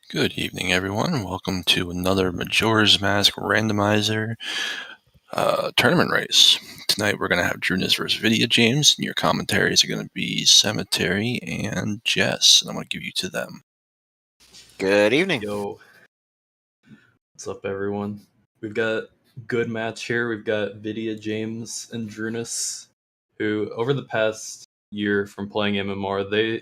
Good evening, everyone. Welcome to another Majora's Mask Randomizer tournament race. Tonight we're going to have Drooness versus Vidya James, and your commentaries are going to be Cemetery and Jess, and I'm going to give you to them. Good evening. Yo, what's up, everyone? We've got a good match here. We've got Vidya James and Drooness, who over the past year from playing MMR,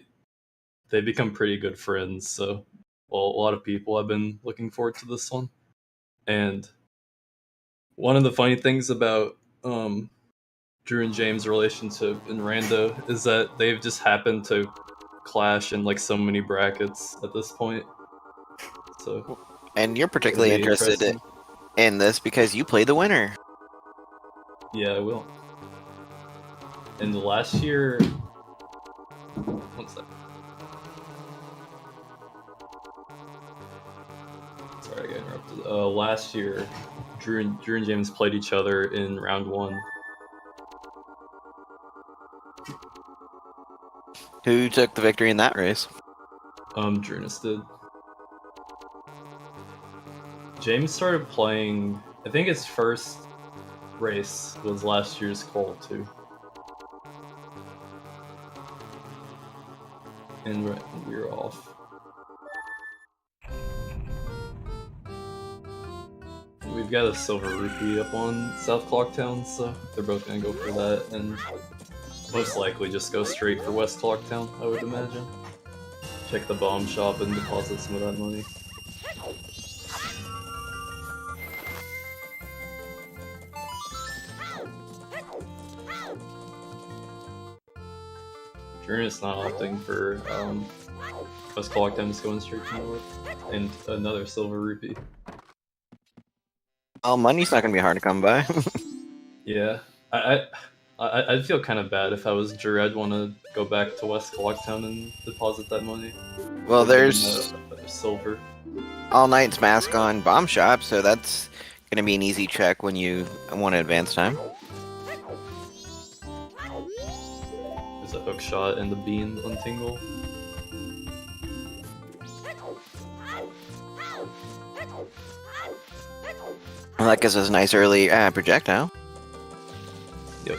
they become pretty good friends. So, well, a lot of people have been looking forward to this one. And one of the funny things about Drew and James' relationship in Rando is that they've just happened to clash in like so many brackets at this point. So, and you're particularly interested in this because you play the winner. Yeah, I will. And last year, one sec. Sorry, I got interrupted. Last year, Drew and James played each other in round 1. Who took the victory in that race? Drooness did. James started playing, I think his first race was last year's Call 2. And we were off. We've got a silver rupee up on South Clocktown, so they're both gonna go for that, and most likely just go straight for West Clocktown, I would imagine. Check the bomb shop and deposit some of that money. Drooness not opting for West Clocktown, just going straight to north, and another silver rupee. Well, money's not gonna be hard to come by. Yeah, I'd feel kind of bad if I was Drew. I'd want to go back to West Clocktown and deposit that money. Well, there's silver. All Night's Mask on Bomb Shop, so that's gonna be an easy check when you want to advance time. There's a hook shot and the bean on Tingle. Well, that gives us a nice early projectile. Yep.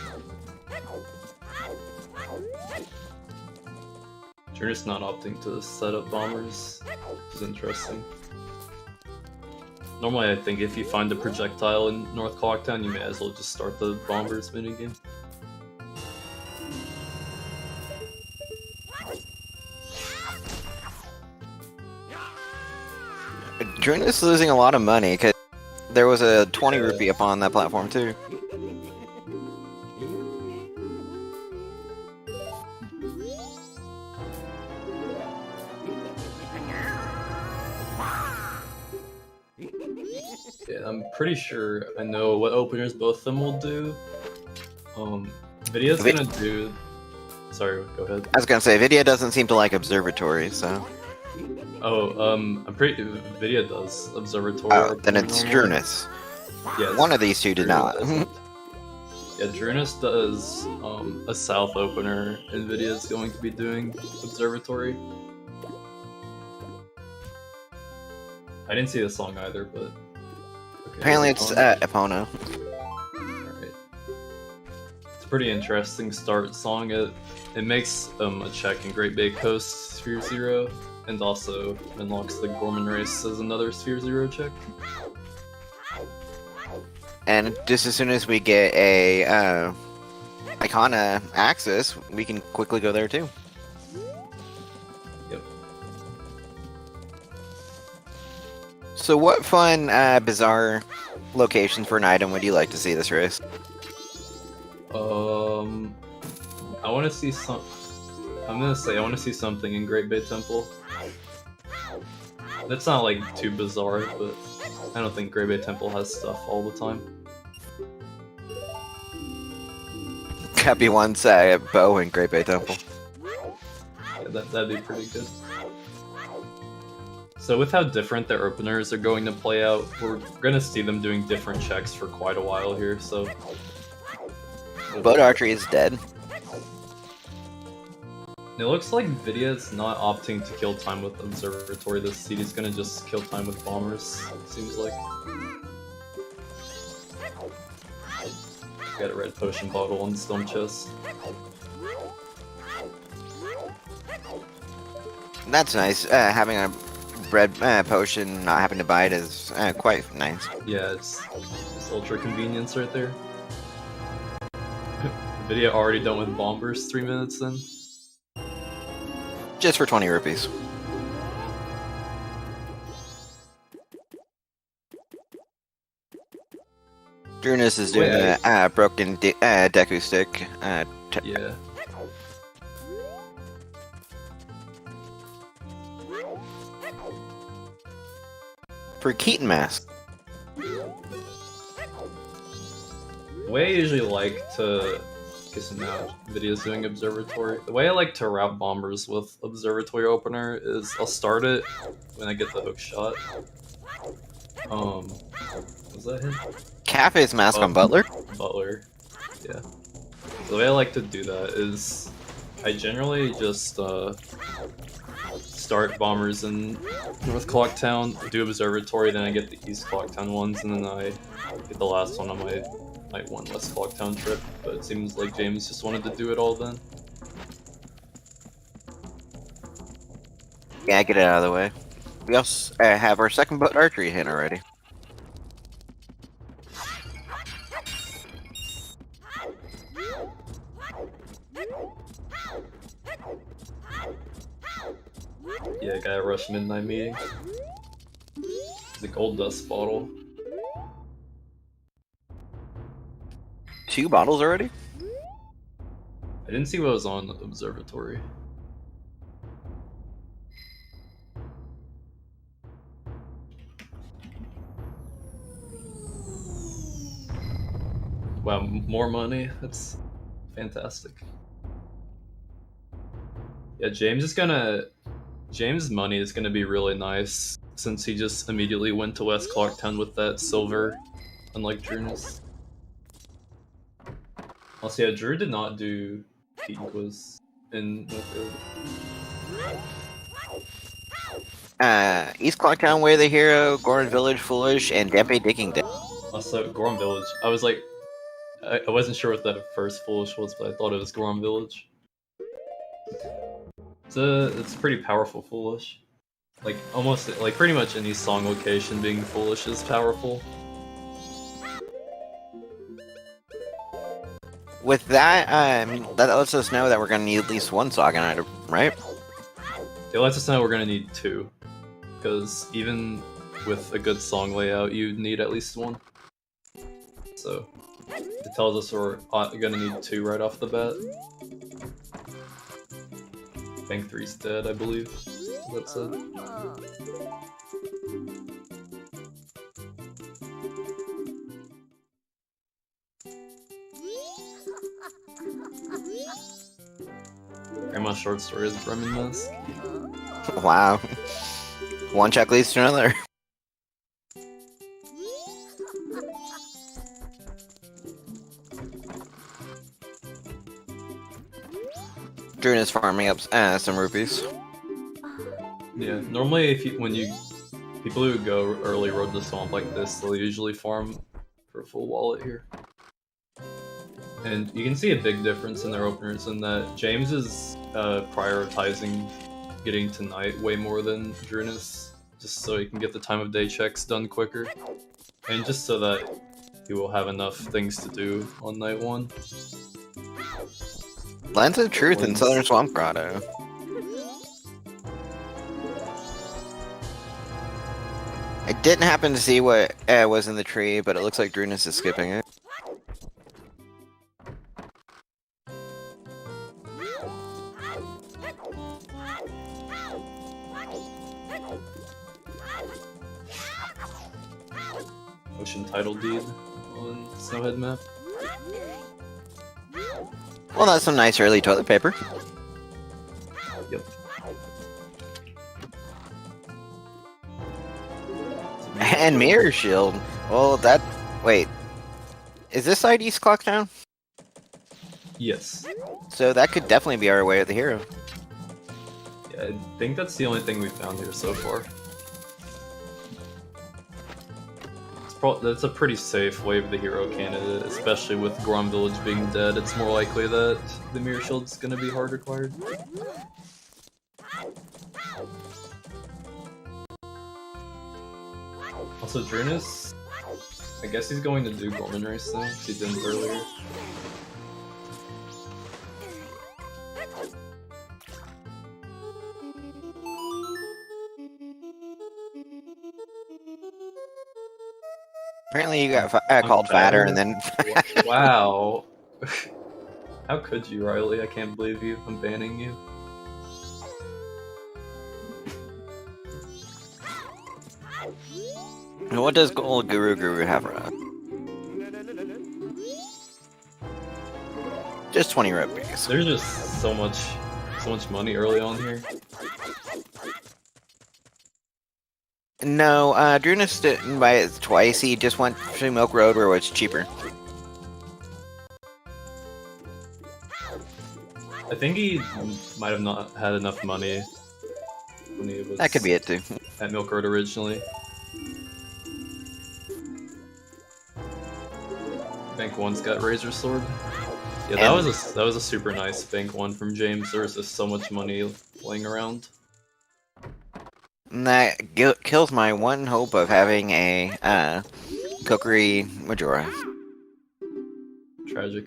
Drooness not opting to set up bombers, which is interesting. Normally, I think if you find a projectile in North Clocktown, you may as well just start the bombers minigame. Drooness is losing a lot of money because there was a 20 rupee up on that platform too. Yeah, I'm pretty sure I know what openers both of them will do. Vidya's gonna do... Sorry, go ahead. I was gonna say, Vidya doesn't seem to like Observatory, so... Oh, I'm pretty... Vidya does Observatory. Oh, then it's Drooness. Yes, one of these two did not. Yeah, Drooness does a south opener, and Vidya's going to be doing Observatory. I didn't see the song either, but... Okay, apparently it's Epona. Alright. It's a pretty interesting start song. It makes a check in Great Bay Coast Sphere 0, and also unlocks the Gorman race as another Sphere 0 check. And just as soon as we get a Icona access, we can quickly go there too. Yep. So what fun, bizarre locations for an item would you like to see this race? I want to see some... I'm gonna say I want to see something in Great Bay Temple. That's not like too bizarre, but I don't think Great Bay Temple has stuff all the time. Happy one say bow in Great Bay Temple. Yeah, that'd be pretty good. So with how different their openers are going to play out, we're gonna see them doing different checks for quite a while here, so... Boat archery is dead. It looks like Vidya's not opting to kill time with Observatory this seed. He's gonna just kill time with Bombers, seems like. Got a red potion bottle on the stone chest. That's nice. Having a red potion, not having to buy it is quite nice. Yeah, it's ultra convenience right there. Vidya already done with Bombers 3 minutes then. Just for 20 rupees. Drooness is doing a broken Deku stick. Yeah. For Keaton Mask. The way I usually like to... Guess now Vidya's doing Observatory. The way I like to route Bombers with Observatory Opener is I'll start it when I get the hook shot. Was that him? Cafe's Mask on Butler? Butler, yeah. The way I like to do that is I generally just start Bombers in North Clocktown, do Observatory, then I get the East Clocktown ones, and then I get the last one on my one West Clocktown trip. But it seems like James just wanted to do it all then. Yeah, get it out of the way. We also have our second boat archery hit already. Yeah, guy rush midnight meeting. It's a gold dust bottle. 2 bottles already? I didn't see what was on Observatory. Wow, more money? That's fantastic. Yeah, James' money is gonna be really nice since he just immediately went to West Clocktown with that silver, unlike Drooness. Also, yeah, Drew did not do Keaton Quiz in East Clocktown, Way the Hero, Goron Village, Foolish, and Dempe Digging Day. Also, Goron Village. I was like, I wasn't sure what that first Foolish was, but I thought it was Goron Village. It's a pretty powerful Foolish. Like, almost, like, pretty much any song location being Foolish is powerful. With that, that lets us know that we're gonna need at least one Sagan item, right? It lets us know we're gonna need 2. Because even with a good song layout, you need at least 1. So, it tells us we're gonna need 2 right off the bat. Bank 3's dead, I believe. That's it. Grandma's short story is Bremen Mask. Wow. One check leads to another. Drooness farming up some rupees. Yeah, normally people who go early road to swamp like this, they'll usually farm for a full wallet here. And you can see a big difference in their openers in that James is prioritizing getting to night way more than Drooness, just so he can get the time of day checks done quicker. And just so that he will have enough things to do on night 1. Lens of Truth in Southern Swamp Grotto. I didn't happen to see what was in the tree, but it looks like Drooness is skipping it. Ocean title deed on Snowhead map. Well, that's some nice early toilet paper. Yep. And Mirror Shield. Well, that... Wait. Is this side East Clocktown? Yes. So that could definitely be our way of the hero. I think that's the only thing we found here so far. That's a pretty safe wave the hero candidate, especially with Grom Village being dead. It's more likely that the Mirror Shield's gonna be hard required. Also, Drooness, I guess he's going to do Golden Race though, because he didn't earlier. Apparently you got called fatter and then... Wow. How could you, Riley? I can't believe you. I'm banning you. What does Gold Guru have around? Just 20 rupees. There's just so much money early on here. No, Drooness didn't buy it twice. He just went to Milk Road where it's cheaper. I think he might have not had enough money when he was That could be it too. at Milk Road originally. Bank 1's got Razor Sword. Yeah, that was a super nice Bank 1 from James. There was just so much money laying around. And that kills my one hope of having a Cookery Majora. Tragic.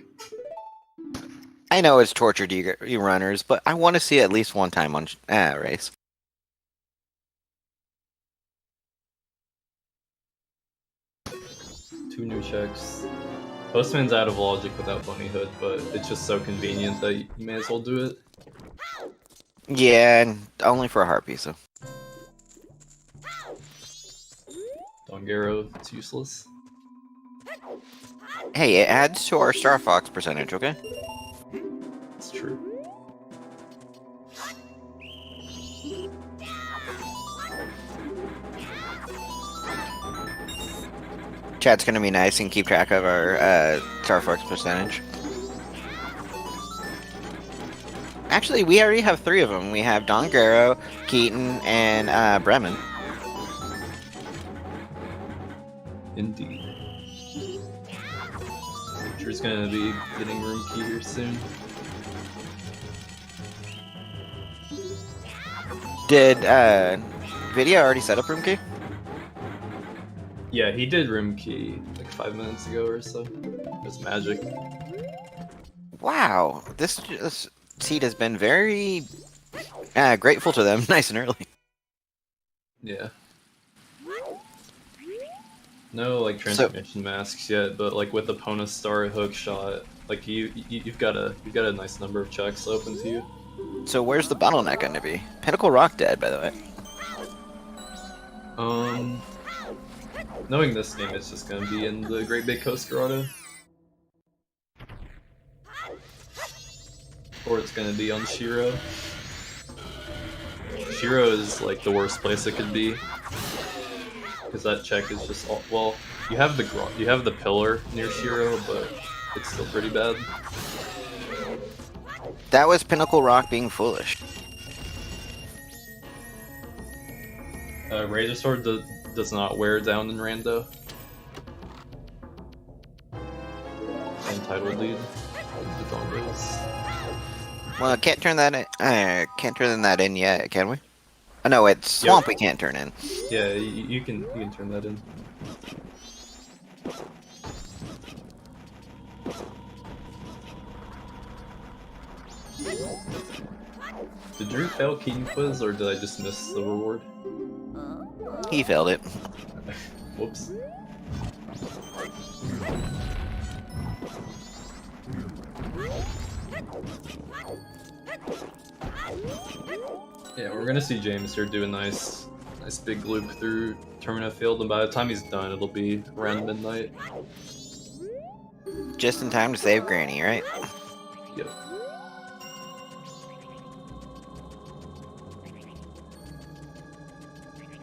I know it's tortured you runners, but I want to see it at least one time on race. Two new checks. Postman's out of logic without Bunny Hood, but it's just so convenient that you may as well do it. Yeah, and only for a Harpy, so. Dongero, it's useless. Hey, it adds to our Star Fox percentage, okay? It's true. Chat's gonna be nice and keep track of our Star Fox percentage. Actually, we already have 3 of them. We have Dongero, Keaton, and Bremen. Indeed. Future's gonna be getting room key here soon. Did Video already set up room key? Yeah, he did room key like 5 minutes ago or so. It's magic. Wow, this seed has been very grateful to them, nice and early. Yeah. No like transformation masks yet, but like with the Pona Star hook shot, like you've got a nice number of checks open to you. So where's the bottleneck going to be? Pinnacle Rock dead, by the way. Knowing this game, it's just gonna be in the Great Big Coast Grotto. Or it's gonna be on Shiro. Shiro is like the worst place it could be. Because that check is just all, well, you have the pillar near Shiro, but it's still pretty bad. That was Pinnacle Rock being foolish. Razor Sword does not wear down in Rando. And title lead. The Dongos. Well, can't turn that in. Can't turn that in yet, can we? Oh no, it's Swamp. We can't turn in. Yeah, you can turn that in. Did Drew fail Keaton quiz, or did I just miss the reward? He failed it. Whoops. Yeah, we're gonna see James here do a nice big loop through Termina Field, and by the time he's done, it'll be around midnight. Just in time to save Granny, right? Yep.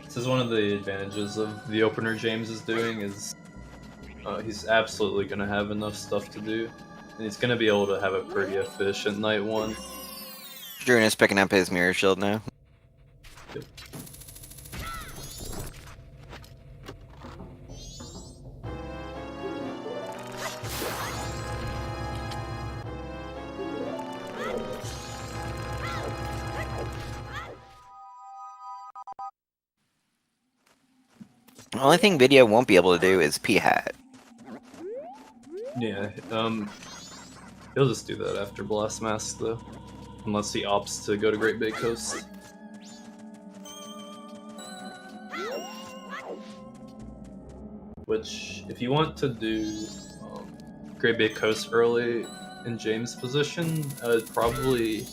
This is one of the advantages of the opener James is doing, is he's absolutely going to have enough stuff to do, and he's going to be able to have a pretty efficient night one. Drooness picking up his mirror shield now. Yep. The only thing Video won't be able to do is P-Hat. Yeah, he'll just do that after Blast Mask, though. Unless he opts to go to Great Bay Coast. Which, if you want to do Great Bay Coast early in James' position, I would probably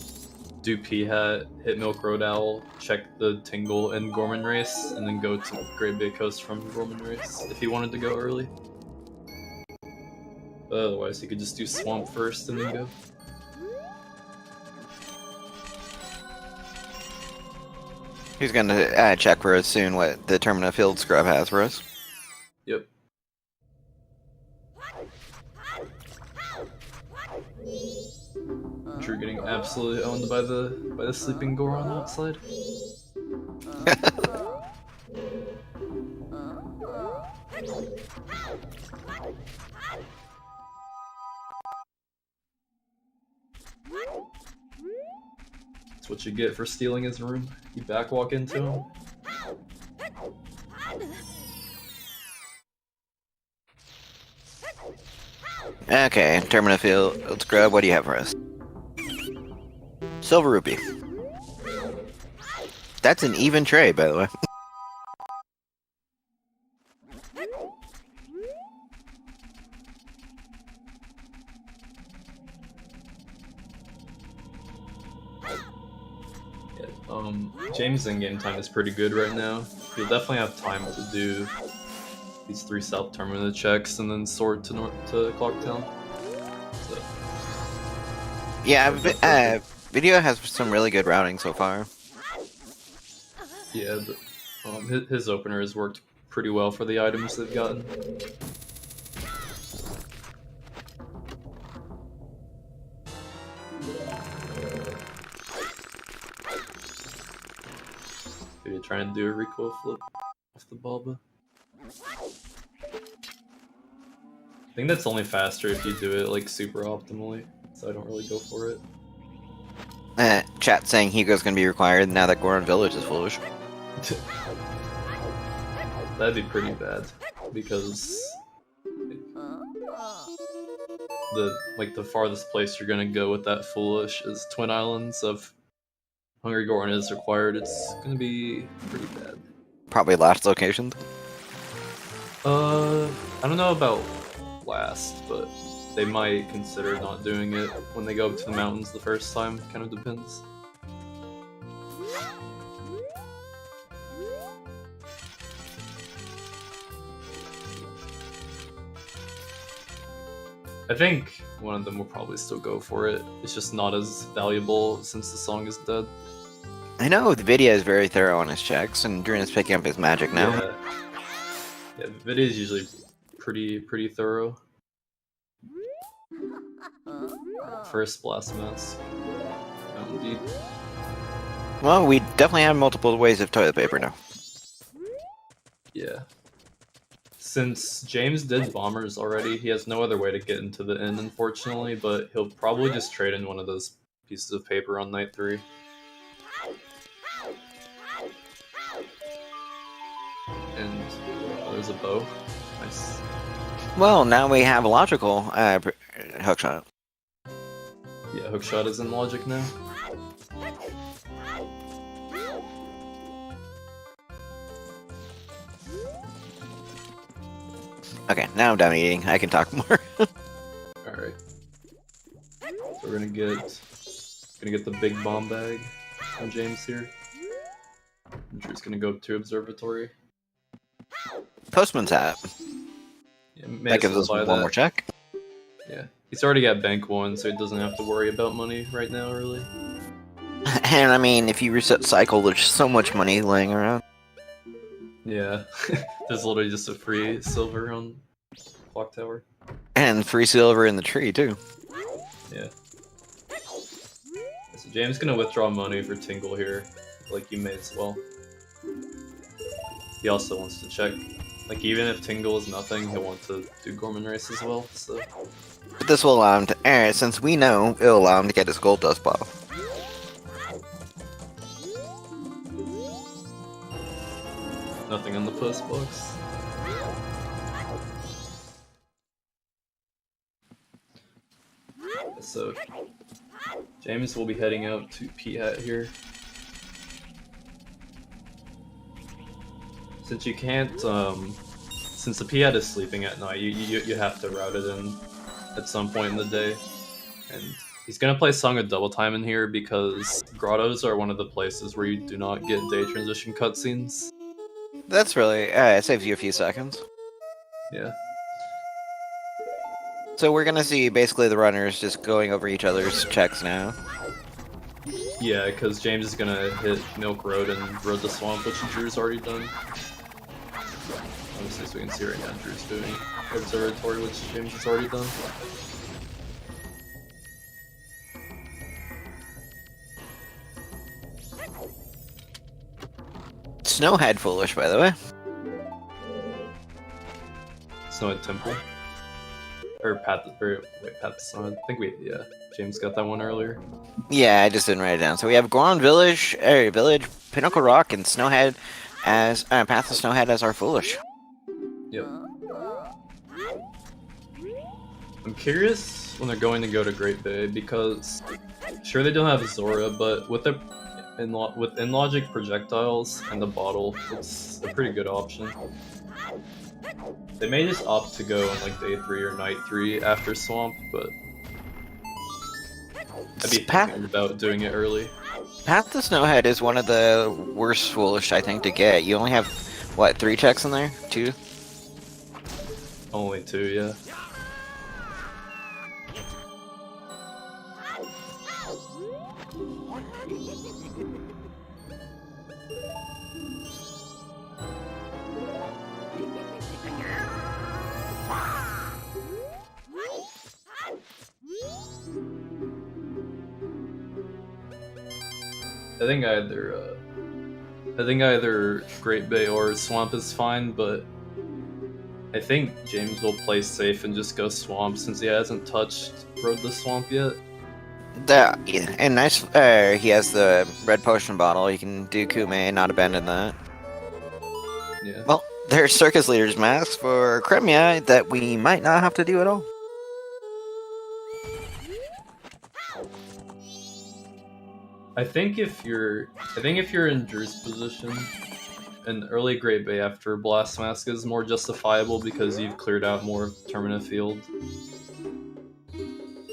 do P-Hat, hit Milk Road Owl, check the Tingle and Gorman race, and then go to Great Bay Coast from Gorman race if you wanted to go early. But otherwise, you could just do Swamp first and then go. He's gonna check for us soon what the Termina Field Scrub has for us. Yep. You're getting absolutely owned by the sleeping Goron outside. That's what you get for stealing his room. You backwalk into him. Okay, Termina Field Scrub, what do you have for us? Silver Rupee. That's an even trade, by the way. James' in-game time is pretty good right now. You'll definitely have time to do these 3 South Termina checks and then sword to Clocktown. So, Yeah, Video has some really good routing so far. yeah, his opener has worked pretty well for the items they've gotten. You're trying to do a recoil flip off the Balba. I think that's only faster if you do it like super optimally, so I don't really go for it. Chat saying Hugo's gonna be required now that Goron Village is foolish. That'd be pretty bad, because the farthest place you're gonna go with that foolish is Twin Islands. Of Hungry Goron is required, it's gonna be pretty bad. Probably last location. I don't know about last, but they might consider not doing it when they go up to the mountains the first time. Kind of depends. I think one of them will probably still go for it. It's just not as valuable since the song is dead. I know the video is very thorough on his checks, and Drooness picking up his magic now. Yeah, the video is usually pretty thorough. First Blast Mask. Indeed. Well, we definitely have multiple ways of toilet paper now. Yeah. Since James did Bombers already, he has no other way to get into the inn, unfortunately, but he'll probably just trade in one of those pieces of paper on night 3. And there's a bow. Nice. Well, now we have a logical hookshot. Yeah, hookshot is in logic now. Okay, now I'm done eating. I can talk more. Alright. So we're gonna get the big bomb bag from James here. I'm sure he's gonna go to Observatory. Postman's hat. Yeah, That gives us one more check. Yeah. He's already got bank 1, so he doesn't have to worry about money right now, really. And I mean, if you reset cycle, there's so much money laying around. Yeah. There's literally just a free silver on Clock Tower. And free silver in the tree, too. Yeah. So James is gonna withdraw money for Tingle here. Like, you may as well. he also wants to check. Like, even if Tingle is nothing, he'll want to do Gorman Race as well, so... But this will allow him to, since we know, it'll allow him to get his gold dust bottle. Nothing on the post box. So, James will be heading out to P-Hat here. Since you can't, since the P-Hat is sleeping at night, you have to route it in at some point in the day. And he's gonna play Song of Double Time in here because grottos are one of the places where you do not get day transition cutscenes. That's really, it saves you a few seconds. Yeah. So we're gonna see basically the runners just going over each other's checks now. Yeah, because James is gonna hit Milk Road and Road to Swamp, which Drew's already done. Obviously, so we can see right now Drew's doing Observatory, which James has already done. Snowhead foolish, by the way. Snowhead Temple. Or Path Snowhead. I think James got that one earlier. Yeah, I just didn't write it down. So we have Goron Village, Pinnacle Rock, and Snowhead as Path of Snowhead as our foolish. Yep. I'm curious when they're going to go to Great Bay because sure they don't have Zora, but with their with in-logic projectiles and the bottle, it's a pretty good option. They may just opt to go on like day 3 or night 3 after Swamp, but I'd be thinking about doing it early. Path to Snowhead is one of the worst foolish, I think, to get. You only have, what, 3 checks in there? 2? Only 2, yeah. I think either Great Bay or Swamp is fine, but I think James will play safe and just go Swamp since he hasn't touched Road to Swamp yet. Yeah, and nice. He has the red potion bottle. You can do Kume and not abandon that. Yeah. Well, there's Circus Leader's Mask for Kremia that we might not have to do at all. I think if you're in Drew's position, an early Great Bay after Blast Mask is more justifiable because you've cleared out more of the Termina field.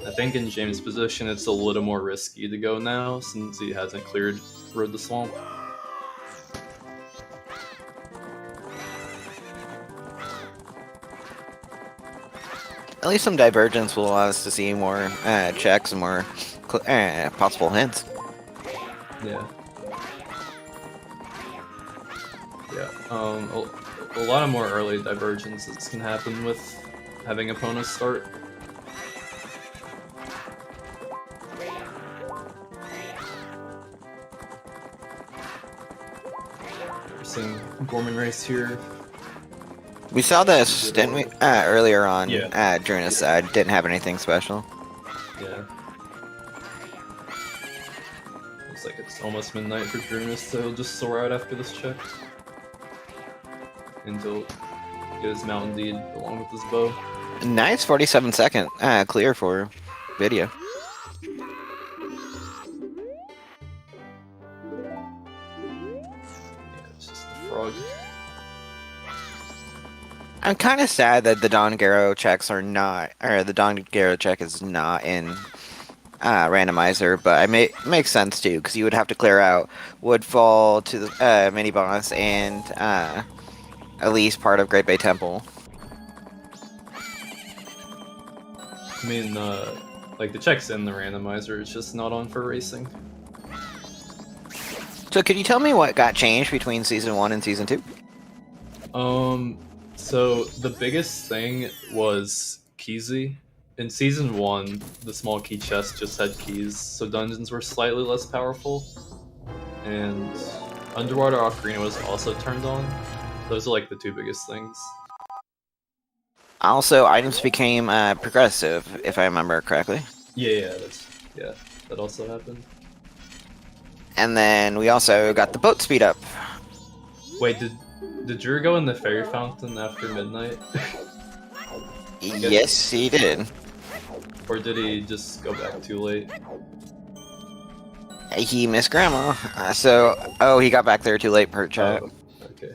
I think in James' position it's a little more risky to go now since he hasn't cleared Road to Swamp. At least some divergence will allow us to see more checks and more possible hints. Yeah. Yeah. A lot of more early divergences can happen with having opponents start. We're seeing Gorman Race here. We saw this, didn't we? Earlier on. Yeah. Drooness side didn't have anything special. Yeah. Looks like it's almost midnight for Drooness, so he'll just soar out after this check. And he'll get his Mountain Deed along with his bow. Nice 47-second clear for video. Yeah, it's just the frog. I'm kind of sad that the Don Garo checks are not, or the Don Garo check is not in randomizer, but it makes sense too, because you would have to clear out Woodfall to the mini boss and at least part of Great Bay Temple. I mean, like the check's in the randomizer, it's just not on for racing. So could you tell me what got changed between Season 1 and Season 2? So the biggest thing was Keysy. In Season 1, the small key chest just had keys, so dungeons were slightly less powerful. And Underwater Ocarina was also turned on. Those are like the two biggest things. Also, items became progressive, if I remember correctly. Yeah, that also happened. And then we also got the boat speed up. Wait, did Drew go in the fairy fountain after midnight? Yes, he did. Or did he just go back too late? He missed Grandma. Oh, he got back there too late per chat. Oh, okay.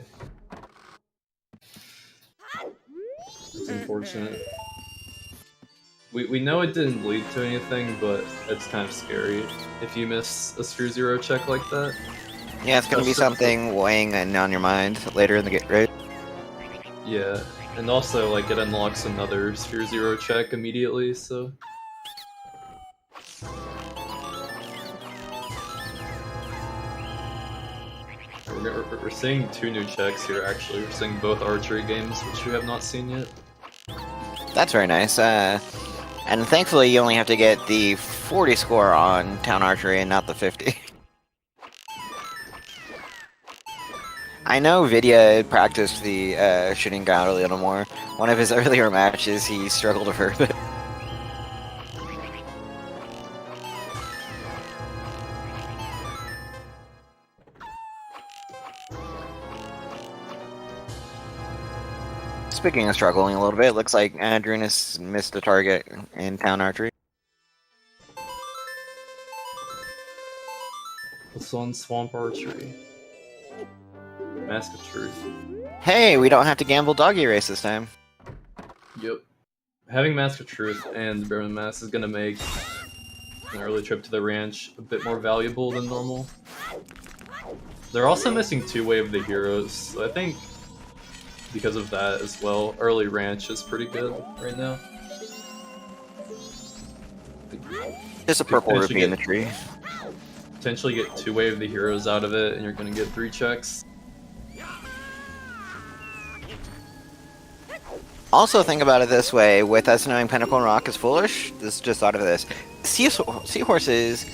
It's unfortunate. We know it didn't lead to anything, but it's kind of scary if you miss a Sphere Zero check like that. Yeah, it's gonna be something weighing on your mind later in the raid. Yeah, and also like it unlocks another Sphere Zero check immediately, so. We're seeing two new checks here actually. We're seeing both archery games, which we have not seen yet. That's very nice. And thankfully you only have to get the 40 score on Town Archery and not the 50. I know Vidya practiced the shooting guard a little more. One of his earlier matches, he struggled a fair bit. Speaking of struggling a little bit, looks like Drooness missed a target in Town Archery. What's on Swamp Archery? Mask of Truth. Hey, we don't have to gamble doggy race this time. Yep. Having Mask of Truth and Bearman Mask is gonna make an early trip to the ranch a bit more valuable than normal. They're also missing two-way of the heroes, so I think because of that as well, early ranch is pretty good right now. There's a purple rupee in the tree. Potentially get two-way of the heroes out of it, and you're gonna get 3 checks. Also, think about it this way: with us knowing Pinnacle Rock is foolish, just thought of this. Seahorses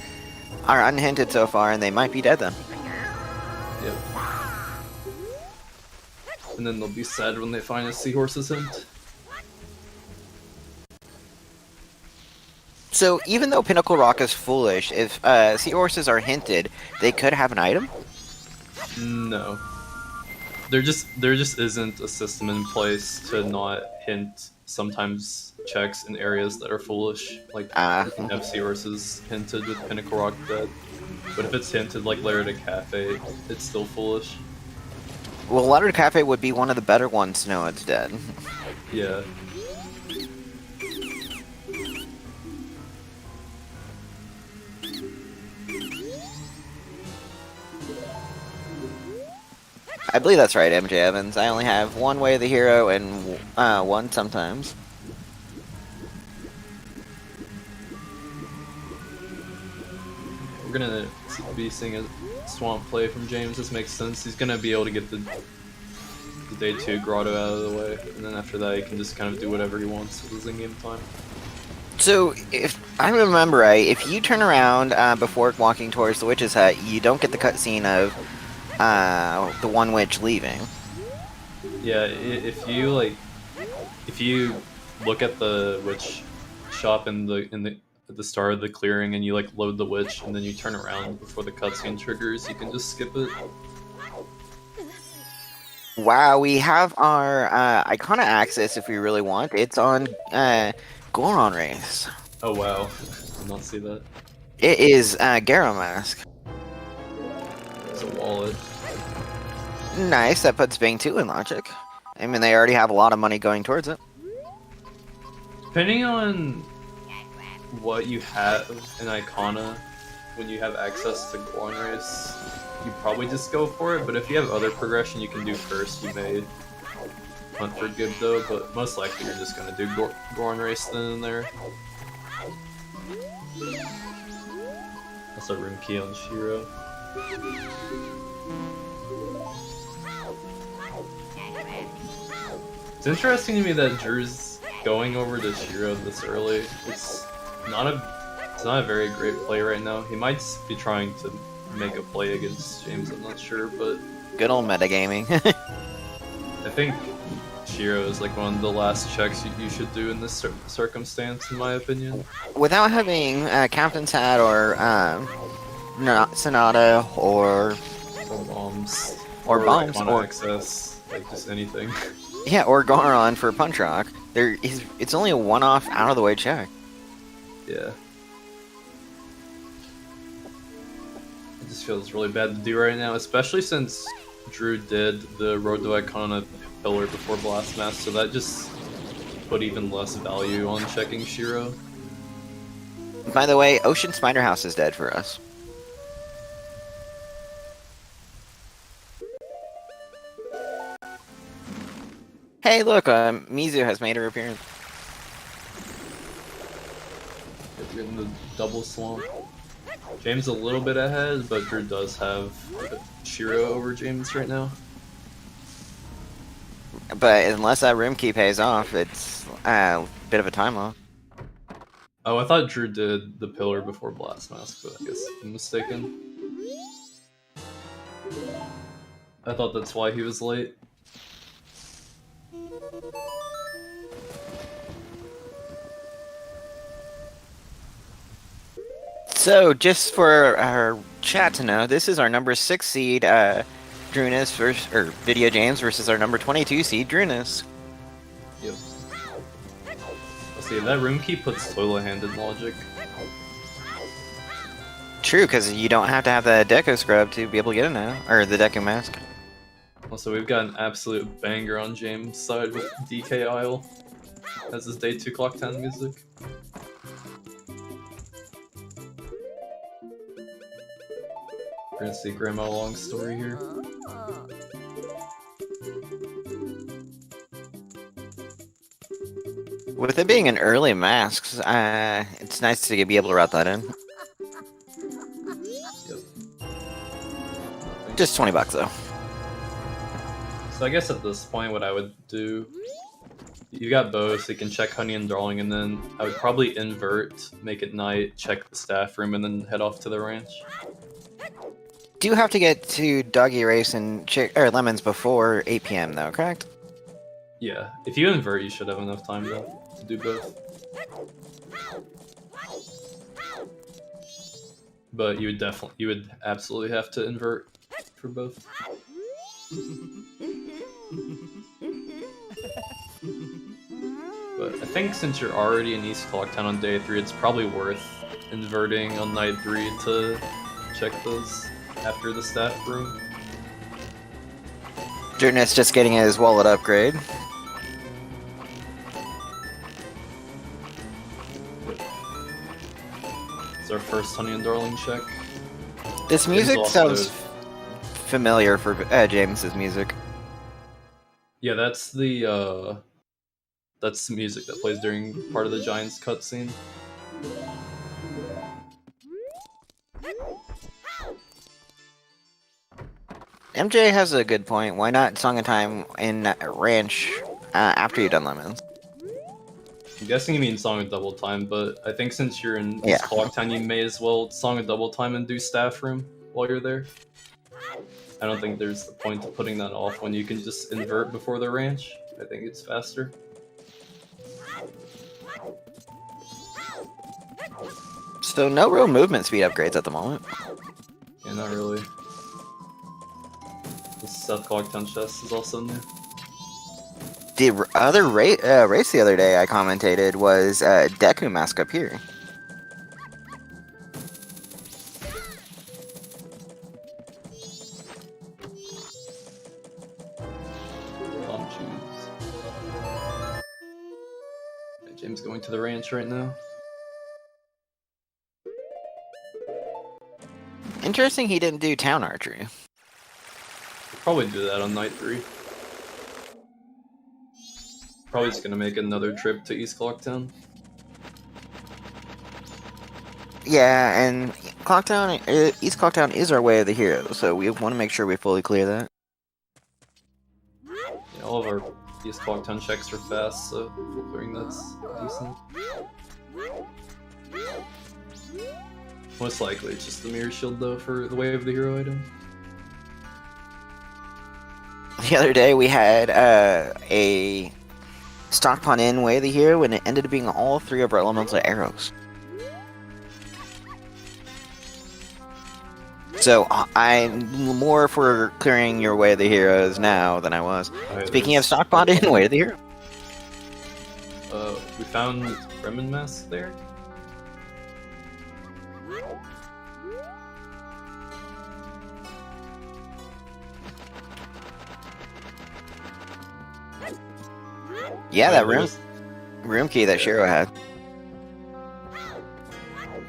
are unhinted so far, and they might be dead then. Yep. And then they'll be sad when they find a seahorse's hint. So, even though Pinnacle Rock is foolish, if seahorses are hinted, they could have an item? No. There just isn't a system in place to not hint sometimes checks in areas that are foolish. Like, you can have seahorses hinted with Pinnacle Rock dead. But if it's hinted like Larida Cafe, it's still foolish. Well, Larida Cafe would be one of the better ones to know it's dead. Yeah. I believe that's right, MJ Evans. I only have one way of the hero and one sometimes. We're gonna be seeing a swamp play from James. This makes sense. He's gonna be able to get the day 2 grotto out of the way, and then after that he can just kind of do whatever he wants with his in-game time. So, if I remember right, if you turn around before walking towards the witch's hut, you don't get the cutscene of the one witch leaving. Yeah, if you look at the witch shop at the start of the clearing and you like load the witch and then you turn around before the cutscene triggers, you can just skip it. Wow, we have our Icona access if we really want. It's on Goron Race. Oh wow, did not see that. It is Garo Mask. It's a wallet. Nice, that puts Bang 2 in logic. I mean, they already have a lot of money going towards it. Depending on what you have in Icona, when you have access to Goron Race, you probably just go for it, but if you have other progression you can do first, you may hunt for good though, but most likely you're just gonna do Goron Race then and there. That's a room key on Shiro. It's interesting to me that Drew's going over to Shiro this early. It's not a very great play right now. He might be trying to make a play against James, I'm not sure, but Good old metagaming. I think Shiro is like one of the last checks you should do in this circumstance, in my opinion. Without having Captain's Hat or Sonata Or bombs. bombs Mana or access, like just anything. yeah, or Goron for Punch Rock. It's only a one-off, out-of-the-way check. Yeah. It just feels really bad to do right now, especially since Drew did the Road to Icona pillar before Blast Mask, so that just put even less value on checking Shiro. By the way, Ocean Spider House is dead for us. Hey, look, Mizu has made her appearance. You're in the double swamp. James a little bit ahead, but Drew does have Shiro over James right now. But unless that room key pays off, it's a bit of a time loss. Oh, I thought Drew did the pillar before Blast Mask, but I guess I'm mistaken. I thought that's why he was late. So, just for our chat to know, this is our number 6 seed, Drooness versus, or Video James versus our number 22 seed, Drooness. Yep. Let's see, if that room key puts toilet-handed logic. True, because you don't have to have the Deku Scrub to be able to get it now, or the Deku Mask. Also, we've got an absolute banger on James' side with DK Isle as his day 2 clock 10 music. We're gonna see Grandma Long story here. With it being an early mask, it's nice to be able to route that in. Yep. Just $20 though. So I guess at this point what I would do, you got both, so you can check Honey and Darling, and then I would probably invert, make it night, check the staff room, and then head off to the ranch. Do you have to get to Doggy Race and Lemons before 8 p.m. though, correct? Yeah, if you invert, you should have enough time to do both. But you would absolutely have to invert for both. But I think since you're already in East Clocktown on day 3, it's probably worth inverting on night 3 to check those after the staff room. Drooness just getting his wallet upgrade. It's our first Honey and Darling check. This music also- sounds familiar for James's music. Yeah, that's the music that plays during part of the Giants cutscene. MJ has a good point. Why not Song of Time in Ranch after you've done Lemons? I'm guessing you mean Song of Double Time, but I think since you're in Yeah. East Clocktown, you may as well Song of Double Time and do staff room while you're there. I don't think there's the point of putting that off when you can just invert before the ranch. I think it's faster. So no real movement speed upgrades at the moment. Yeah, not really. The South Clocktown chest is also new. The other race the other day I commentated was Deku Mask up here. Bomb shoes. Okay, James going to the ranch right now. Interesting he didn't do Town Archery. Probably do that on night 3. Probably just gonna make another trip to East Clocktown. Yeah, and East Clocktown is our way of the hero, so we want to make sure we fully clear that. Yeah, all of our East Clocktown checks are fast, so full clearing that's decent. Most likely it's just the mirror shield though for the way of the hero item. The other day we had a stock pun in Way of the Hero, and it ended up being all 3 of our elemental arrows. So I'm more for clearing your Way of the Heroes now than I was. Alright, Speaking of there's- stock pun in Way of the Hero. We found Fremen Mask there. Yeah, that There's- room key that Shiro had.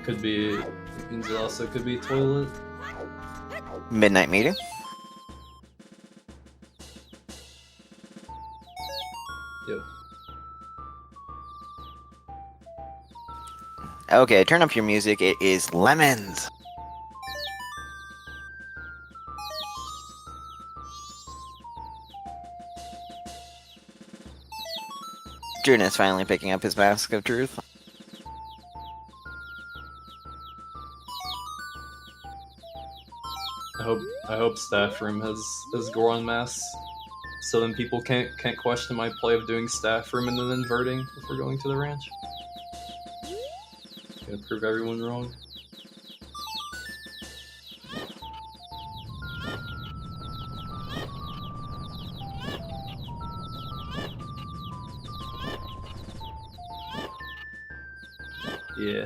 Could be. Means it also could be toilet. Midnight meeting. Yep. Okay, turn up your music. It is Lemons. Drooness finally picking up his Mask of Truth. I hope staff room has Goron masks, so then people can't question my play of doing staff room and then inverting before going to the ranch. Gonna prove everyone wrong. Yeah,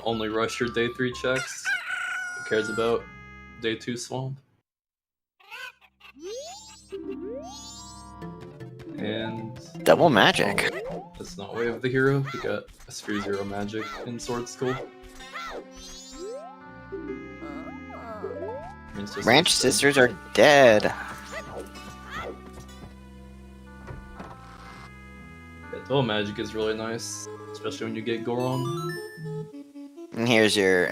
only rush your day 3 checks. Who cares about day 2 swamp? And Double magic. that's not Way of the Hero. We got a Sphere Zero magic in Sword School. Ranch sisters are dead. Yeah, double magic is really nice, especially when you get Goron. And here's your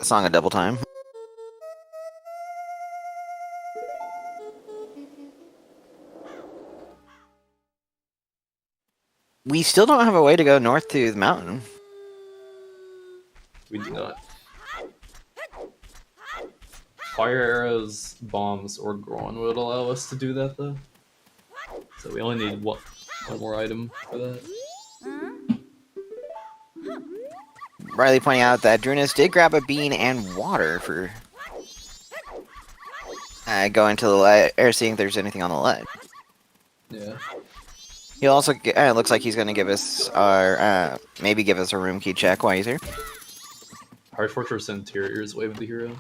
song of double time. We still don't have a way to go north to the mountain. We do not. Fire arrows, bombs, or Goron would allow us to do that though. So we only need one more item for that. Riley pointing out that Drooness did grab a bean and water for going to the ledge, or seeing if there's anything on the ledge. Yeah. He also looks like he's going to give us our, maybe give us a room key check while he's here. Hard Fortress Interior is Wave of the Hero.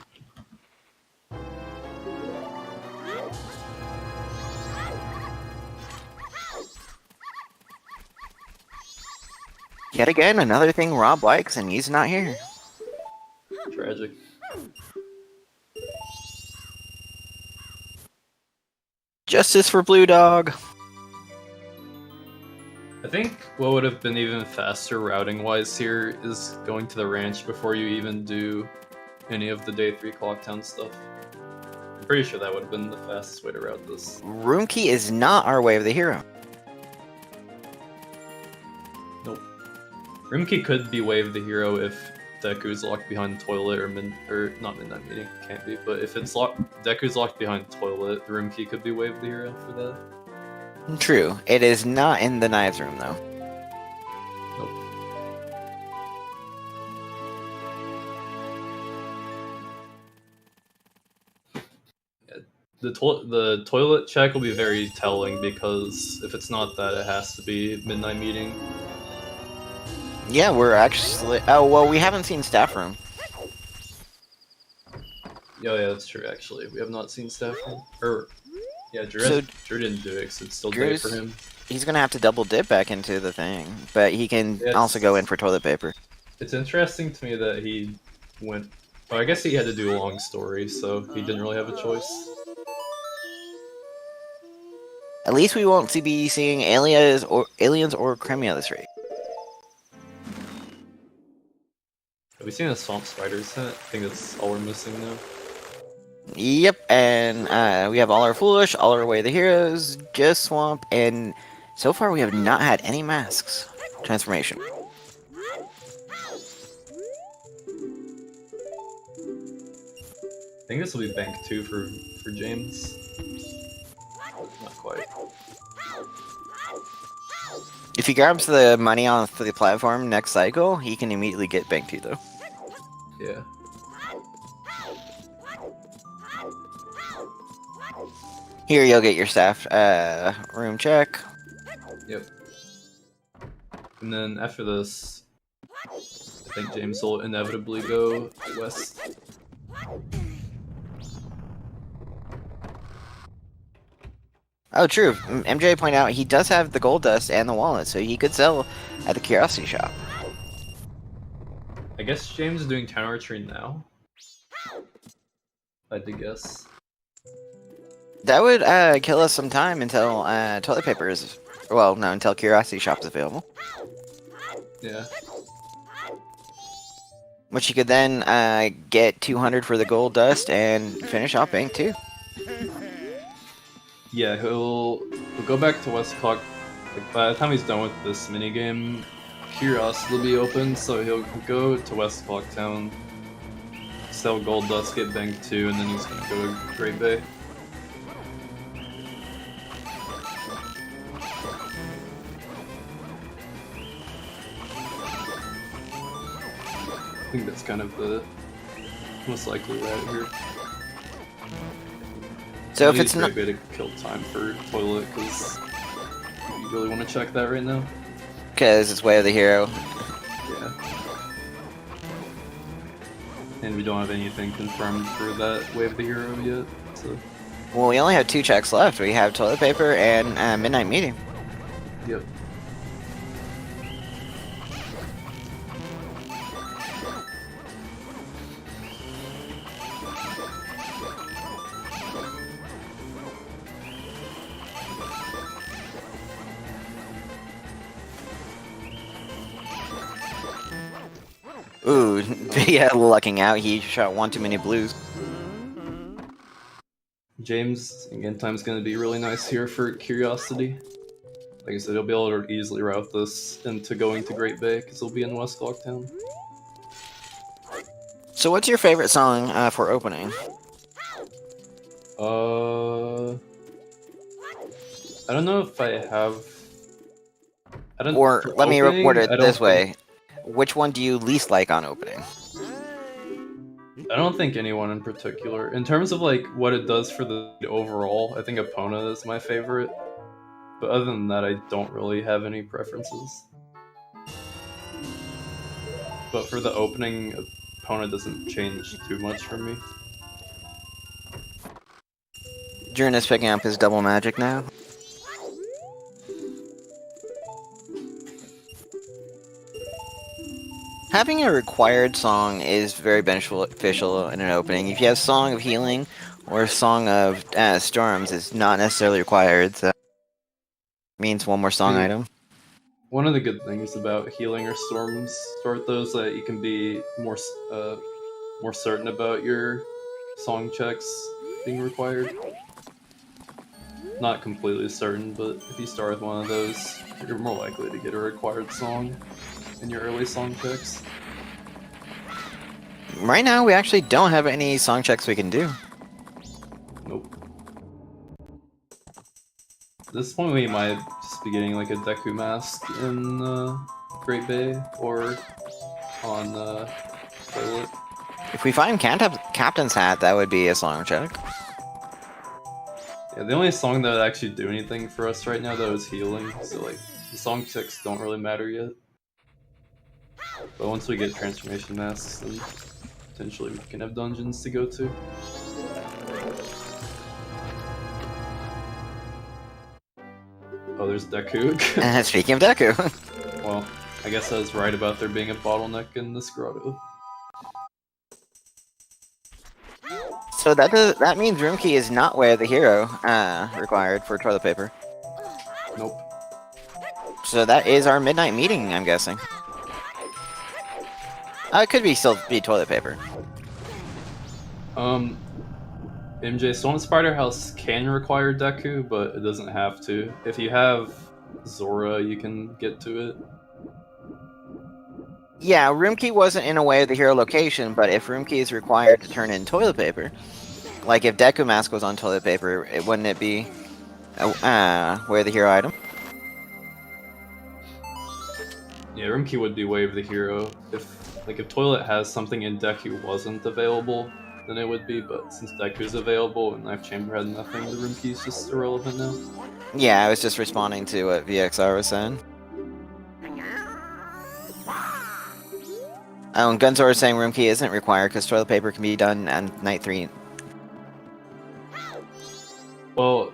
Yet again, another thing Rob likes, and he's not here. Tragic. Justice for Blue Dog. I think what would have been even faster routing wise here is going to the ranch before you even do any of the day 3 Clocktown stuff. I'm pretty sure that would have been the fastest way to route this. Room key is not our way of the hero. Nope. Roomkey could be Wave the Hero if Deku's locked behind toilet or not Midnight Meeting, can't be, but if it's Deku's locked behind toilet, the Roomkey could be Wave the Hero for that. True. It is not in the knives room, though. The toilet check will be very telling because if it's not that, it has to be Midnight Meeting. Yeah, we're actually... Oh, well, we haven't seen staff room. Yeah, that's true, actually. We have not seen staff room. Or, yeah, Drew didn't do it because it's still day for him. He's going to have to double dip back into the thing, but he can also go in for toilet paper. It's interesting to me that he went... Oh, I guess he had to do a long story, so he didn't really have a choice. At least we won't be seeing aliens or Cremia this raid. Have we seen a Swamp Spider set? I think that's all we're missing now. Yep, and we have all our Foolish, all our Way of the Heroes, just Swamp, and so far we have not had any masks. Transformation. I think this will be bank 2 for James. quite. If he grabs the money on the platform next cycle, he can immediately get Bank 2, though. Yeah. Here, you'll get your staff room check. Yep. And then after this, I think James will inevitably go west. Oh, true. MJ pointed out he does have the gold dust and the wallet, so he could sell at the Curiosity Shop. I guess James is doing Town Retreat now. I had to guess. That would kill us some time until toilet paper is... Well, no, until Curiosity Shop is available. Yeah. Which you could then get 200 for the gold dust and finish off Bank 2. Yeah, he'll go back to West Clock. Like, by the time he's done with this minigame, Curiosity will be open, so he'll go to West Clock Town, sell gold dust, get Bank 2, and then he's gonna go to Great Bay. I think that's kind of the most likely route here. So if it's not... Great Bay to kill time for Toilet, because you really want to check that right now. Because it's Way of the Hero. Yeah. And we don't have anything confirmed for that Wave of the Hero yet, so... Well, we only have 2 checks left. We have toilet paper and Midnight Meeting. Yep. Ooh, yeah, lucking out. He shot one too many blues. James, again, time's gonna be really nice here for Curiosity. Like I said, he'll be able to easily route this into going to Great Bay, because he'll be in West Clock Town. So what's your favorite song for opening? I don't know if I have... Or let me report it this way. think- Which one do you least like on opening? I don't think anyone in particular. In terms of like what it does for the overall, I think Epona is my favorite. But other than that, I don't really have any preferences. But for the opening, Epona doesn't change too much for me. Drooness picking up his double magic now. Having a required song is very beneficial in an opening. If you have Song of Healing or Song of Storms, it's not necessarily required, so it means one more song item. One of the good things about healing or storms start those that you can be more certain about your song checks being required. Not completely certain, but if you start with one of those, you're more likely to get a required song in your early song checks. Right now, we actually don't have any song checks we can do. Nope. At this point, we might just be getting like a Deku mask in Great Bay or on Toilet. If we find Captain's Hat, that would be a song check. Yeah, the only song that would actually do anything for us right now though is healing, so like the song checks don't really matter yet. But once we get transformation masks, then potentially we can have dungeons to go to. Oh, there's Deku. Speaking of Deku. Well, I guess I was right about there being a bottleneck in this grotto. So that means Room Key is not Way of the Hero required for toilet paper. Nope. So that is our midnight meeting, I'm guessing. It could still be toilet paper. MJ, Storm Spider House can require Deku, but it doesn't have to. If you have Zora, you can get to it. Yeah, Room Key wasn't in a Way of the Hero location, but if Room Key is required to turn in toilet paper, like if Deku Mask was on toilet paper, wouldn't it be Wear the hero item. Yeah, room key would be wave the hero. If toilet has something in Deku wasn't available, then it would be. But since Deku's available and Knife Chamber had nothing, the room key is just irrelevant now. Yeah, I was just responding to what VXR was saying. Oh, and Gunzor is saying room key isn't required because toilet paper can be done on night 3. Well,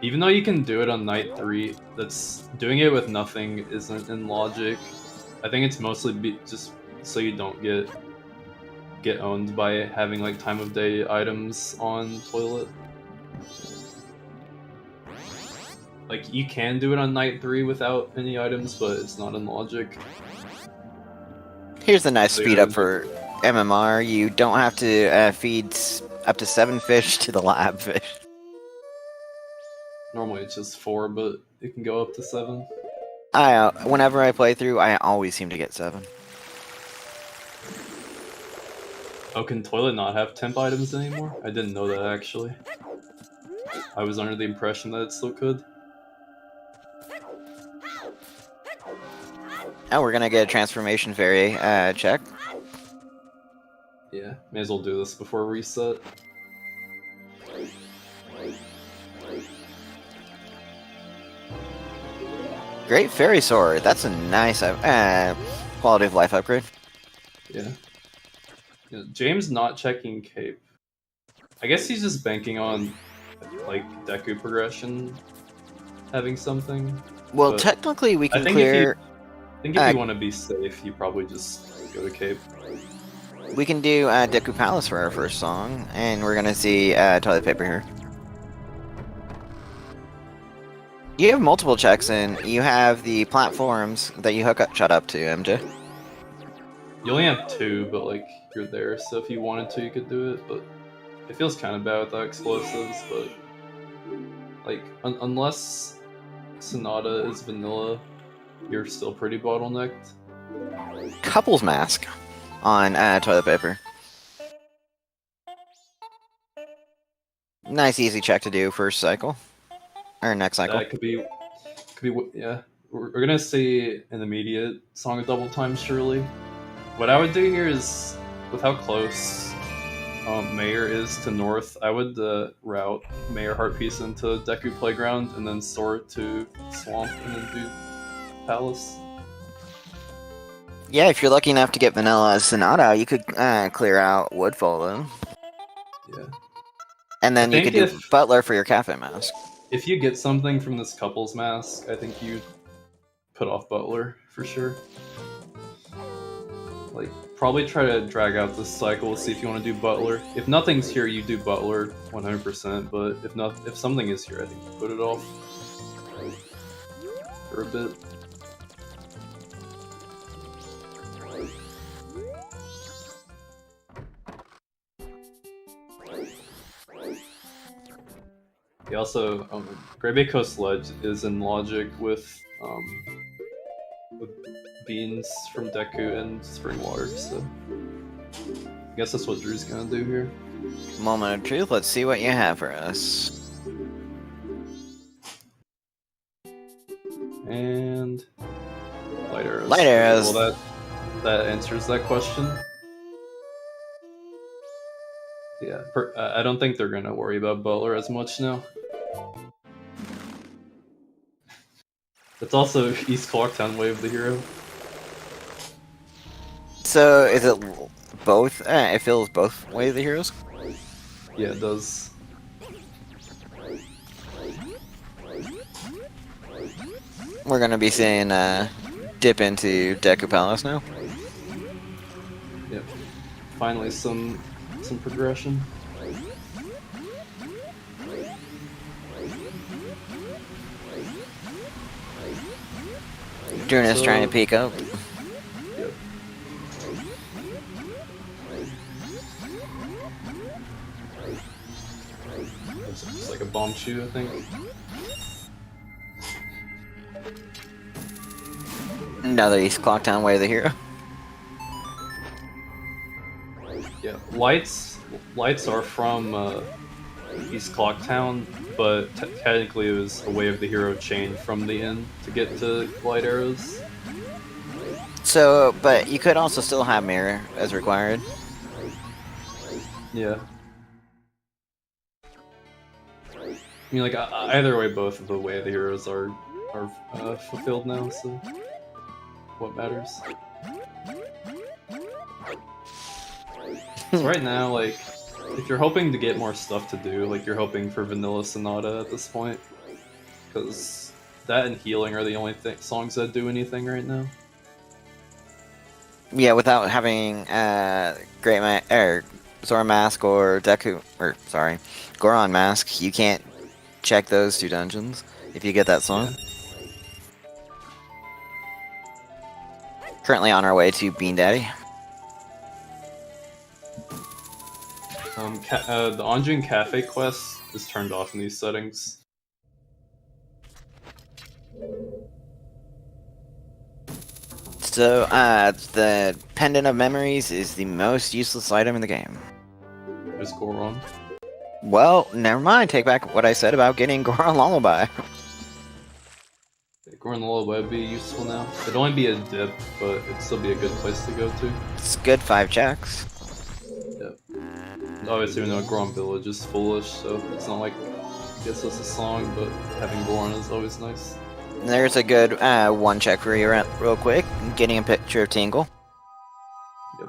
even though you can do it on night 3, that's doing it with nothing isn't in logic. I think it's mostly just so you don't get owned by having like time of day items on toilet. Like you can do it on night 3 without any items, but it's not in logic. Here's a nice So speed yeah, up for MMR. You don't have to feed up to 7 fish to the lab fish. Normally it's just 4, but it can go up to 7. Whenever I play through, I always seem to get 7. Oh, can toilet not have temp items anymore? I didn't know that actually. I was under the impression that it still could. Oh, we're gonna get a transformation fairy check. Yeah, may as well do this before reset. Great fairy sword. That's a nice quality of life upgrade. Yeah. James not checking cape. I guess he's just banking on like Deku progression having something. Well, But technically we can think clear. I think if you want to be safe, you probably just go to cape. We can do Deku Palace for our first song, and we're gonna see toilet paper here. You have multiple checks, and you have the platforms that you shut up to, MJ. You only have 2, but like you're there, so if you wanted to, you could do it. But it feels kind of bad without explosives. But like unless Sonata is vanilla, you're still pretty bottlenecked. Couples mask on toilet paper. Nice easy check to do first cycle. Or next cycle. That could be yeah. We're gonna see an immediate Song of Double Time surely. What I would do here is, with how close Mayor is to North, I would route Mayor Heart Piece into Deku Playground and then soar to Swamp and then do Palace. Yeah, if you're lucky enough to get Vanilla Sonata, you could clear out Woodfall then. Yeah. And then you could do Butler for your Cafe Mask. If you get something from this couple's mask, I think you put off Butler for sure. Like, probably try to drag out this cycle, see if you want to do Butler. If nothing's here, you do Butler 100%, but if something is here, I think you put it off for a bit. He also, Great Bay Coast Ledge is in logic with beans from Deku and Spring Water, so I guess that's what Drew's gonna do here. Moment of truth, let's see what you have for us. And light arrows. Light arrows. Well, that answers that question. Yeah, I don't think they're gonna worry about Butler as much now. It's also East Clocktown Wave the hero. So, is it both? It fills both Wave the Heroes? Yeah, it does. We're gonna be seeing dip into Deku Palace now. Yep. Finally some progression. Drooness trying to peek up. Yep. It's like a bomb shoe, I think. Another East Clocktown Wave the Hero. Yeah, lights are from East Clocktown, but technically it was a way of the hero chain from the inn to get to glide arrows. So, but you could also still have mirror as required. Yeah. I mean, like, either way, both of the way of the heroes are fulfilled now, so what matters? So right now, like, if you're hoping to get more stuff to do, like, you're hoping for Vanilla Sonata at this point, because that and Healing are the only songs that do anything right now. Yeah, without having Zora Mask or Goron Mask, you can't check those 2 dungeons if you get that song. Yeah. Currently on our way to Bean Daddy. The Anjun Cafe quest is turned off in these settings. So, the Pendant of Memories is the most useless item in the game. There's Goron. Well, never mind. Take back what I said about getting Goron Lullaby. Goron Lullaby would be useful now. It'd only be a dip, but it'd still be a good place to go to. It's good 5 checks. Yep. Obviously, we know Goron Village is foolish, so it's not like it gets us a song, but having Goron is always nice. There's a good 1 check for you real quick. Getting a picture of Tingle. Yep.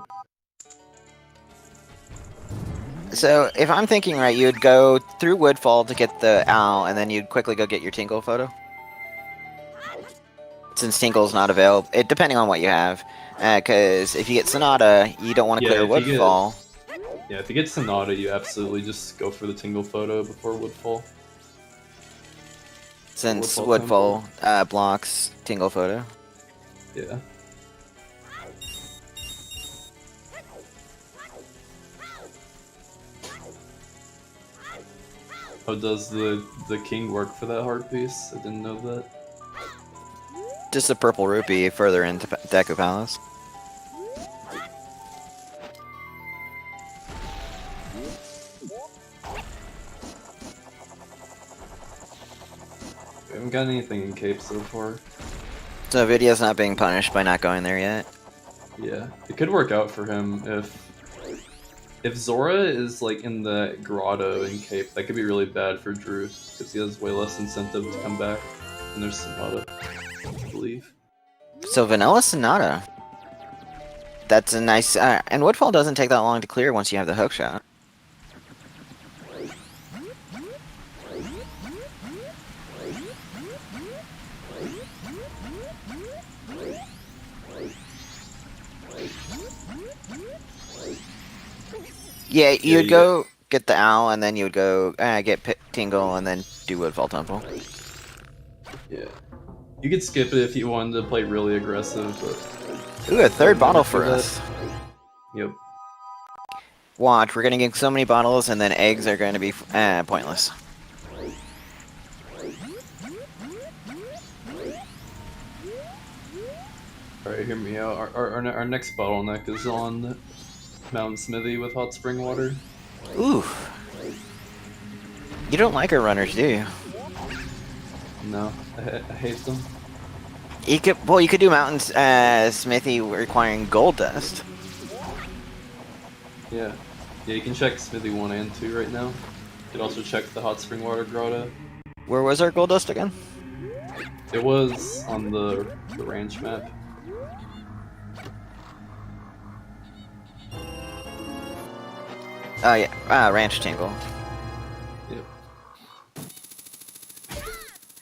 So, if I'm thinking right, you'd go through Woodfall to get the owl, and then you'd quickly go get your Tingle photo? Since Tingle's not available, depending on what you have. Because if you get Sonata, you don't want to clear Woodfall. Yeah, if you get Sonata, you absolutely just go for the Tingle photo before Woodfall. Since Woodfall blocks Tingle photo. Yeah. Oh, does the king work for that heart piece? I didn't know that. Just a purple rupee further into Deku Palace. We haven't got anything in Cape so far. So Vidya's not being punished by not going there yet. Yeah, it could work out for him if Zora is like in the grotto in Cape. That could be really bad for Drew because he has way less incentive to come back. And there's Sonata, I believe. So Vanilla Sonata. That's a nice... and Woodfall doesn't take that long to clear once you have the hook shot. Yeah, you'd go get the owl, and then you would go get Tingle, and then do Woodfall Temple. Yeah. You could skip it if you wanted to play really aggressive, but... Ooh, a 3rd bottle for us. Yep. Watch, we're gonna get so many bottles, and then eggs are going to be pointless. Alright, hear me out. Our next bottleneck is on Mountain Smithy with hot spring water. Ooh. You don't like our runners, do you? No, I hate them. You could do Mountain Smithy requiring gold dust. Yeah. Yeah, you can check Smithy 1 and 2 right now. You can also check the hot spring water grotto. Where was our gold dust again? It was on the ranch map. Oh yeah, Ranch Tingle. Yep.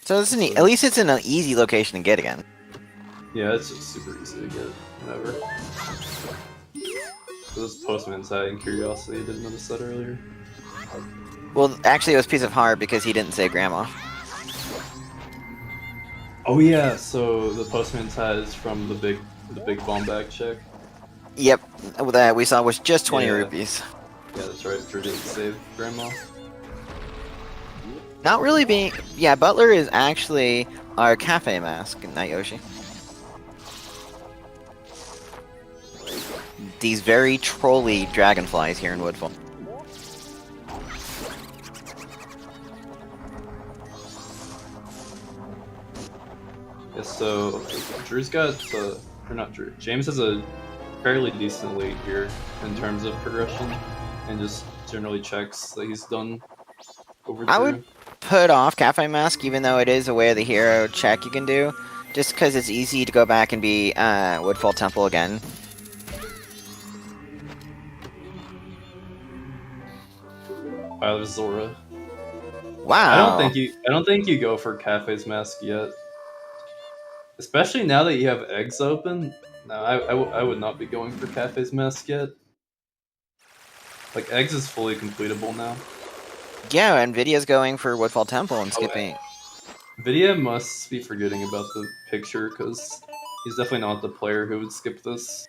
So this is at least it's in an easy location to get again. Yeah, it's just super easy to get whenever. So this Postman's hiding curiosity, I didn't notice that earlier. Well, actually it was Piece of Heart because he didn't say Grandma. Oh yeah, so the Postman's hat is from the big bomb bag check. Yep, that we saw was just 20 Yeah. rupees. Yeah, that's right, Drew didn't save Grandma. Not really being... Yeah, Butler is actually our cafe mask in Night Yoshi. These very trolly dragonflies here in Woodfall. Yeah, so Drew's got, or not Drew, James has a fairly decent lead here in terms of progression and just generally checks that he's done over I Drew. would put off Cafe Mask, even though it is a way of the hero check you can do, just because it's easy to go back and be Woodfall Temple again. Wow, there's Zora. Wow. I don't think you go for Cafe's Mask yet. Especially now that you have eggs open. No, I would not be going for Cafe's Mask yet. Like, eggs is fully completable now. Yeah, Nvidia's going for Woodfall Temple and skipping. Vidya must be forgetting about the picture, because he's definitely not the player who would skip this.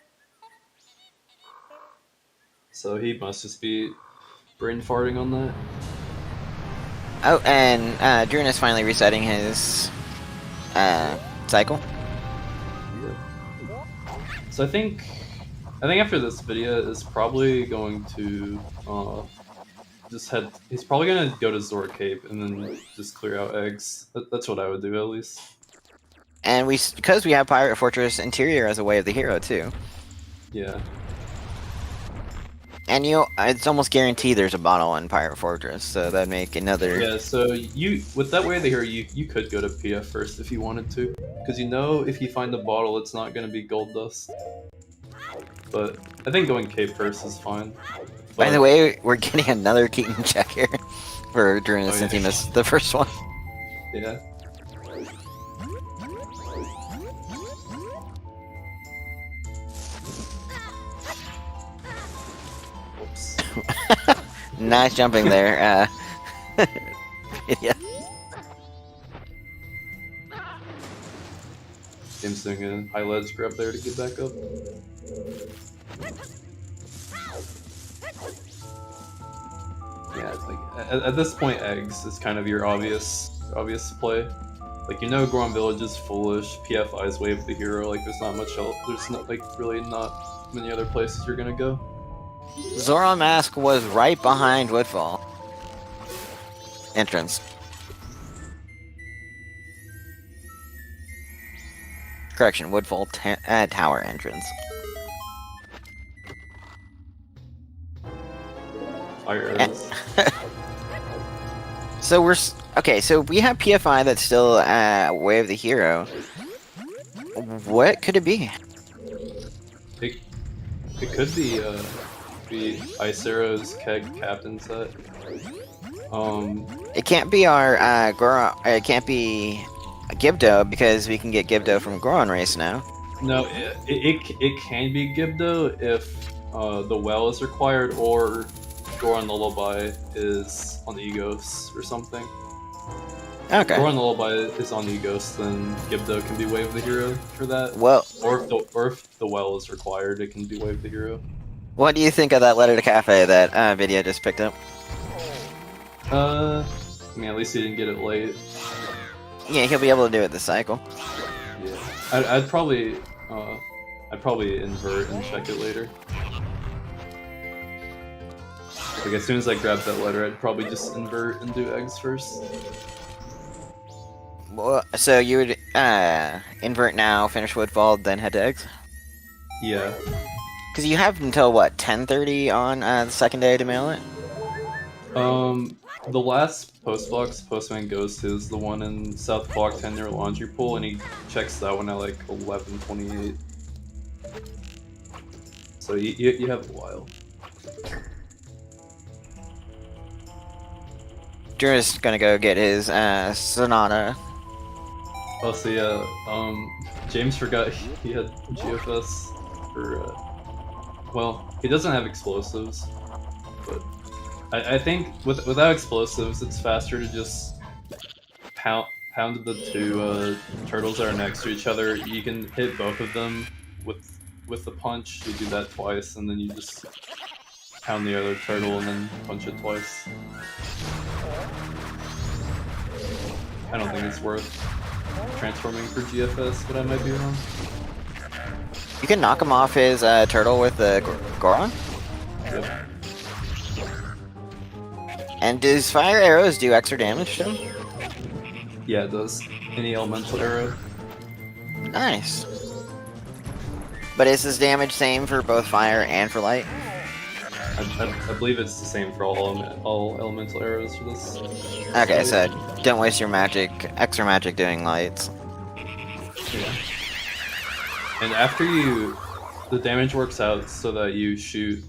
So he must just be brain farting on that. Oh, and Drooness finally resetting his cycle. So I think after this video is probably going to he's probably gonna go to Zora Cape and then just clear out eggs. That's what I would do, at least. And because we have Pirate Fortress Interior as a way of the hero too. Yeah. And it's almost guaranteed there's a bottle in Pirate Fortress, so that'd make another. Yeah, so with that way of the hero, you could go to PF first if you wanted to, because if you find the bottle, it's not gonna be gold dust. But I think going Cape first is fine. By the way, we're getting another Keaton check here for Drooness since he missed the first one. Yeah. Oops. Nice jumping there. Yeah. James doing a high ledge grab there to get back up. Yeah, it's like at this point, eggs is kind of your obvious play. Like, Goron Village is foolish. PFI's wave the hero. Like, there's not much else. There's not really not many other places you're gonna go. Zora Mask was right behind Woodfall entrance. Correction, Woodfall Tower entrance. Fire arrows. So so we have PFI that's still way of the hero. What could it be? It could be Ice Arrow's keg captain set. It can't be our Goron. It can't be Gibdo, because we can get Gibdo from Goron race now. No, it can be Gibdo if the well is required, or Goron Lullaby is on Egos or something. Okay. If Goron Lullaby is on Egos, then Gibdo can be Wave the Hero for that. Well, or if the well is required, it can be Wave the Hero. what do you think of that letter to Cafe that Vidya just picked up? I mean, at least he didn't get it late. Yeah, he'll be able to do it this cycle. Yeah, I'd probably invert and check it later. Like, as soon as I grab that letter, I'd probably just invert and do eggs first. Well, so you would invert now, finish Woodfall, then head to eggs? Yeah. Because you have until what, 10:30 on the second day to mail it? The last postbox Postman goes to is the one in South Block 10 near Laundry Pool, and he checks that one at like 11:28. So you have a while. Drewness gonna go get his Sonata. Oh, so yeah, James forgot he had GFS for, well, he doesn't have explosives, but I think without explosives, it's faster to just pound the two turtles that are next to each other. You can hit both of them with the punch. You do that twice, and then you just pound the other turtle and then punch it twice. I don't think it's worth transforming for GFS, but I might be wrong. You can knock him off his turtle with the Goron? Yep. And does fire arrows do extra damage to him? Yeah, it does. Any elemental arrow. Nice. But is his damage same for both fire and for light? I believe it's the same for all elemental arrows for this. Okay, so don't waste your magic, extra magic doing lights. Yeah. And after the damage works out so that you shoot,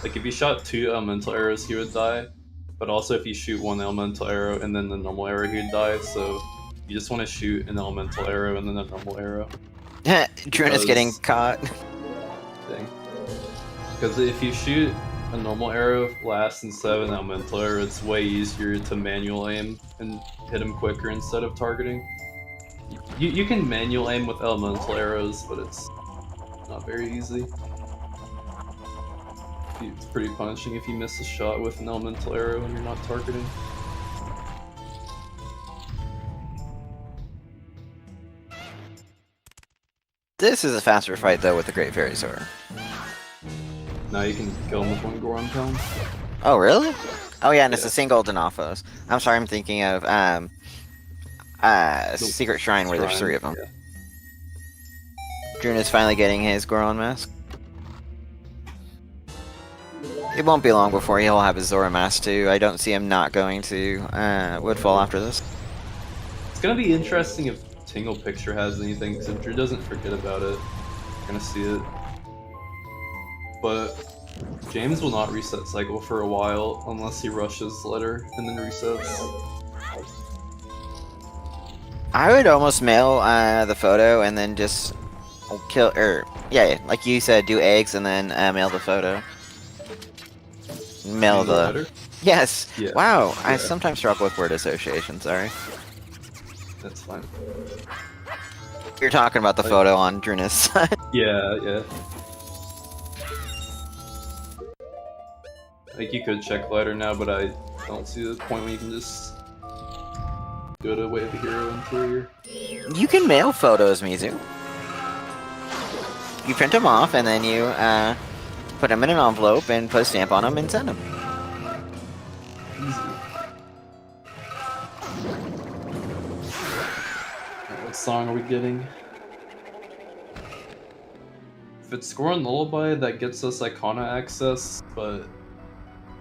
like if you shot 2 elemental arrows, he would die. But also if you shoot 1 elemental arrow and then the normal arrow, he would die. So you just want to shoot an elemental arrow and then a normal arrow. Drooness getting caught. Dang. Because if you shoot a normal arrow last instead of an elemental arrow, it's way easier to manual aim and hit him quicker instead of targeting. You can manual aim with elemental arrows, but it's not very easy. It's pretty punishing if you miss a shot with an elemental arrow and you're not targeting. This is a faster fight though with the Great Fairy Sword. Now you can kill him with 1 Goron Pound. Oh really? Oh yeah, and it's Yeah. a single Denafos. I'm sorry, I'm thinking of Secret Shrine where there's 3 of them. Yeah. Drooness finally getting his Goron mask. It won't be long before he'll have his Zora mask too. I don't see him not going to Woodfall after this. It's gonna be interesting if Tingle Picture has anything, because if Drew doesn't forget about it, you're gonna see it. But James will not reset cycle for a while unless he rushes letter and then resets. I would almost mail the photo and then just kill, yeah, like you said, do eggs and then mail the photo. Mail the letter? Yes. Yeah. Wow. I Yeah. sometimes struggle with word association. Sorry. That's fine. You're talking about the photo on Drooness. Yeah, yeah. Like you could check letter now, but I don't see the point when you can just go to Way of the Hero interior. You can mail photos, Mizu. You print them off and then you put them in an envelope and put a stamp on them and send them. Easy. What song are we getting? If it's Scoring Lullaby, that gets us Icona access, but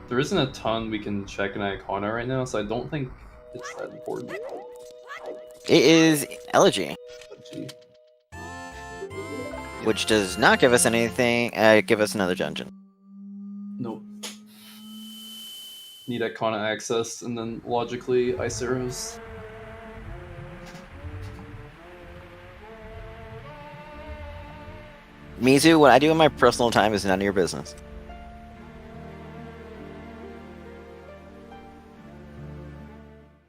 there isn't a ton we can check in Icona right now, so I don't think it's that important. It is Elegy, Gee. which does not give us anything. Give us another dungeon. Nope. Need Icona access, and then logically Ice Arrows. Mizu, what I do in my personal time is none of your business.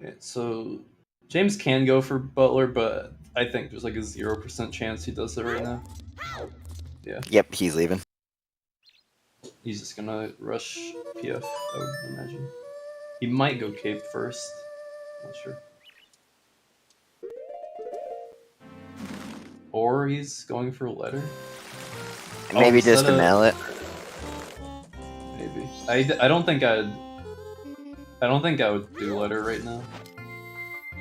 Okay, so James can go for Butler, but I think there's like a 0% chance he does it right now. Yeah, Yep, he's leaving. he's just gonna rush PF, I would imagine. He might go Cape first. Not sure. Or he's going for letter. Maybe just instead to of- mail it. Maybe. I don't think I would do letter right now.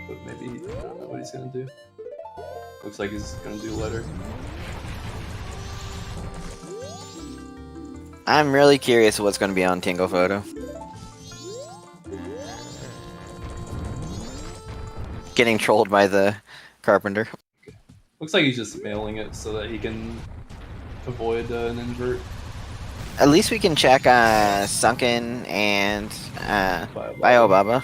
But maybe I don't know what he's gonna do. Looks like he's gonna do letter. I'm really curious what's going to be on Tingle Photo. Getting trolled by the carpenter. Looks like he's just mailing it so that he can avoid an invert. At least we can check Sunken and Biobaba.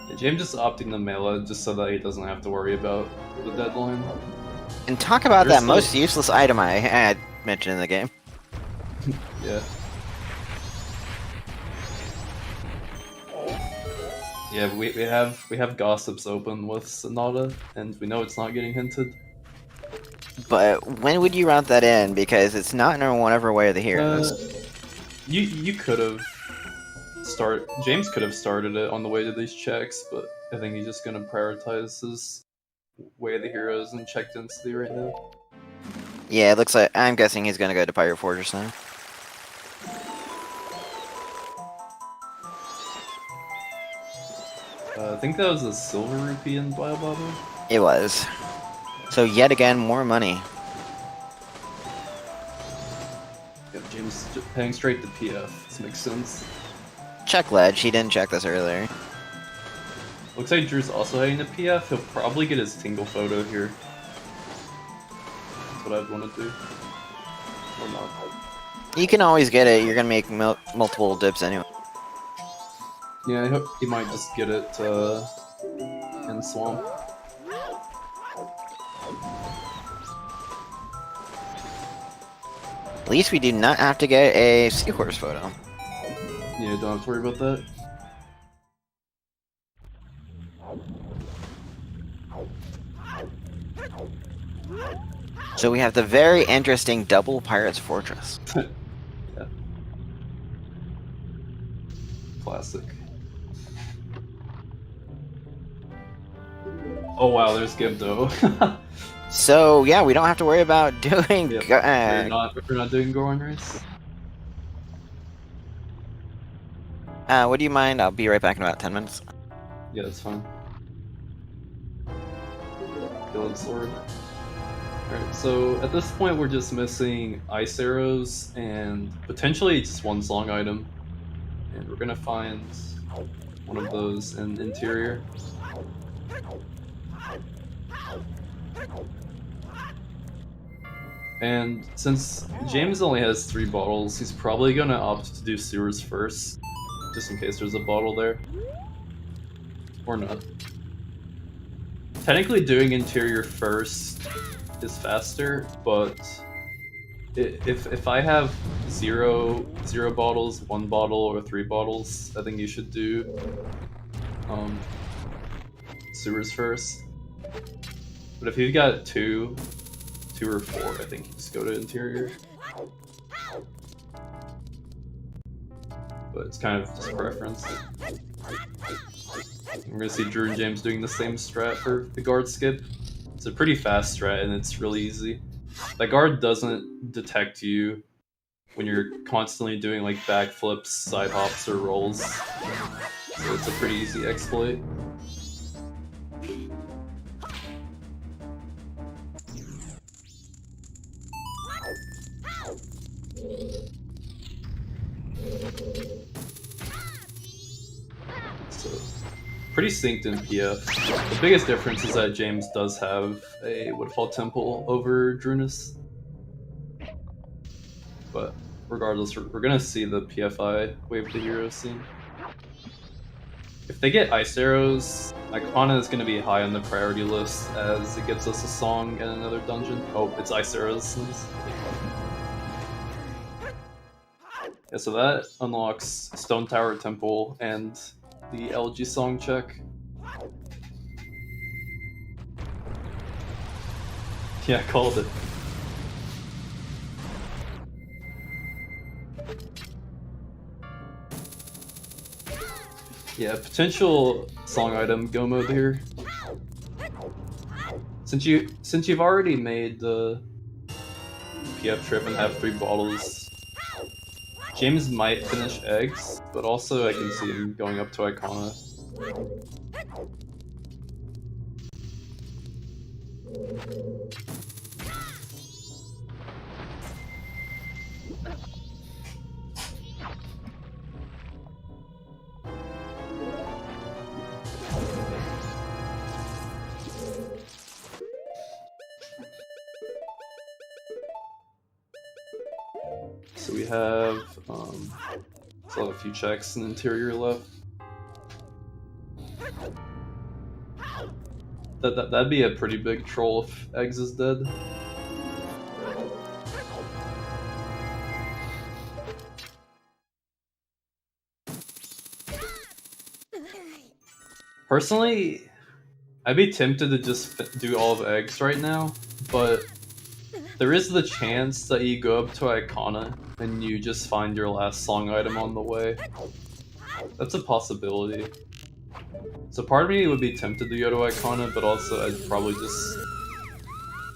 Yeah, James just opting to mail it just so that he doesn't have to worry about the deadline. And talk about There's that most still- useless item I had mentioned in the game. Yeah. Yeah, we have gossips open with Sonata, and we know it's not getting hinted. But when would you route that in? Because it's not in whatever way of the heroes. You could have James could have started it on the way to these checks, but I think he's just gonna prioritize his Way of the Heroes and check density right now. Yeah, it looks like I'm guessing he's gonna go to Pirate Fortress now. I think that was a silver rupee in Bio Baba. It was. So yet again, more money. Yeah, James paying straight to PF. This makes sense. Check ledge. He didn't check this earlier. Looks like Drew's also heading to PF. He'll probably get his Tingle photo here. That's what I'd want to do. Or not. You can always get it. You're gonna make multiple dips anyway. Yeah, I hope he might just get it in Swamp. At least we do not have to get a seahorse photo. Yeah, don't have to worry about that. So we have the very interesting double Pirates Fortress. Yeah. Classic. Oh wow, there's Gibdo. So yeah, we don't have to worry about doing. Yep. We're not doing Goron Race. Would you mind? I'll be right back in about 10 minutes. Yeah, that's fine. Guild Sword. Alright, so at this point we're just missing ice arrows and potentially just one song item. And we're gonna find one of those in interior. And since James only has 3 bottles, he's probably gonna opt to do sewers first, just in case there's a bottle there. Or not. Technically doing interior first is faster, but if I have zero bottles, 1 bottle, or 3 bottles, I think you should do sewers first. But if you've got 2 or 4, I think you just go to interior. But it's kind of just preference. We're gonna see Drew and James doing the same strat for the guard skip. It's a pretty fast strat and it's really easy. That guard doesn't detect you when you're constantly doing like backflips, side hops, or rolls. So it's a pretty easy exploit. So, pretty synced in PF. The biggest difference is that James does have a Woodfall Temple over Drooness. But regardless, we're gonna see the PFI Wave the Hero scene. If they get Ice Arrows, Icona is gonna be high on the priority list as it gives us a song and another dungeon. Oh, it's Ice Arrows. Yeah, so that unlocks Stone Tower Temple and the LG song check. Yeah, called it. Yeah, potential song item go mode here. Since you've already made the PF trip and have 3 bottles, James might finish eggs, but also I can see him going up to Icona. So we have still have a few checks in interior left. That'd be a pretty big troll if eggs is dead. Personally, I'd be tempted to just do all of eggs right now, but there is the chance that you go up to Icona and you just find your last song item on the way. That's a possibility. So part of me would be tempted to go to Icona, but also I'd probably just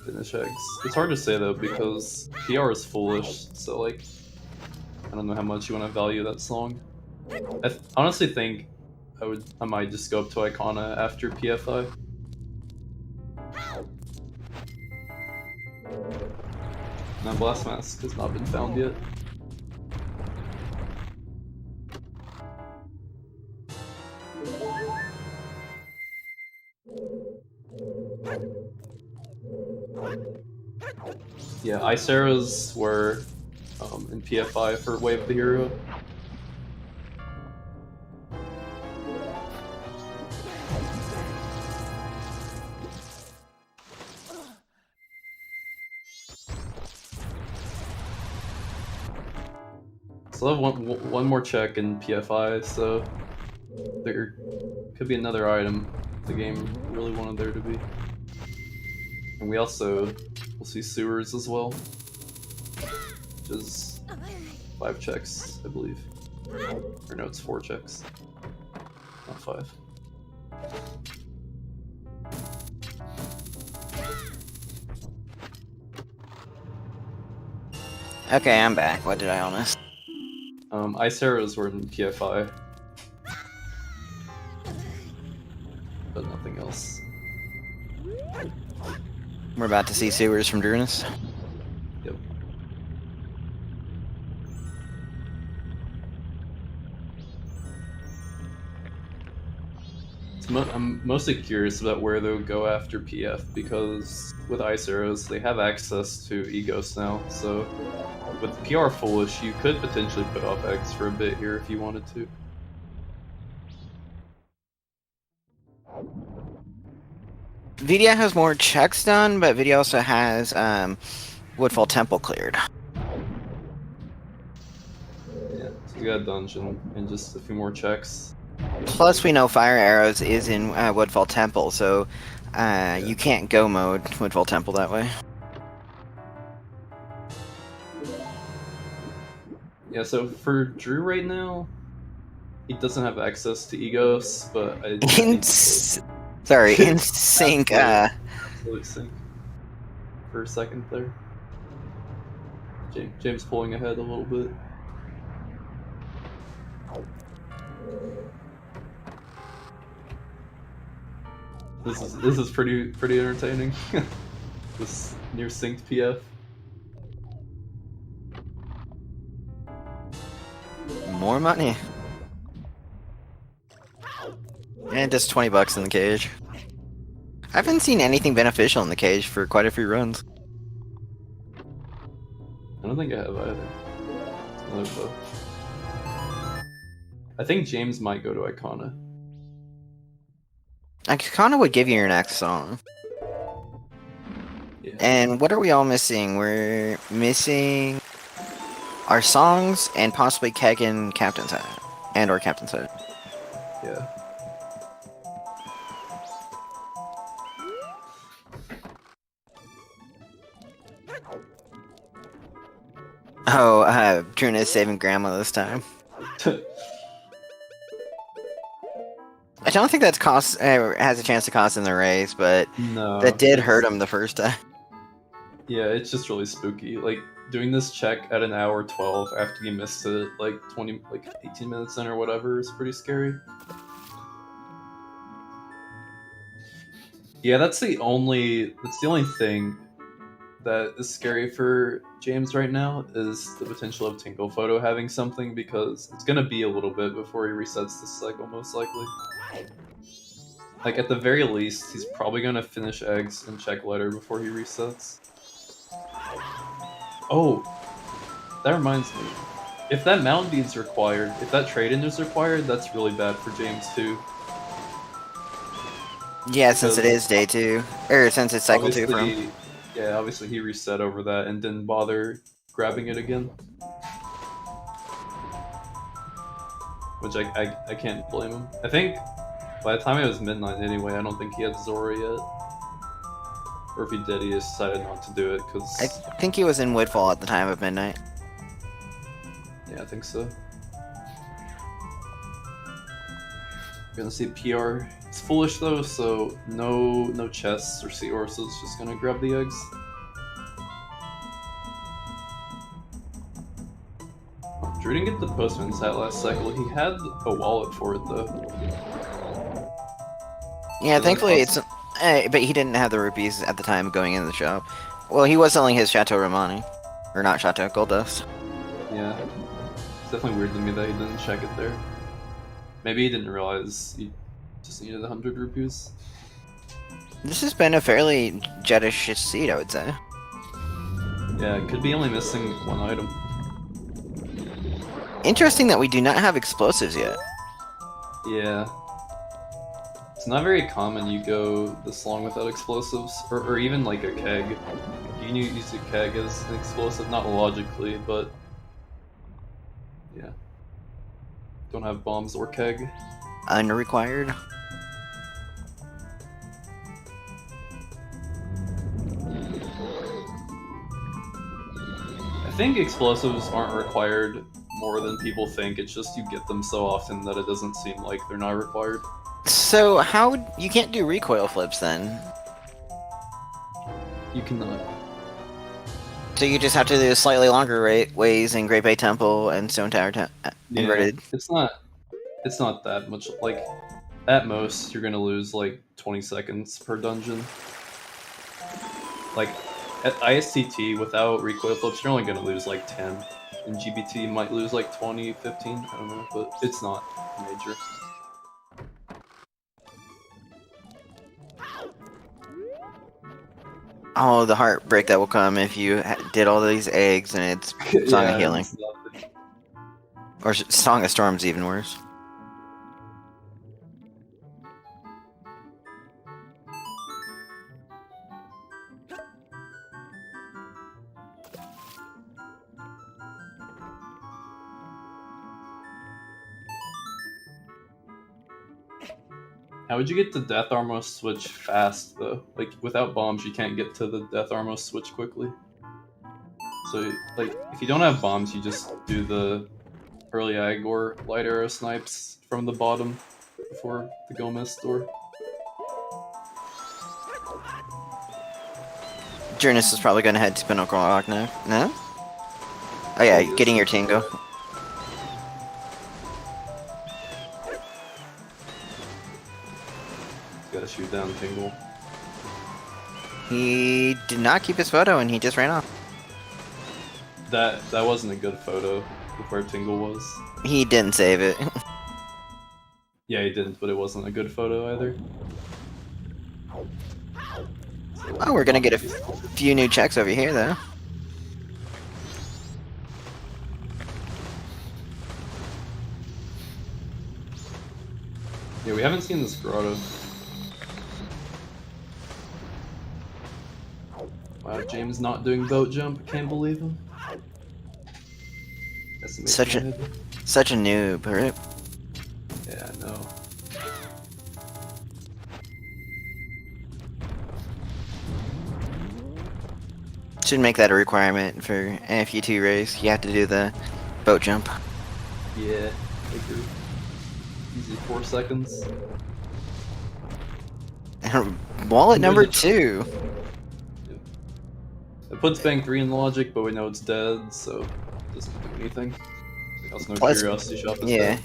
finish eggs. It's hard to say though, because PR is foolish, so like, I don't know how much you want to value that song. I honestly think I might just go up to Icona after PFI. Now Blast Mask has not been found yet. Yeah, Ice Arrows were in PFI for Wave of the Hero. So I have one more check in PFI, so there could be another item the game really wanted there to be. And we also will see sewers as well, which is 5 checks, I believe. Or no, it's 4 checks, not 5. Okay, I'm back. What did I miss? Ice Arrows were in PFI, but nothing else. We're about to see sewers from Drooness. Yep. I'm mostly curious about where they'll go after PF, because with Ice Arrows, they have access to Egos now, so with PR Foolish, you could potentially put off Eggs for a bit here if you wanted to. Vidia has more checks done, but Vidia also has Woodfall Temple cleared. Yeah, so you got a dungeon and just a few more checks. Plus, we know Fire Arrows is in Woodfall Temple, so you can't go mode Woodfall Temple that way. Yeah, so for Drew right now, he doesn't have access to Egos, but I think Sorry, in sync. Absolute sync for a second there. James pulling ahead a little bit. This is pretty entertaining. This near synced PF. More money. And just $20 in the cage. I haven't seen anything beneficial in the cage for quite a few runs. I don't think I have either. Another bow. I think James might go to Icona. Icona would give you your next song. Yeah. And what are we all missing? We're missing our songs and possibly Keg and Captain's Hat. And or Captain's Hat. Yeah. Oh, Drooness saving Grandma this time. I don't think that's has a chance to cost him the race, but No, that did hurt him the first time. Yeah, it's just really spooky. Like doing this check at an hour 12 after you missed it like 18 minutes in or whatever is pretty scary. Yeah, that's the only thing that is scary for James right now is the potential of Tinkle Photo having something, because it's gonna be a little bit before he resets this cycle, most likely. Like at the very least, he's probably gonna finish Eggs and check Letter before he resets. Oh, that reminds me. If that Mountain Bead's required, if that trade-in is required, that's really bad for James too. Yeah, since it is day 2. Or since it's cycle 2 for him. Yeah, obviously he reset over that and didn't bother grabbing it again. Which I can't blame him. I think by the time it was midnight anyway, I don't think he had Zora yet. Or if he did, he just decided not to do it because... I think he was in Woodfall at the time of midnight. Yeah, I think so. We're gonna see PR. It's foolish though, so no chests or sea horses, just gonna grab the eggs. Drew didn't get the postman's hat last cycle. He had a wallet for it though. Yeah, So thankfully that's it's. But he didn't have the rupees at the time going into the shop. Well, he was selling his Chateau Romani. Or not Chateau, Gold Dust. Yeah. It's definitely weird to me that he didn't check it there. Maybe he didn't realize he just needed 100 rupees. This has been a fairly jettish seed, I would say. Yeah, it could be only missing one item. Interesting that we do not have explosives yet. Yeah. It's not very common you go this long without explosives, or even like a keg. You can use a keg as an explosive, not logically, but yeah. Don't have bombs or keg. Unrequired. I think explosives aren't required more than people think, it's just you get them so often that it doesn't seem like they're not required. So how would you can't do recoil flips then? You cannot. So you just have to do slightly longer ways in Great Bay Temple and Stone Tower inverted. It's not that much. Like, at most, you're gonna lose like 20 seconds per dungeon. Like, at ISTT, without recoil flips, you're only gonna lose like 10. In GBT, you might lose like 20, 15, I don't know, but it's not major. Oh, the heartbreak that will come if you did all these eggs and it's Song of Healing. Or Song of Storm's even worse. How would you get the Death Armor switch fast, though? Like, without bombs, you can't get to the Death Armor switch quickly. So, like, if you don't have bombs, you just do the early Igor light arrow snipes from the bottom before the Gomez door. Drooness is probably going to head to Pinnacle Rock now. No? Oh yeah, getting your Tingo. Gotta shoot down Tingle. He did not keep his photo and he just ran off. That wasn't a good photo of where Tingle was. He didn't save it. Yeah, he didn't, but it wasn't a good photo either. Oh, we're gonna get a few new checks over here though. Yeah, we haven't seen this grotto. Wow, James not doing boat jump. Can't believe him. Such a noob, right? Yeah, I know. Should make that a requirement for an FU2 race. You have to do the boat jump. Yeah, I agree. Easy 4 seconds. Wallet number 2. It puts Bang 3 in logic, but we know it's dead, so it doesn't do anything. Also, no Plus, curiosity shop is yeah.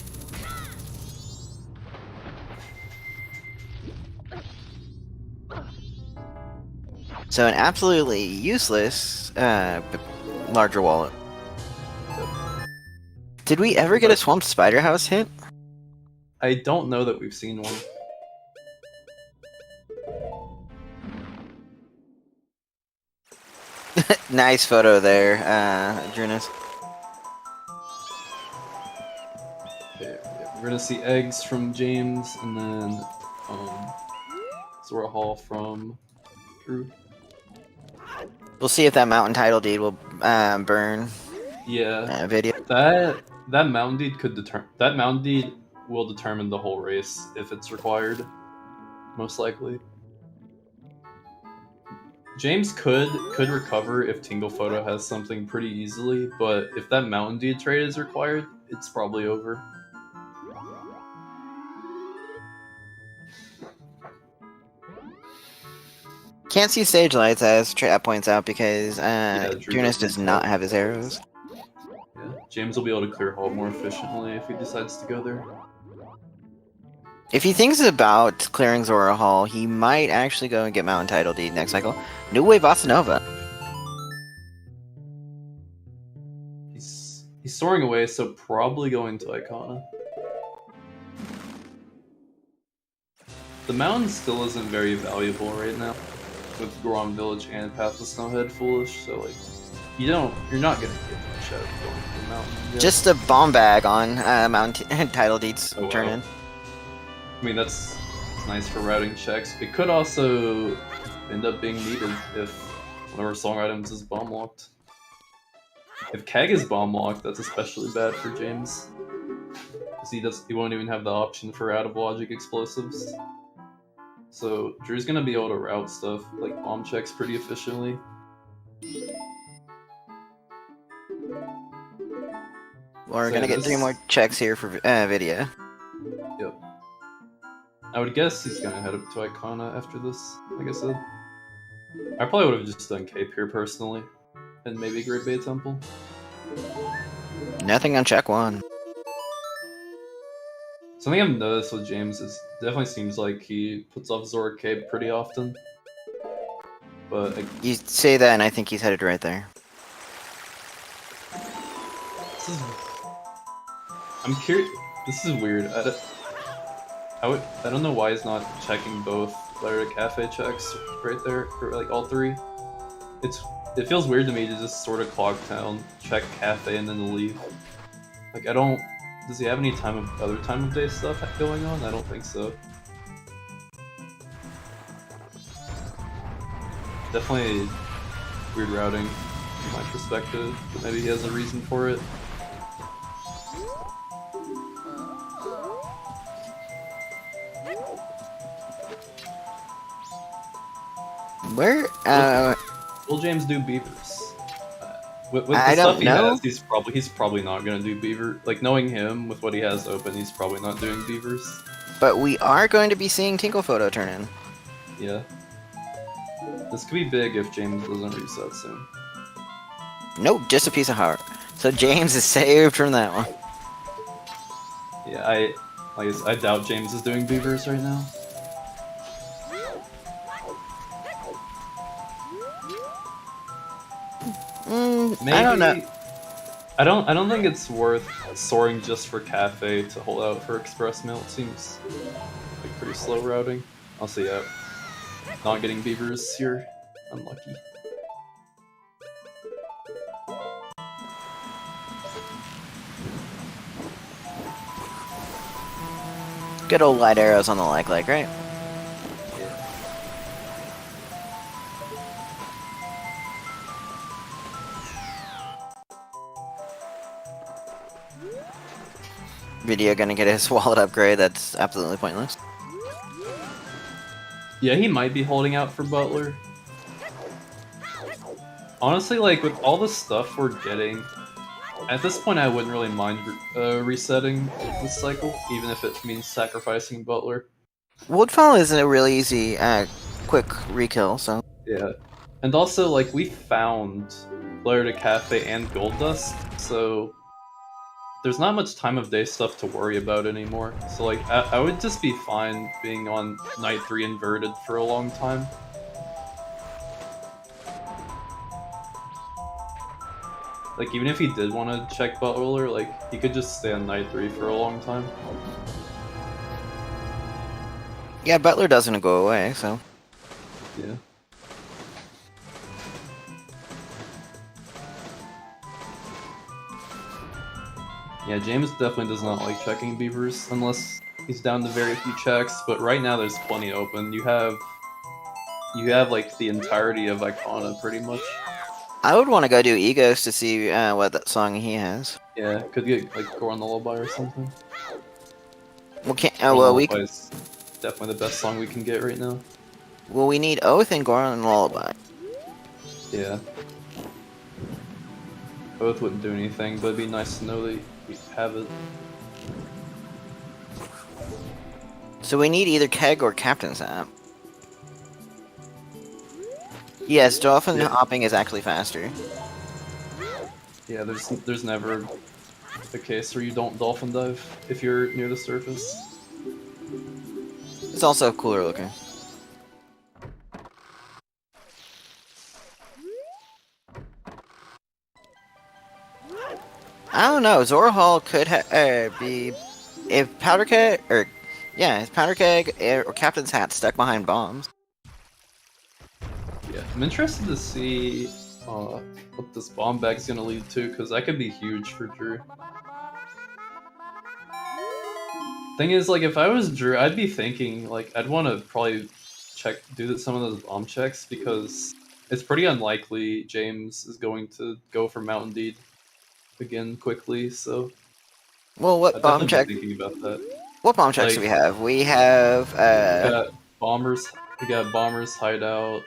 dead. So an absolutely useless larger wallet. Did we ever get a Swamp Spider House hit? I don't know that we've seen one. Nice photo there, Drooness. Okay, we're gonna see eggs from James, and then Zora Hall from Drew. We'll see if that mountain title deed will burn. Yeah, Video. that mountain deed will determine the whole race if it's required, most likely. James could recover if Tingle Photo has something pretty easily, but if that mountain deed trade is required, it's probably over. Can't see stage lights as Trap points out because Drew Drooness does not have his arrows. Yeah, James will be able to clear Hall more efficiently if he decides to go there. If he thinks about clearing Zora Hall, he might actually go and get Mountain Title Deed next cycle. New Wave Bossa Nova. He's soaring away, so probably going to Icona. The mountain still isn't very valuable right now, with Goron Village and Path of Snowhead foolish. So like, you're not gonna get much out of going to the mountain. Yet. Just a bomb bag on Mountain Title Deed's turn in. I mean, that's nice for routing checks. It could also end up being needed if one of our song items is bomb locked. If Keg is bomb locked, that's especially bad for James, because he won't even have the option for out of logic explosives. So Drew's gonna be able to route stuff like bomb checks pretty efficiently. We're gonna get 3 more checks here for video. Yep. I would guess he's gonna head up to Icona after this, like I said. I probably would have just done Cape here personally, and maybe Great Bay Temple. Nothing on check 1. Something I've noticed with James is definitely seems like he puts off Zora Cape pretty often. But you say that, and I think he's headed right there. I'm curious. This is weird. I don't know why he's not checking both Letter to Cafe checks right there, or like all 3. It feels weird to me to just sort of clock down, check Cafe, and then leave. Like I don't. Does he have any other time of day stuff going on? I don't think so. Definitely weird routing from my perspective, but maybe he has a reason for it. Where? Will James do beavers? With the I stuff don't he know. has, he's probably not gonna do beaver. Like knowing him with what he has open, he's probably not doing beavers. But we are going to be seeing Tinkle Photo turn in. Yeah. This could be big if James doesn't reset soon. Nope, just a piece of heart. So James is saved from that one. Yeah, I doubt James is doing beavers right now. Maybe, I don't know. I don't think it's worth soaring just for Cafe to hold out for Express Mail. It seems like pretty slow routing. I'll see out. Not getting beavers here. Unlucky. Good old light arrows on the like, right? Video gonna get his wallet upgrade, that's absolutely pointless. Yeah, he might be holding out for Butler. Honestly, like, with all the stuff we're getting, at this point I wouldn't really mind resetting this cycle, even if it means sacrificing Butler. Woodfall is a really easy, quick rekill, so... Yeah. And also, like, we found Letter to Cafe and Gold Dust, so... there's not much time of day stuff to worry about anymore. So like, I would just be fine being on Night 3 inverted for a long time. Like, even if he did want to check Butler, like, he could just stay on Night 3 for a long time. Yeah, Butler doesn't go away, so... Yeah. Yeah, James definitely does not like checking beavers unless he's down to very few checks, but right now there's plenty open. You have like the entirety of Icona pretty much. I would want to go do Egos to see what that song he has. Yeah, could get like Goron Lullaby or something. Well, we is definitely the best song we can get right now. Well, we need Oath and Goron Lullaby. Yeah. Both wouldn't do anything, but it'd be nice to know that we have it. So we need either Keg or Captain's App. Yes, Dolphin hopping is actually faster. Yeah, there's never the case where you don't dolphin dive if you're near the surface. It's also cooler looking. I don't know. Zora Hall could be if Powder Keg if Powder Keg or Captain's Hat stuck behind bombs. Yeah, I'm interested to see what this bomb bag's gonna lead to, because that could be huge for Drew. Thing is, like, if I was Drew, I'd be thinking, like, I'd want to probably do some of those bomb checks, because it's pretty unlikely James is going to go for Mountain Deed again quickly, so Well, what I'd bomb definitely check? be thinking about that. What bomb checks Like, do we have? We have We got bombers hideout.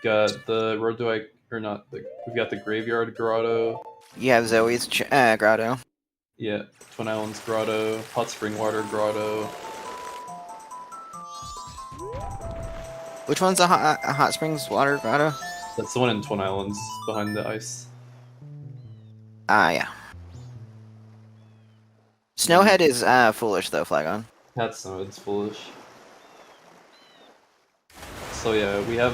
Got the road to we've got the graveyard grotto. You have Zoe's grotto. Yeah, Twin Islands grotto, hot spring water grotto. Which one's a hot springs water grotto? That's the one in Twin Islands behind the ice. Ah, yeah. Snowhead is foolish though, Flagon. It's foolish. So yeah, we have,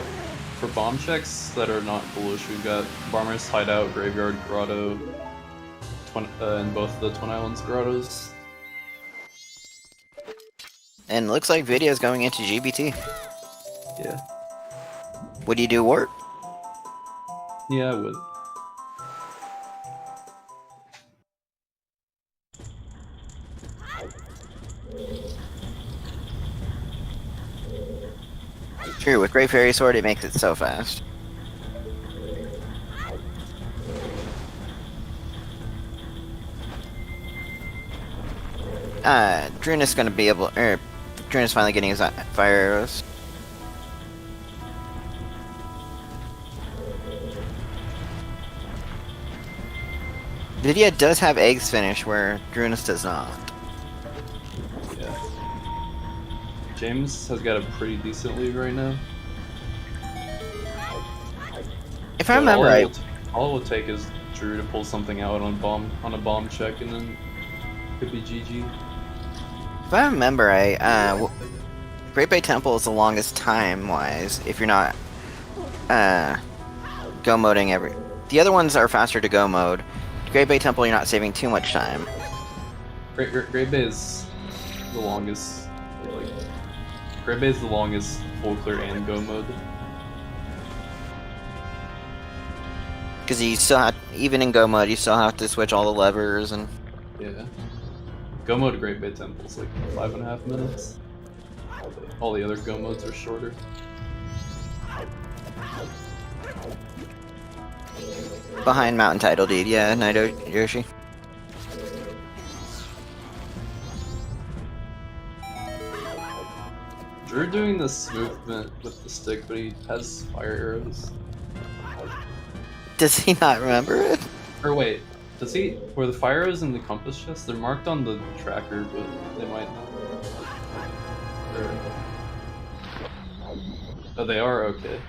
for bomb checks that are not foolish, we've got Bomber's Hideout, Graveyard Grotto, and both the Twin Islands grottos. And it looks like video's going into GBT. Yeah. Would you do Wart? Yeah, I would. True, with Great Fairy Sword it makes it so fast. Drooness gonna be able, Drooness finally getting his fire arrows. Lydia does have eggs finish where Drooness does not. Yeah. James has got a pretty decent lead right now. If I remember right, all it will take is Drew to pull something out on a bomb check, and then it could be GG. if I remember right, Great Bay Temple is the longest time-wise, if you're not go-moding every... The other ones are faster to go-mode. Great Bay Temple, you're not saving too much time. Great Bay is the longest. Like, Great Bay is the longest full clear and go mode. Because you still have, even in go mode, you still have to switch all the levers and... Yeah. Go mode Great Bay Temple's like 5.5 minutes. All the other go modes are shorter. Behind Mountain Title Deed, yeah, Naito Yoshi. Drew doing this movement with the stick, but he has fire arrows. Does he not remember it? Or wait, does he? Were the fire arrows in the compass chest? They're marked on the tracker, but they might not. Oh, they are? Okay.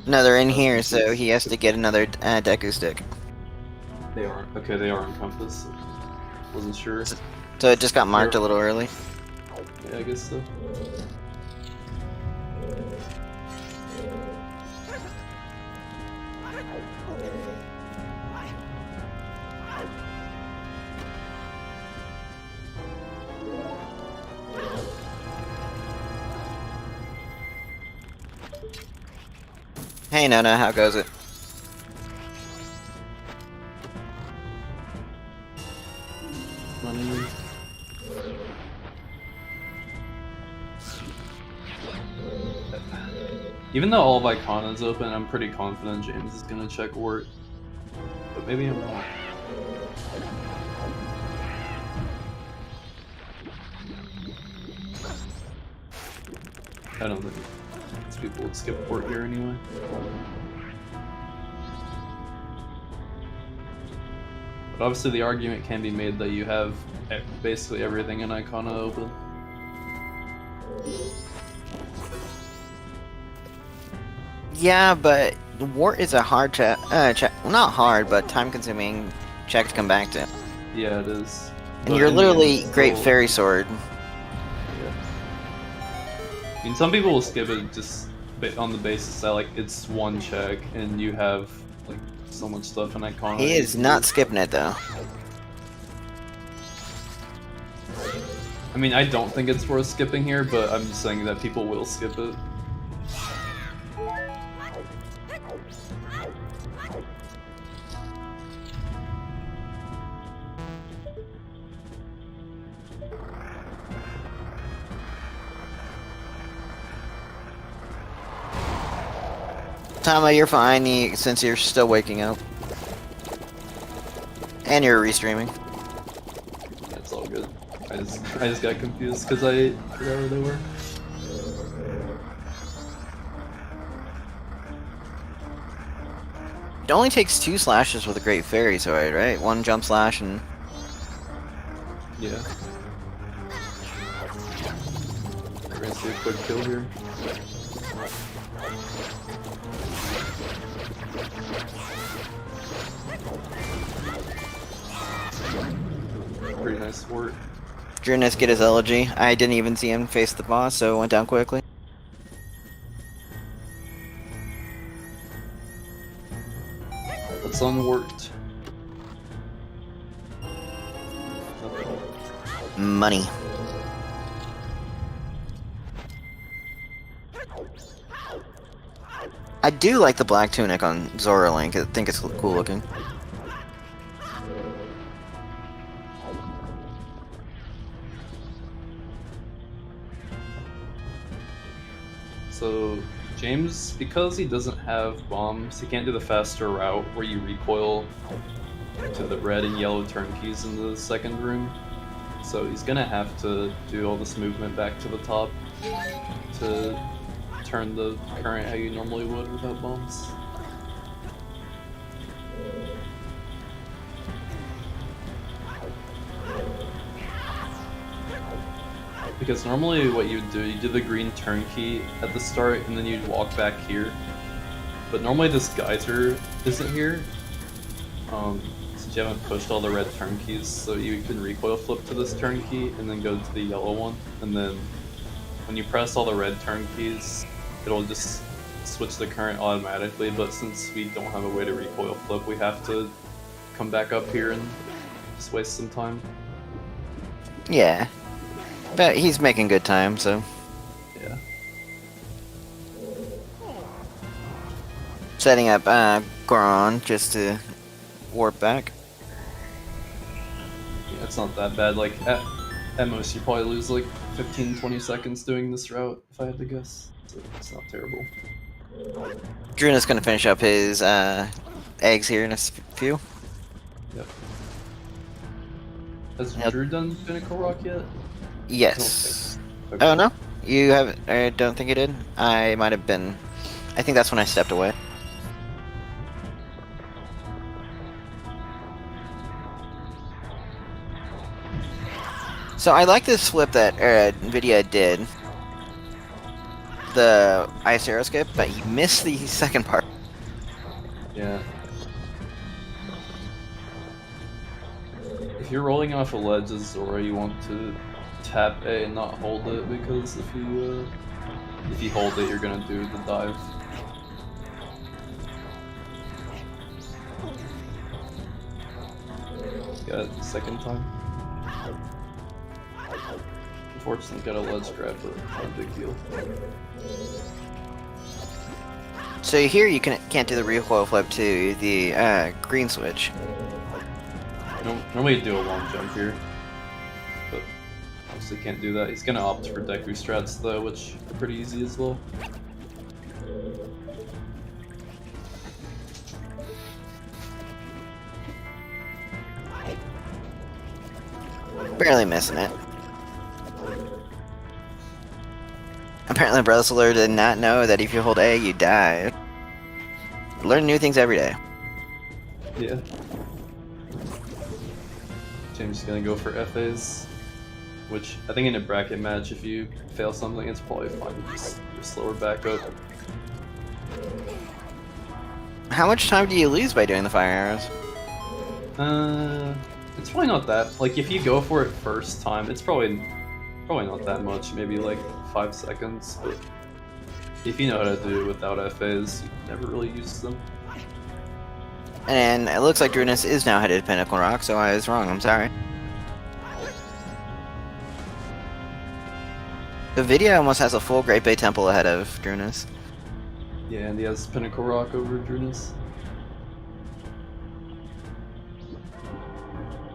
No, they're in here, so he has to get another Deku stick. They aren't. Okay, they are on compass. Wasn't sure. So it just got marked a little early. Yeah, I guess so. Hey Nona, how goes it? Money. Even though all of Iconia's open, I'm pretty confident James is gonna check Wart. But maybe I'm not. I don't think these people would skip Wart here anyway. But obviously the argument can be made that you have basically everything in Icona open. Yeah, but Wart is a hard well, not hard, but time-consuming check to come back to. Yeah, it is. And But you're in the end, literally it's Great still- Fairy Sword. Yeah. I mean, some people will skip it just on the basis that like it's one check and you have like so much stuff in Icona. He is not skipping it though. I mean, I don't think it's worth skipping here, but I'm just saying that people will skip it. Tama, you're fine since you're still waking up. And you're restreaming. That's all good. I just got confused because I forgot where they were. It only takes 2 slashes with a Great Fairy Sword, right? 1 jump slash and... Yeah. We're gonna see a quick kill here. Pretty nice work. Drooness get his elegy. I didn't even see him face the boss, so it went down quickly. That's unworked. Money. I do like the black tunic on Zora Link. I think it's cool looking. So James, because he doesn't have bombs, he can't do the faster route where you recoil to the red and yellow turnkeys in the second room. So he's gonna have to do all this movement back to the top to turn the current how you normally would without bombs. Because normally what you would do, you do the green turnkey at the start and then you'd walk back here. But normally this geyser isn't here. Since you haven't pushed all the red turnkeys, so you can recoil flip to this turnkey and then go to the yellow one. And then when you press all the red turnkeys, it'll just switch the current automatically. But since we don't have a way to recoil flip, we have to come back up here and just waste some time. Yeah. But he's making good time, so... Yeah. Setting up Goron just to warp back. Yeah, it's not that bad. Like, at most, you probably lose like 15-20 seconds doing this route, if I had to guess. So it's not terrible. Drooness gonna finish up his eggs here in a few. Yep. Has Yep. Drew done Pinnacle Rock yet? Yes. Okay. Oh, no? You haven't... I don't think you did? I might have been... I think that's when I stepped away. So I like this flip that Nvidia did. The ice arrow skip, but he missed the second part. Yeah. If you're rolling off a ledge as Zora, you want to tap A and not hold it, because if you hold it, you're gonna do the dive. Got it the second time. Unfortunately, got a ledge grab, but not a big deal. So here you can't do the recoil flip to the green switch. Normally you do a long jump here, but obviously can't do that. He's gonna opt for Deku strats though, which are pretty easy as well. Barely missing it. Apparently Brother did not know that if you hold A, you die. Learn new things every day. Yeah. James is gonna go for FAs, which I think in a bracket match, if you fail something, it's probably fine to just slower back up. How much time do you lose by doing the fire arrows? It's probably not that. Like, if you go for it first time, it's probably not that much. Maybe like 5 seconds. But if you know how to do it without FAs, you never really use them. And it looks like Drooness is now headed to Pinnacle Rock, so I was wrong, I'm sorry. The video almost has a full Great Bay Temple ahead of Drooness. Yeah, and he has Pinnacle Rock over Drooness.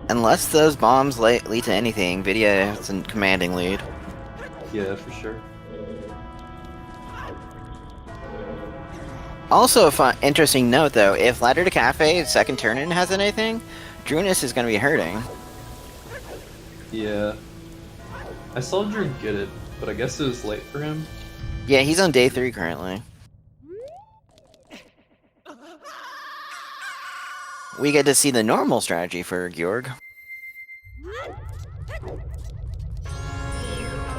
Unless those bombs lead to anything, Vidya has a commanding lead. Yeah, for sure. Also, a fun, interesting note though, if Ladder to Cafe second turn-in has anything, Drooness is going to be hurting. Yeah. I saw Drew get it, but I guess it was late for him. Yeah, he's on day 3 currently. We get to see the normal strategy for Georg.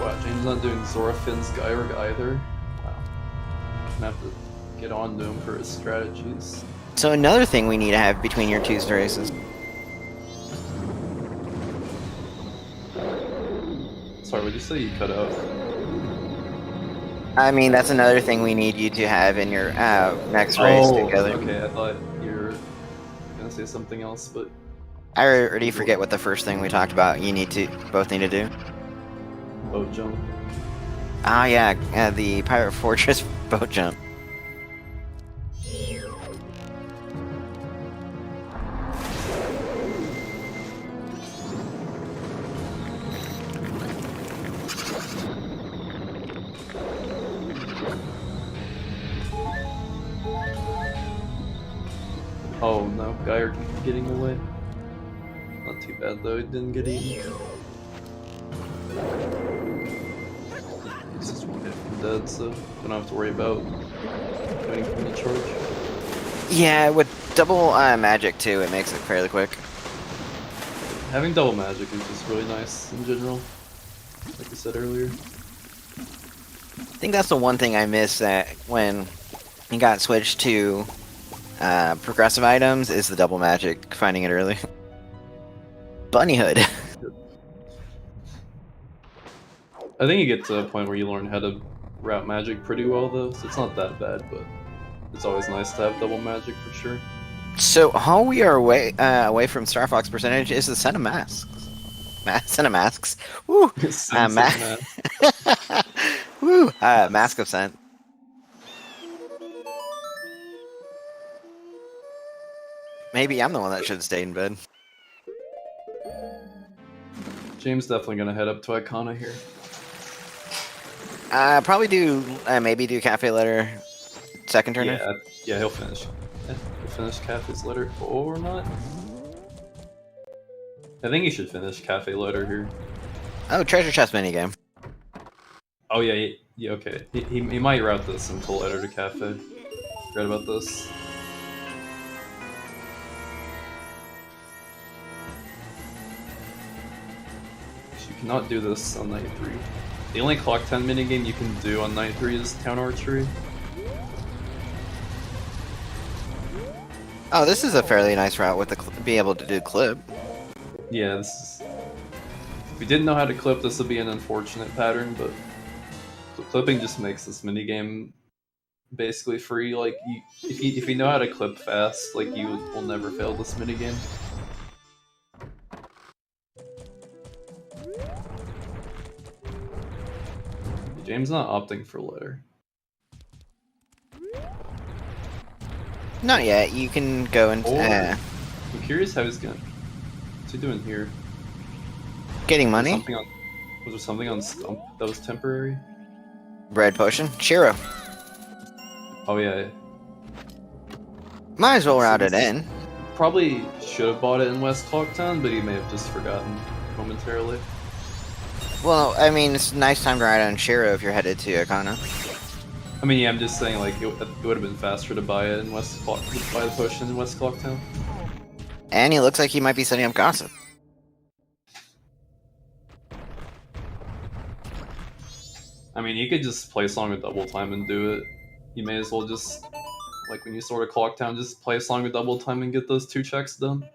Wow, James not doing Zorafin's Gyrg either. Wow. Gonna have to get on to him for his strategies. So another thing we need to have between your two races. Sorry, would you say you cut out? I mean, that's another thing we need you to have in your next race together. Okay, I thought you were gonna say something else, but I already forget what the first thing we talked about you both need to do. boat jump. Ah, yeah, the Pirate Fortress boat jump. Oh no, Geier getting away. Not too bad though, it didn't get eaten. He's just one hit from dead, so don't have to worry about waiting for the charge. Yeah, with double magic too, it makes it fairly quick. Having double magic is just really nice in general, like I said earlier. I think that's the one thing I missed that when it got switched to progressive items is the double magic, finding it early. Bunny Hood. I think you get to a point where you learn how to route magic pretty well though, so it's not that bad, but it's always nice to have double magic for sure. So how we are away from Star Fox percentage is the Sen of Masks. Sen of Masks. Woo! Woo! Mask of Scent. Maybe I'm the one that should have stayed in bed. James definitely gonna head up to Icona here. Probably do maybe do Cafe Letter second turner. Yeah, he'll finish. Yeah, he'll finish Cafe's letter or not. I think he should finish Cafe letter here. Oh, treasure chest minigame. Oh yeah, okay. He might route this until letter to Cafe. Forgot about this. You cannot do this on night 3. The only clock 10 minigame you can do on night 3 is town archery. Oh, this is a fairly nice route with the be able to do clip. Yeah, this is... If we didn't know how to clip, this would be an unfortunate pattern, but clipping just makes this minigame basically free. Like, if you know how to clip fast, like, you will never fail this minigame. James not opting for letter. Not yet. You can go and. I'm curious how he's gonna. What's he doing here? Getting money. Was there something on Stump that was temporary? Red potion. Shiro. Oh yeah. Might as well route it in. Probably should have bought it in West Clocktown, but he may have just forgotten momentarily. Well, I mean, it's a nice time to ride on Shiro if you're headed to Icona. I mean, yeah, I'm just saying, like, it would have been faster to buy it in buy the potion in West Clocktown. And he looks like he might be setting up Gossip. I mean, you could just play a song with double time and do it. You may as well just, like, when you sort of Clocktown, just play a song with double time and get those 2 checks done.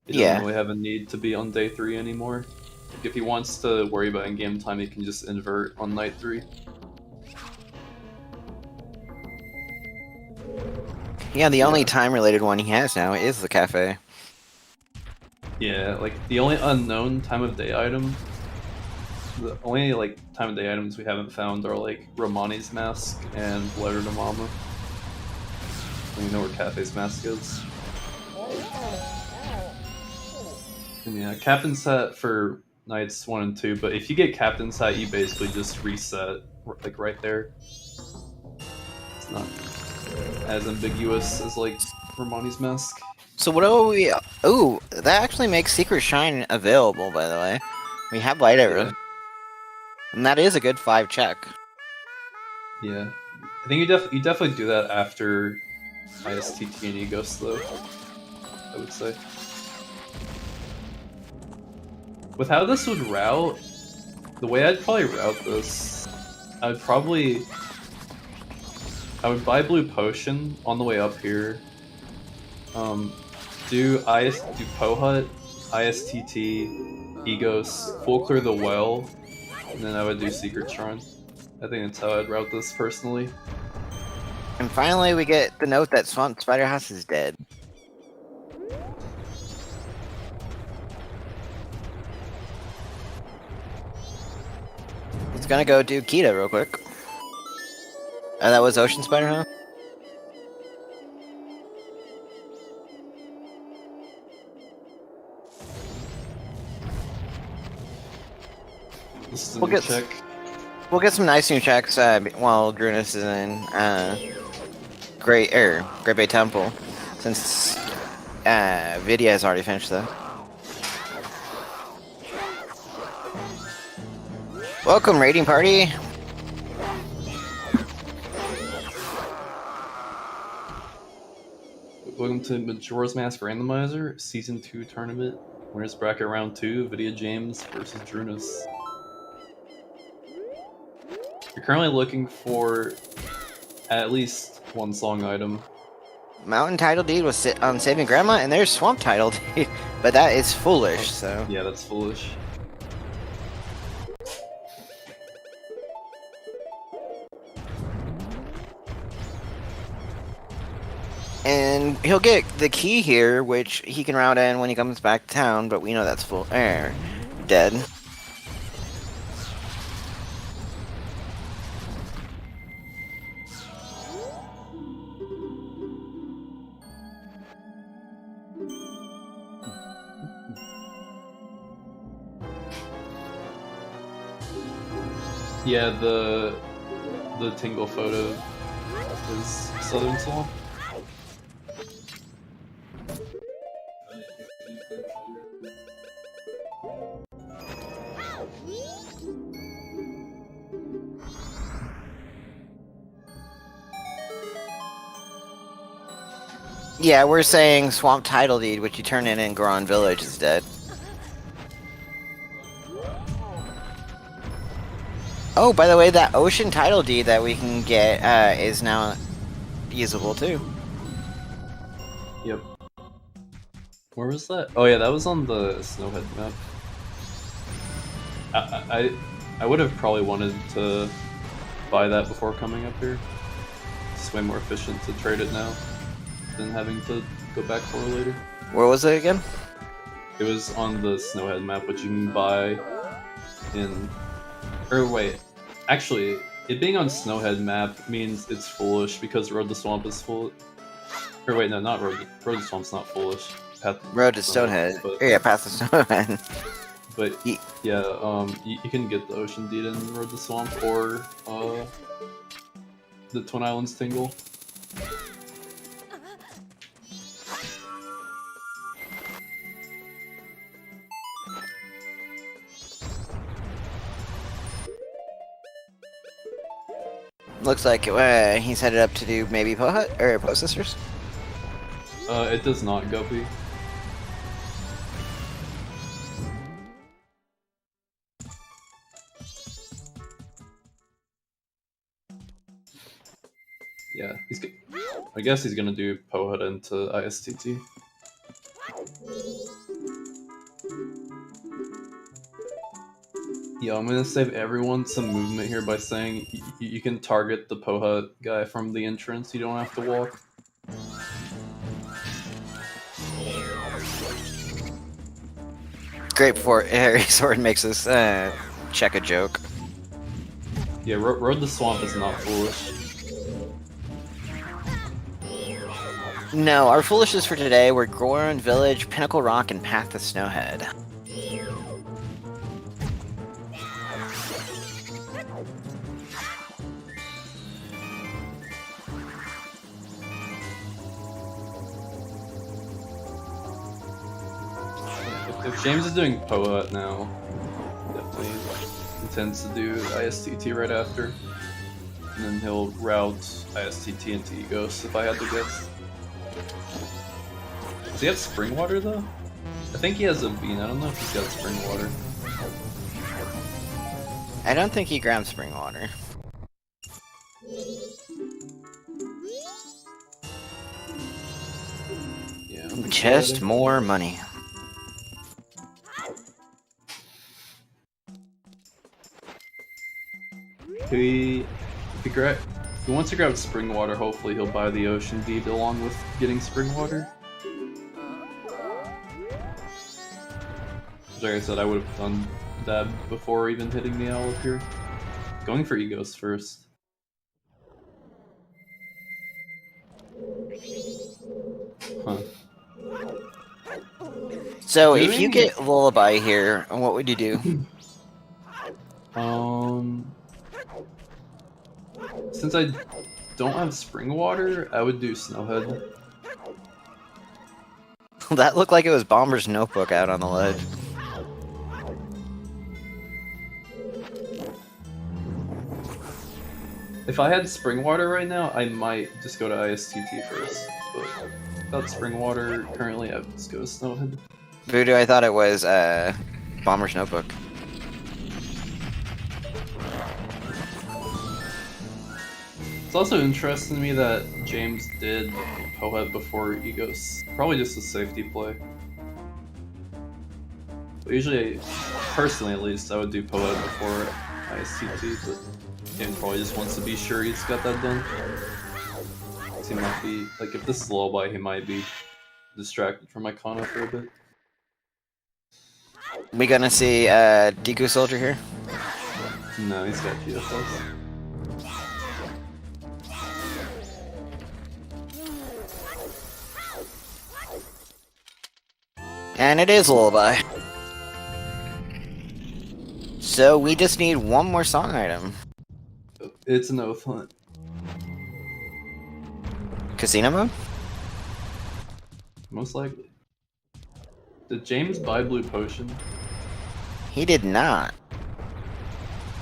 He doesn't Yeah. really have a need to be on day 3 anymore. Like, if he wants to worry about in-game time, he can just invert on night 3. Yeah, the only Yeah. time-related one he has now is the cafe. Yeah, like the only unknown time of day item, the only like time of day items we haven't found are like Romani's mask and Letter to Mama. And we know where Cafe's mask is. And yeah, Captain Set for nights 1 and 2, but if you get Captain Set, you basically just reset like right there. It's not as ambiguous as like Romani's mask. So what do we... Ooh, that actually makes Secret Shine available, by the way. We have Light Arrow. Yeah. And that is a good 5 check. Yeah, I think you definitely do that after ISTT and Egos, though. I would say. With how this would route, the way I'd probably route this, I would buy Blue Potion on the way up here. Do Pohut, ISTT, Egos, full clear the well, and then I would do Secret Shrine. I think that's how I'd route this personally. And finally, we get the note that Swamp Spider House is dead. He's gonna go do Kita real quick. That was Ocean Spider House? This is a We'll new get- check. We'll get some nice new checks while Drooness is in Great Bay Temple, since Vidya has already finished though. Welcome, raiding party. Welcome to Majora's Mask Randomizer Season 2 Tournament. Winners Bracket Round 2, Vidya James versus Drooness. You're currently looking for at least one song item. Mountain Title Deed was on Saving Grandma, and there's Swamp Title Deed, but that is foolish, so... Yeah, that's foolish. And he'll get the key here, which he can route in when he comes back to town, but we know that's dead. Yeah, the Tingle photo is Southern Swamp. Yeah, we're saying Swamp Title Deed, which you turn in Goron Village, is dead. Oh, by the way, that Ocean Title Deed that we can get is now usable too. Yep. Where was that? Oh yeah, that was on the Snowhead map. I would have probably wanted to buy that before coming up here. It's way more efficient to trade it now than having to go back for it later. Where was it again? It was on the Snowhead map, which you can buy in... Or wait, actually, it being on Snowhead map means it's foolish because Road to Swamp is full. Or wait, no, not Road to Swamp's not foolish. Road to Stonehead. But, Yeah, past the Stonehead. but yeah, you can get the Ocean Deed in Road to Swamp or the Twin Islands Tingle. Looks like he's headed up to do maybe Pohut or Post Sisters. It does not, Guppy. Yeah, I guess he's gonna do Pohut into ISTT. Yeah, I'm gonna save everyone some movement here by saying you can target the Poha guy from the entrance. You don't have to walk. Great before Harry Sword makes us check a joke. Yeah, Road the Swamp is not foolish. No, our foolishness for today were Goron Village, Pinnacle Rock, and Path to Snowhead. If James is doing Poha now, definitely intends to do ISTT right after. And then he'll route ISTT into Egos, if I had to guess. Does he have Spring Water, though? I think he has a bean. I don't know if he's got Spring Water. I don't think he grabbed Spring Water. Yeah. Just more money. If he wants to grab Spring Water, hopefully he'll buy the Ocean Deed along with getting Spring Water. Like I said, I would have done that before even hitting the owl up here. Going for Egos first. Huh. So, if you get Lullaby here, what would you do? Since I don't have Spring Water, I would do Snowhead. That looked like it was Bomber's notebook out on the ledge. If I had Spring Water right now, I might just go to ISTT first. But without Spring Water, currently I would just go to Snowhead. Voodoo, I thought it was Bomber's notebook. It's also interesting to me that James did Pohead before Egos. Probably just a safety play. But usually, personally at least, I would do Pohead before ISTT, but James probably just wants to be sure he's got that done. So he might be, like, if this is Lullaby, he might be distracted from Icona for a bit. We gonna see Deku Soldier here? No, he's got GFS. And it is Lullaby. So we just need one more song item. It's an Oath Hunt. Casino mode? Most likely. Did James buy Blue Potion? He did not.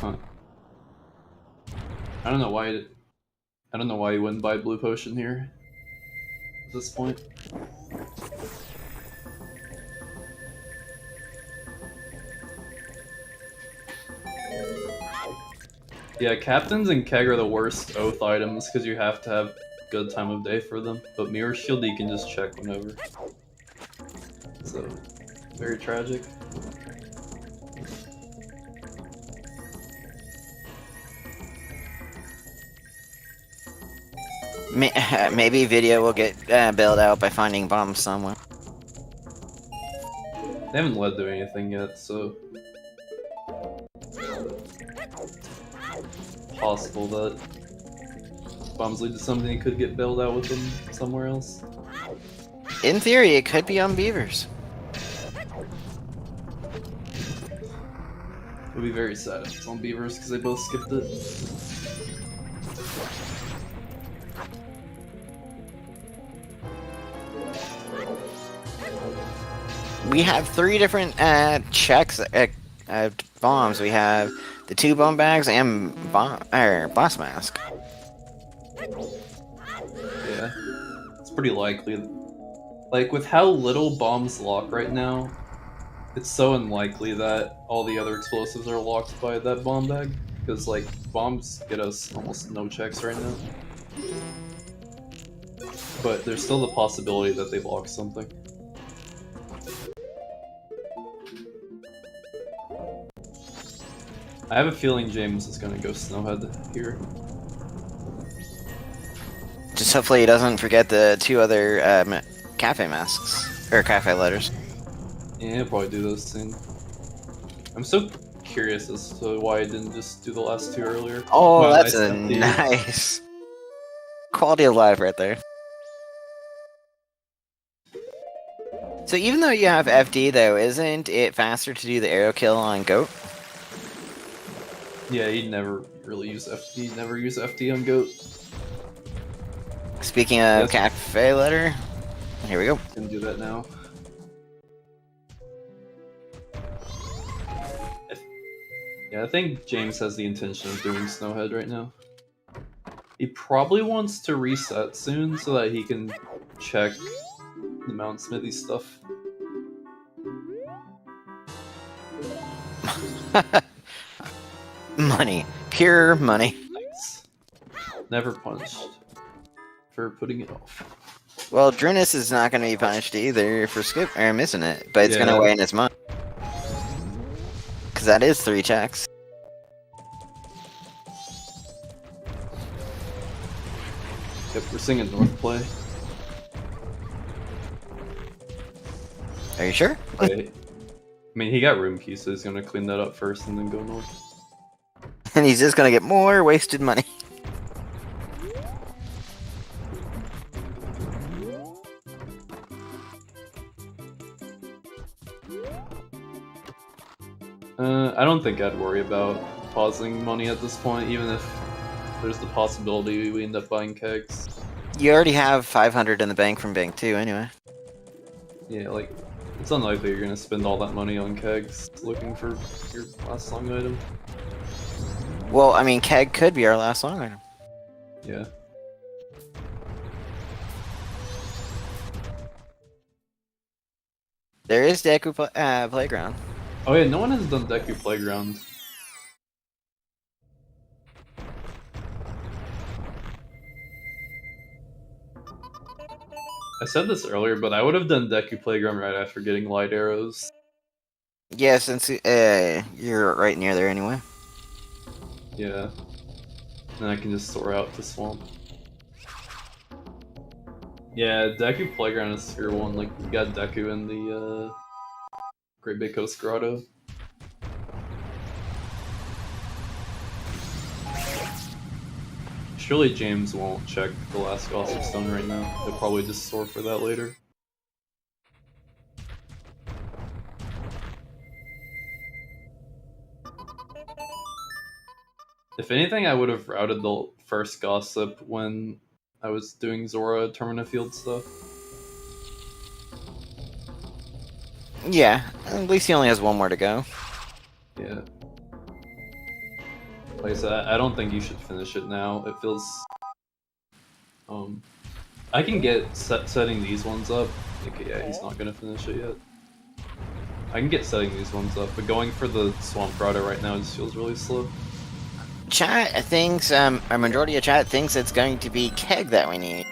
Huh. I don't know why he wouldn't buy Blue Potion here at this point. Yeah, Captains and Keg are the worst Oath items because you have to have good time of day for them, but Mirror Shield you can just check whenever. So, very tragic. Maybe video will get bailed out by finding bombs somewhere. They haven't led to anything yet, so possible that bombs lead to something that could get bailed out with them somewhere else. In theory, it could be on Beavers. It would be very sad if it's on Beavers because they both skipped it. We have 3 different checks bombs. We have the 2 bomb bags and boss mask. Yeah, it's pretty likely. Like, with how little bombs lock right now, it's so unlikely that all the other explosives are locked by that bomb bag. Because, like, bombs get us almost no checks right now. But there's still the possibility that they lock something. I have a feeling James is gonna go Snowhead here. Just hopefully he doesn't forget the 2 other cafe masks. Or cafe letters. Yeah, he'll probably do those soon. I'm so curious as to why I didn't just do the last 2 earlier. Oh, Wow, that's nice a FD. nice quality of life right there. So even though you have FD though, isn't it faster to do the arrow kill on Goat? Yeah, he'd never really use FD. Never use FD on Goat. Speaking of Yes. cafe letter, here we go. Can do that now. Yeah, I think James has the intention of doing Snowhead right now. He probably wants to reset soon so that he can check the Mount Smithy stuff. Money. Pure money. Nice. Never punched for putting it off. Well, Drooness is not going to be punished either for missing it, but it's going to Yeah. weigh in his mind. Because that is 3 checks. Yep, we're singing North play. Are you sure? Okay. I mean, he got room key, so he's gonna clean that up first and then go north. And he's just going to get more wasted money. I don't think I'd worry about pausing money at this point, even if there's the possibility we end up buying kegs. You already have 500 in the bank from Bank 2 anyway. Yeah, like, it's unlikely you're gonna spend all that money on kegs looking for your last song item. Well, I mean, keg could be our last song item. Yeah. There is Deku Playground. Oh yeah, no one has done Deku Playground. I said this earlier, but I would have done Deku Playground right after getting light arrows. Yeah, since you're right near there anyway. Yeah. Then I can just soar out to Swamp. Yeah, Deku Playground is Sphere 1, like, you got Deku in the, Great Big Coast Grotto. Surely James won't check the last Gossip Stone right now. He'll probably just soar for that later. If anything, I would have routed the first Gossip when I was doing Zora Termina Field stuff. Yeah, at least he only has 1 more to go. Yeah. Like I said, I don't think you should finish it now. It feels... I can get setting these ones up. Okay, yeah, he's not gonna finish it yet. I can get setting these ones up, but going for the Swamp Grotto right now just feels really slow. Chat thinks, a majority of chat thinks it's going to be keg that we need.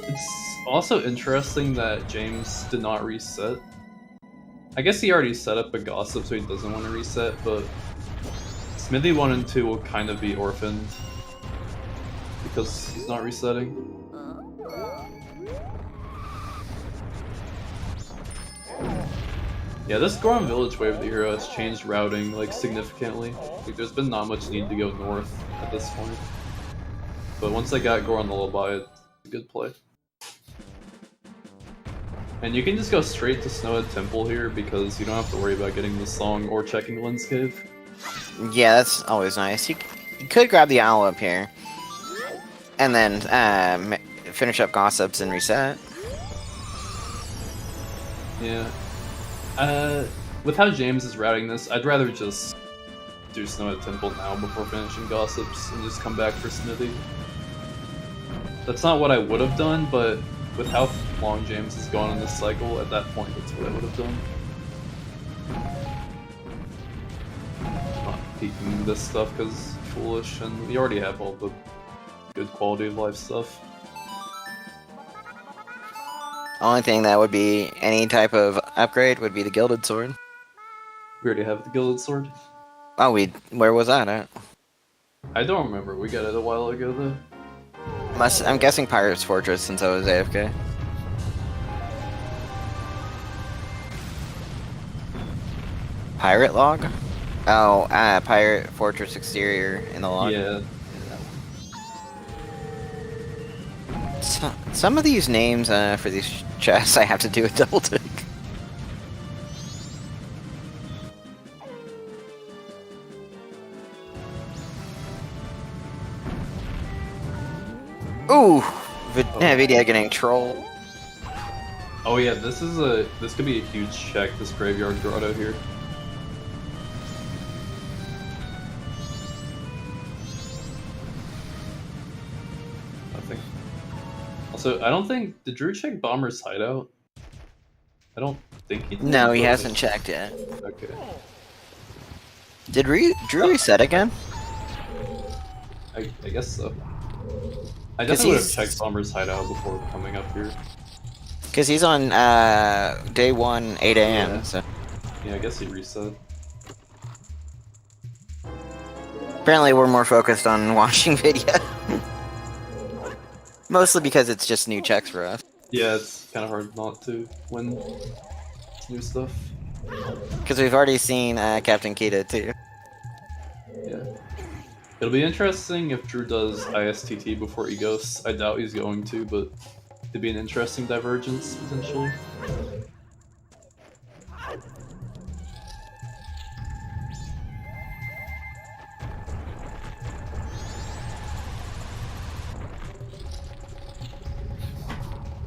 It's also interesting that James did not reset. I guess he already set up a Gossip, so he doesn't want to reset, but Smithy 1 and 2 will kind of be orphaned because he's not resetting. Yeah, this Goron Village Wave of the Hero has changed routing, like, significantly. Like, there's been not much need to go north at this point. But once they got Goron Lullaby, it's a good play. And you can just go straight to Snowhead Temple here because you don't have to worry about getting the song or checking Lynn's Cave. Yeah, that's always nice. You could grab the owl up here. And then finish up Gossips and reset. Yeah. With how James is routing this, I'd rather just do Snowhead Temple now before finishing Gossips and just come back for Smithy. That's not what I would have done, but with how long James has gone in this cycle, at that point, that's what I would have done. Not peeking this stuff because foolish, and we already have all the good quality of life stuff. Only thing that would be any type of upgrade would be the Gilded Sword. We already have the Gilded Sword. Oh, where was that at? I don't remember. We got it a while ago though. I'm guessing Pirate's Fortress since I was AFK. Pirate log? Oh, Pirate Fortress exterior in the log. Yeah. Some of these names for these chests I have to do a double tick. Ooh! Vidya getting trolled. Oh yeah, this could be a huge check, this Graveyard Grotto here. Nothing. Also, I don't think... Did Drew check Bomber's hideout? I don't think he did. No, he hasn't checked yet. Okay. Did Drew reset again? I guess so. I definitely would have checked Bomber's hideout before coming up here. Because he's on day 1, 8 a.m. Yeah. So Yeah, I guess he reset. apparently we're more focused on watching video. Mostly because it's just new checks for us. Yeah, it's kind of hard not to when it's new stuff. Because we've already seen Captain Kita too. Yeah. It'll be interesting if Drew does ISTT before he goes. I doubt he's going to, but it'd be an interesting divergence, potentially.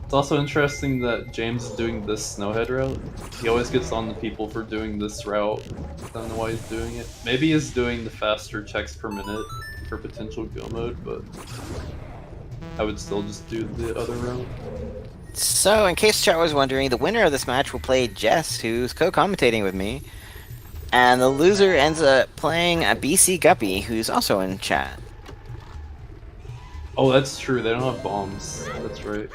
It's also interesting that James is doing this Snowhead route. He always gets on the people for doing this route. I don't know why he's doing it. Maybe he's doing the faster checks per minute for potential go mode, but I would still just do the other route. So, in case chat was wondering, the winner of this match will play Jess, who's co-commentating with me. And the loser ends up playing a BC Guppy, who's also in chat. Oh, that's true. They don't have bombs. That's right.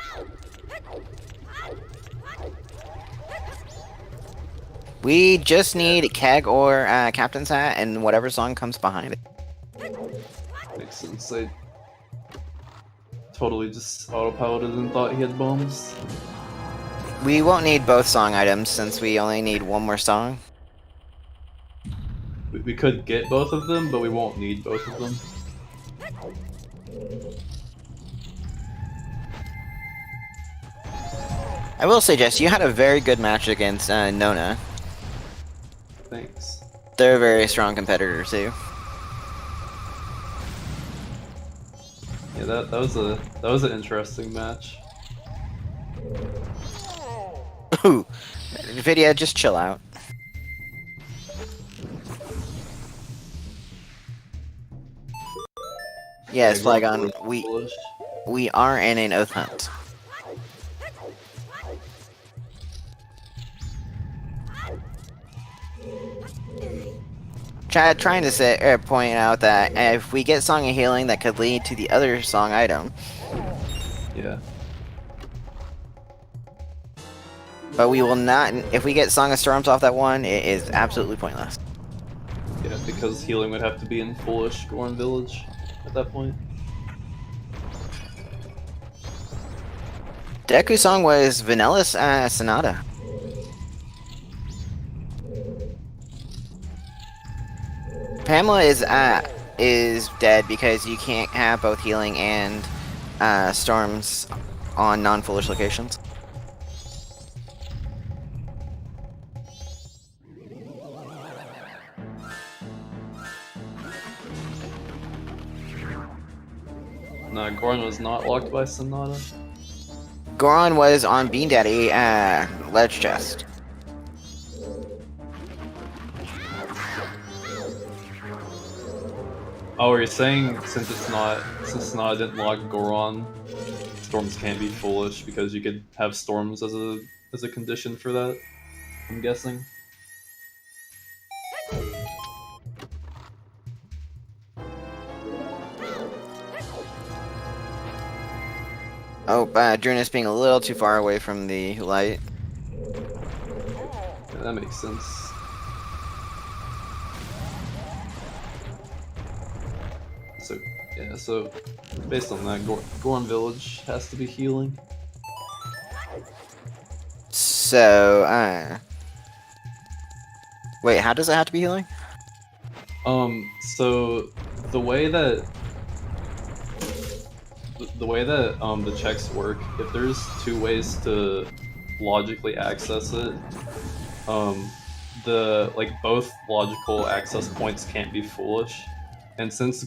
We just need Keg or Captain's Hat and whatever song comes behind it. Makes sense. I totally just autopiloted and thought he had bombs. We won't need both song items since we only need one more song. We could get both of them, but we won't need both of them. I will say, Jess, you had a very good match against Nona. Thanks. They're a very strong competitor too. Yeah, that was an interesting match. Ooh, Vidya, just chill out. Yes, Flygon, we are in an oath hunt. Chad trying to point out that if we get Song of Healing, that could lead to the other song item. Yeah. But we will not. If we get Song of Storms off that one, it is absolutely pointless. Yeah, because healing would have to be in Foolish Goron Village at that point. Deku song was Vanilla's Sonata. Pamela is dead because you can't have both healing and storms on non-foolish locations. No, Goron was not locked by Sonata. Goron was on Bean Daddy ledge chest. Oh, are you saying since Sonata didn't lock Goron, storms can't be foolish because you could have storms as a condition for that? I'm guessing. Oh, Drooness being a little too far away from the light. Yeah, that makes sense. So yeah, so based on that, Goron Village has to be healing. So, wait, how does it have to be healing? So the way that the checks work, if there's two ways to logically access it, both logical access points can't be foolish, and since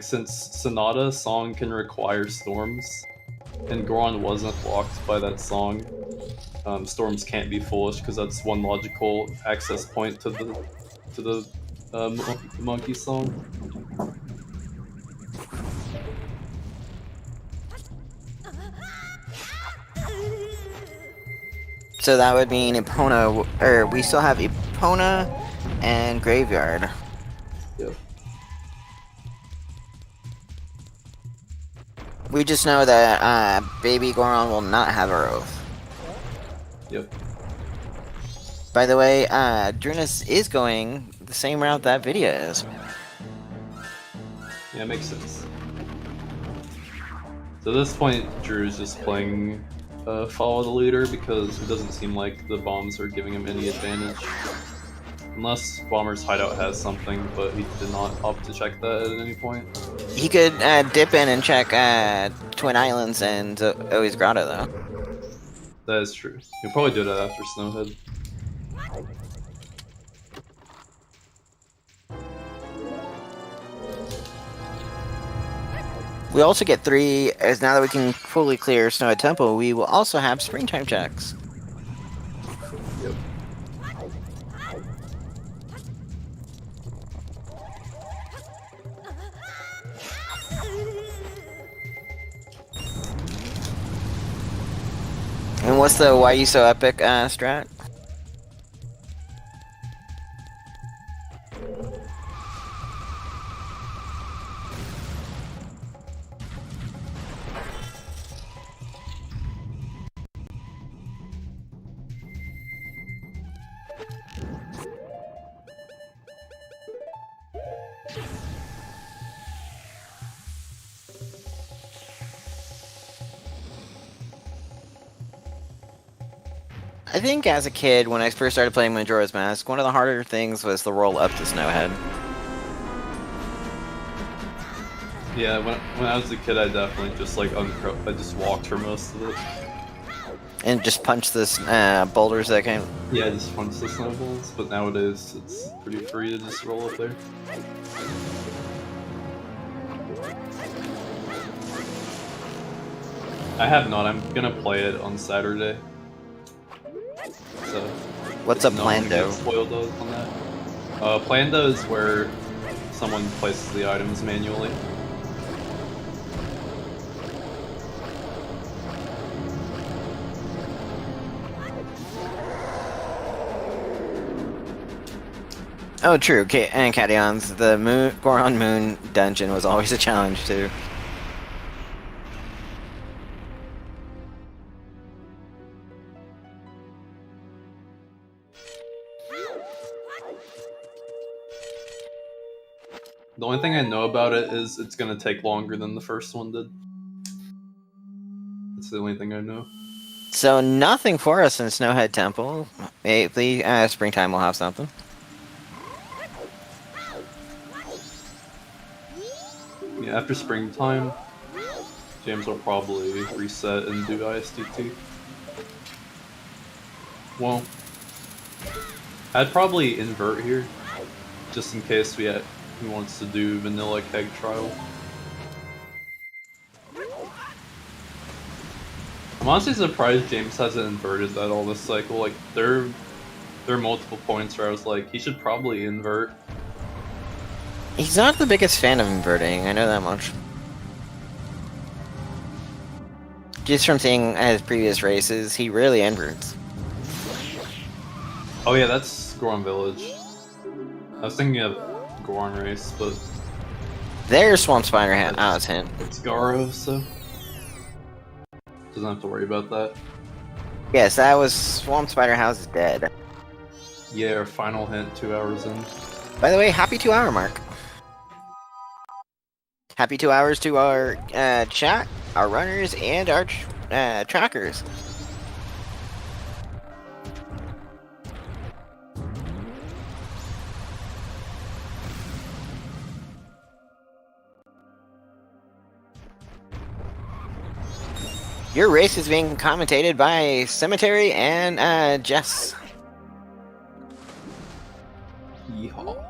since Sonata song can require storms, and Goron wasn't blocked by that song, storms can't be foolish because that's one logical access point to the monkey song. So that would mean Epona, or we still have Epona and Graveyard. Yep. We just know that Baby Goron will not have her oath. Yep. By the way, Drooness is going the same route that Vidya is. Yeah, it makes sense. So at this point, Drew's just playing follow the leader because it doesn't seem like the bombs are giving him any advantage. Unless Bomber's hideout has something, but he did not opt to check that at any point. He could dip in and check Twin Islands and Oi's Grotto, though. That is true. He'll probably do that after Snowhead. We also get 3, as now that we can fully clear Snowhead Temple, we will also have springtime checks. Yep. And what's the Why You So Epic strat? I think as a kid, when I first started playing Majora's Mask, one of the harder things was the roll up to Snowhead. Yeah, when I was a kid, I definitely just I just walked for most of it. And just punch this boulders that came. Yeah, I just punched the snowballs, but nowadays it's pretty free to just roll up there. I have not. I'm gonna play it on Saturday. So What's a Plando? Spoiled on that. Plando is where someone places the items manually. Oh, true. And Cations. The Goron Moon dungeon was always a challenge, too. The only thing I know about it is it's gonna take longer than the first one did. That's the only thing I know. So nothing for us in Snowhead Temple. Maybe springtime will have something. Yeah, after springtime, James will probably reset and do ISDT. Well, I'd probably invert here, just in case he wants to do vanilla keg trial. I'm honestly surprised James hasn't inverted that all this cycle. Like, there are multiple points where I was like, he should probably invert. He's not the biggest fan of inverting, I know that much. Just from seeing his previous races, he rarely inverts. Oh yeah, that's Goron Village. I was thinking of Goron race, but There's Swamp Spider House hint. it's Garo, so doesn't have to worry about that. Yes, that was Swamp Spider House is dead. Yeah, our final hint 2 hours in. By the way, happy 2 hour mark. Happy 2 hours to our chat, our runners, and our trackers. Your race is being commentated by Cemetery and Jess. Yeehaw.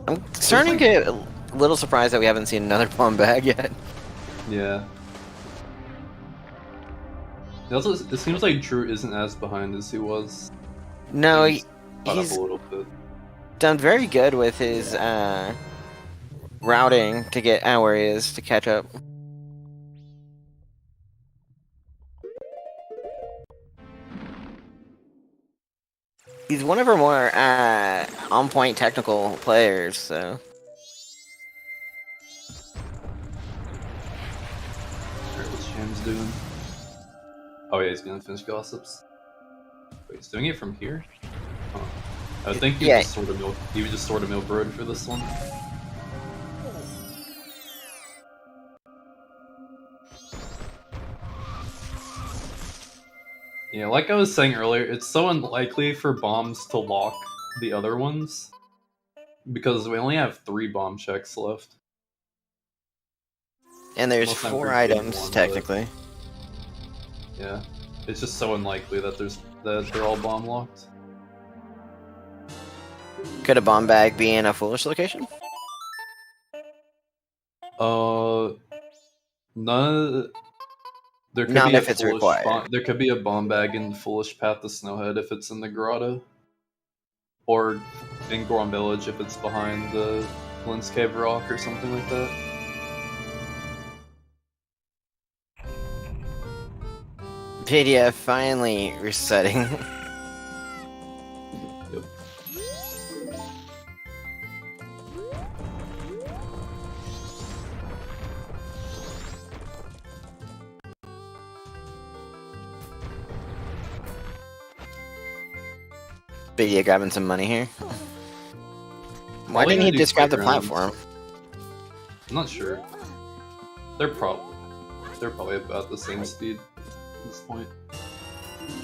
I'm starting to get a little surprised that we haven't seen another bomb bag yet. Yeah. It seems like Drew isn't as behind as he was. No, He's caught up he's a little bit. done very good with his routing to get where he is to catch up. He's one of our more on-point technical players, so... Alright, what's James doing? Oh yeah, he's gonna finish Gossips. Wait, he's doing it from here? Huh. I think he Yeah. just sort of milk road for this one. Yeah, like I was saying earlier, it's so unlikely for bombs to lock the other ones because we only have 3 bomb checks left. And there's Unless I'm 4 forgetting items, one, but- technically. Yeah, it's just so unlikely that they're all bomb locked. Could a bomb bag be in a foolish location? None. There could Not be if it's required. There could be a bomb bag in Foolish Path to Snowhead if it's in the grotto, or in Gorham Village if it's behind the Lynn's Cave Rock or something like that. PDF finally resetting. Yep. PDF grabbing some money here. Why All we didn't he gotta do just grab the playgrounds. platform? I'm not sure. They're probably about the same speed at this point.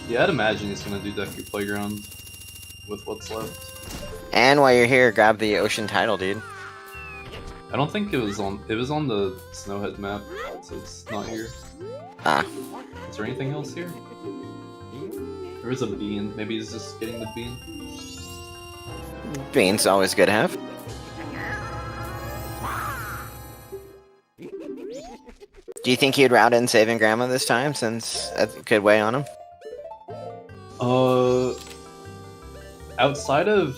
Yeah, I'd imagine he's gonna do Deku Playground with what's left. And while you're here, grab the ocean title, dude. I don't think it was on the Snowhead map, so it's not here. Ah. Is there anything else here? There is a bean. Maybe he's just getting the bean. Beans, always good to have. Do you think he'd route in saving Grandma this time, since that could weigh on him? Outside of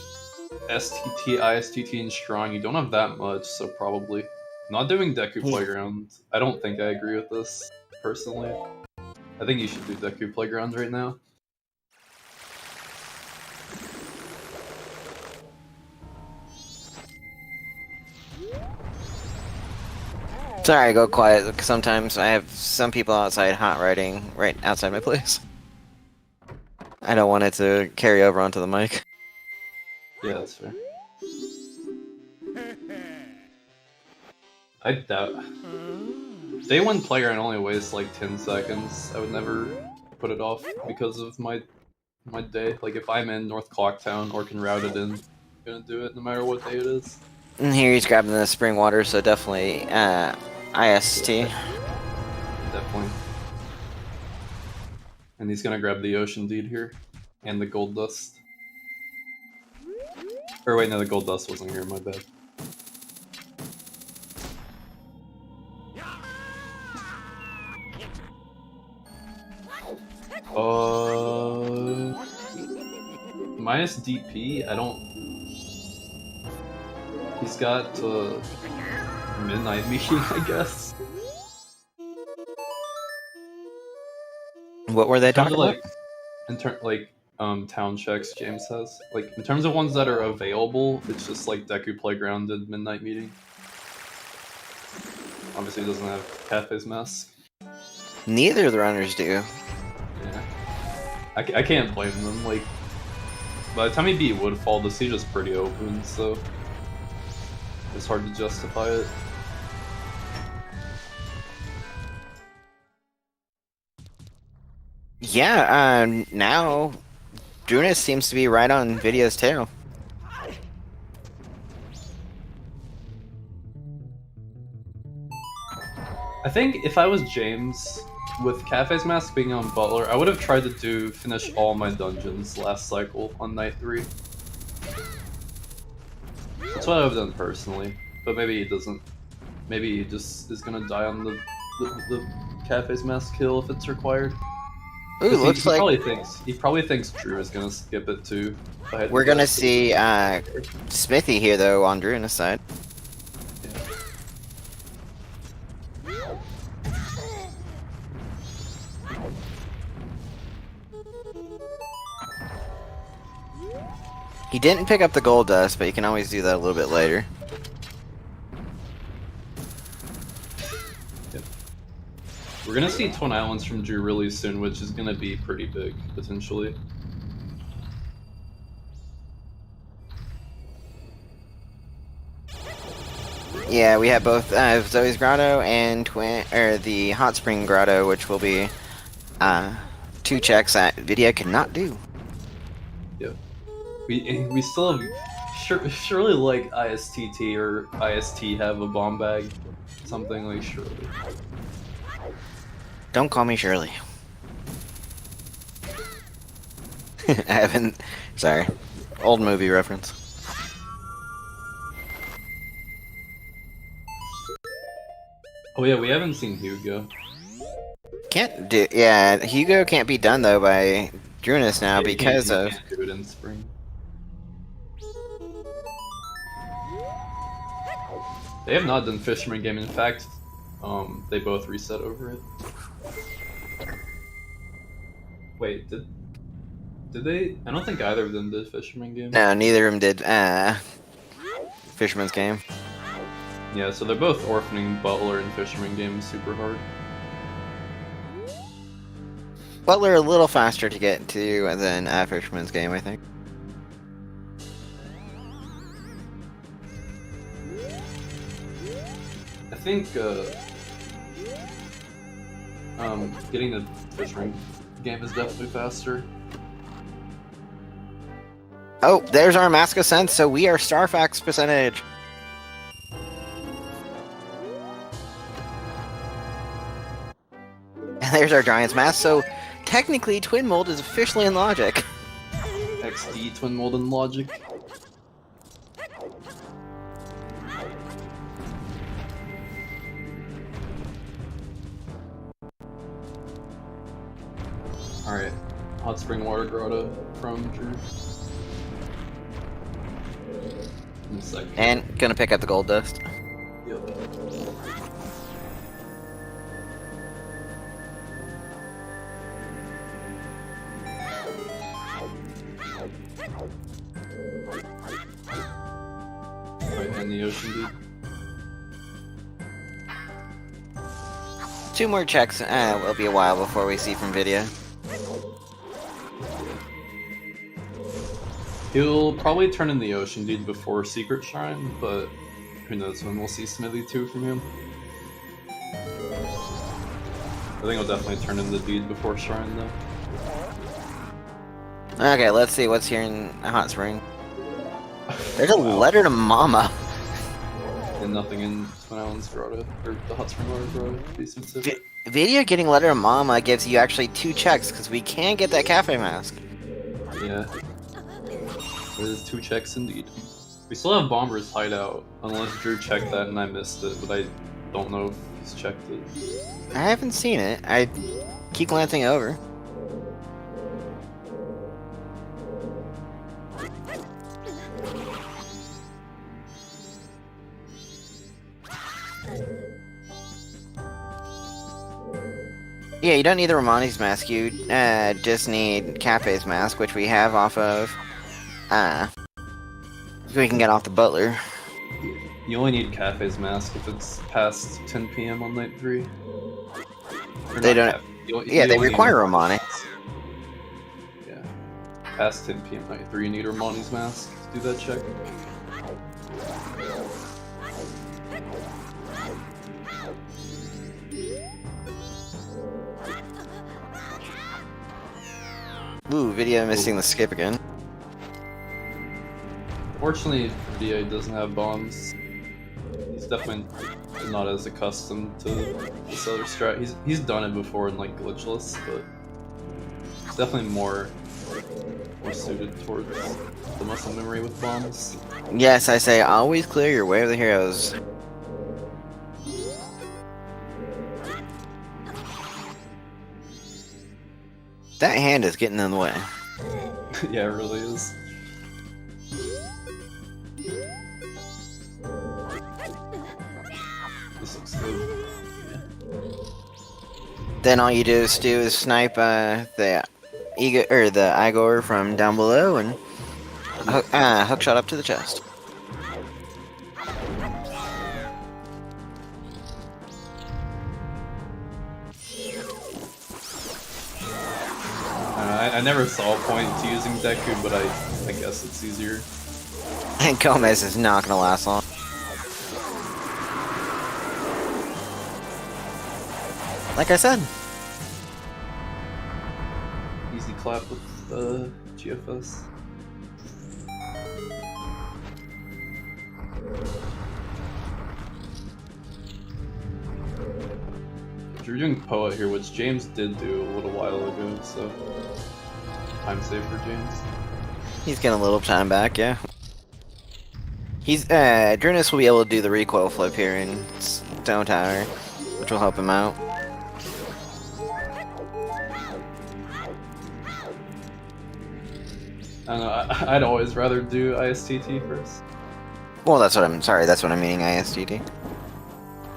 STT, ISTT, and Strong, you don't have that much, so probably. Not doing Deku Playground. I don't think I agree with this, personally. I think you should do Deku Playground right now. Sorry, I go quiet, because sometimes I have some people outside hot riding right outside my place. I don't want it to carry over onto the mic. Yeah, that's fair. I doubt. Day 1 Playground only wastes like 10 seconds. I would never put it off because of my day. Like, if I'm in North Clocktown or can route it in, I'm gonna do it no matter what day it is. And here he's grabbing the spring water, so definitely IST. Definitely. And he's gonna grab the Ocean Deed here. And the Gold Dust. Or wait, no, the Gold Dust wasn't here, my bad. Minus DP, I don't... He's got Midnight Meeting, I guess. What were they In terms talking of, town checks James has. Like, in terms of ones that are available, it's just like Deku Playground and Midnight Meeting. Obviously he doesn't have Cafe's Mask. Neither of the runners do. Yeah. I can't blame them, like... By the time he beat Woodfall, the siege is pretty open, so it's hard to justify it. Yeah, now Drooness seems to be right on Video's tail. I think if I was James, with Cafe's Mask being on Butler, I would have tried to finish all my dungeons last cycle on night 3. That's what I would have done personally, but maybe he doesn't. Maybe he just is gonna die on the Cafe's Mask kill if it's required. Ooh, looks he like probably thinks Drew is gonna skip it too. we're gonna see Smithy here though on Drooness' side. He didn't pick up the gold dust, but you can always do that a little bit later. Yep. We're gonna see Twin Islands from Drew really soon, which is gonna be pretty big, potentially. Yeah, we have both Zoe's Grotto and the Hot Spring Grotto, which will be 2 checks that Video cannot do. Yep. We still have surely like ISTT or IST have a bomb bag, something like surely. Don't call me Shirley. I haven't. Sorry, old movie reference. Oh yeah, we haven't seen Hugo. Can't do. Yeah, Hugo can't be done though by Drooness now Yeah, because you of. can't do it in spring. They have not done Fisherman game. In fact, they both reset over it. Wait, did they? I don't think either of them did Fisherman game. No, neither of them did. Fisherman's Game. Yeah, so they're both orphaning Butler and Fisherman game super hard. Butler a little faster to get to than Fisherman's Game, I think. I think getting the Fisherman game is definitely faster. Oh, there's our Mask of Sense, so we are Starfax percentage. And there's our Giant's Mask, so technically Twin Mold is officially in Logic. XD Twin Mold and Logic. Alright, Hot Spring Water Grotto from Drew. In a second. And gonna pick up the gold dust. Yep. Right hand the ocean deep. 2 more checks, will be a while before we see from Video. He'll probably turn in the Ocean Deed before Secret Shrine, but who knows when we'll see Smithy 2 from him. I think he'll definitely turn in the Deed before Shrine, though. Okay, let's see what's here in Hot Spring. There's a letter to Mama. And nothing in Twin Islands Grotto, or the Hot Spring Water Grotto, to be specific. Video getting letter to Mama gives you actually 2 checks, because we can get that Cafe Mask. Yeah. There's 2 checks indeed. We still have Bomber's Hideout, unless Drew checked that and I missed it, but I don't know if he's checked it. I haven't seen it. I keep glancing over. Yeah, you don't need the Romani's mask, you just need Cafe's mask, which we have off of, we can get off the Butler. You only need Cafe's Mask if it's past 10 PM on night 3. Or They not don't- Cafe. You Yeah, they only require need- Romani. Yeah. past 10 PM night 3, you need Armani's mask to do that check. Ooh, Video missing the skip again. Fortunately, Dia doesn't have bombs. He's definitely not as accustomed to this other strat. He's done it before in like glitchless, but it's definitely more suited towards the muscle memory with bombs. Yes, I say always clear your way of the heroes. That hand is getting in the way. Yeah, it really is. This looks good. Then all you do is snipe the Igor from down below and hook shot up to the chest. I never saw a point to using Deku, but I guess it's easier. And Gomez is not gonna last long. Like I said. Easy clap with the GFS. You're doing Poet here, which James did do a little while ago, so time save for James. He's getting a little time back, yeah. Drooness will be able to do the recoil flip here in Stone Tower, which will help him out. I don't know, I'd always rather do ISTT first. Well, that's what I'm meaning, ISTT.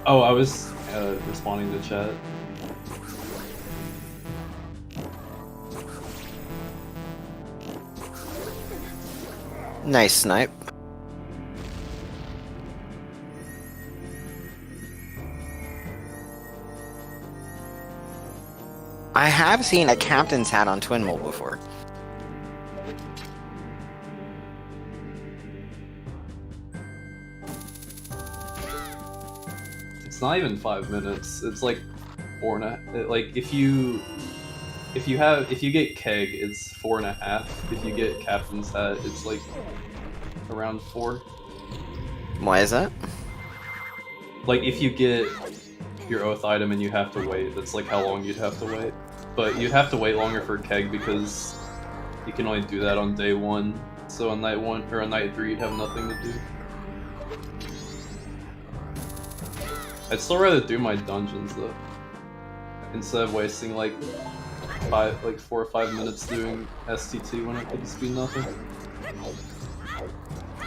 Oh, I was responding to chat. Nice snipe. I have seen a captain's hat on Twin Mole before. It's not even 5 minutes. It's like 4.5. Like if you get Keg, it's 4.5. If you get Captain's Hat, it's like around 4. Why is that? Like if you get your Oath item and you have to wait, that's like how long you'd have to wait. But you'd have to wait longer for Keg because you can only do that on day 1. So on night 1 or on night 3, you'd have nothing to do. I'd still rather do my dungeons though, instead of wasting like 4 or 5 minutes doing STT when I could just be nothing.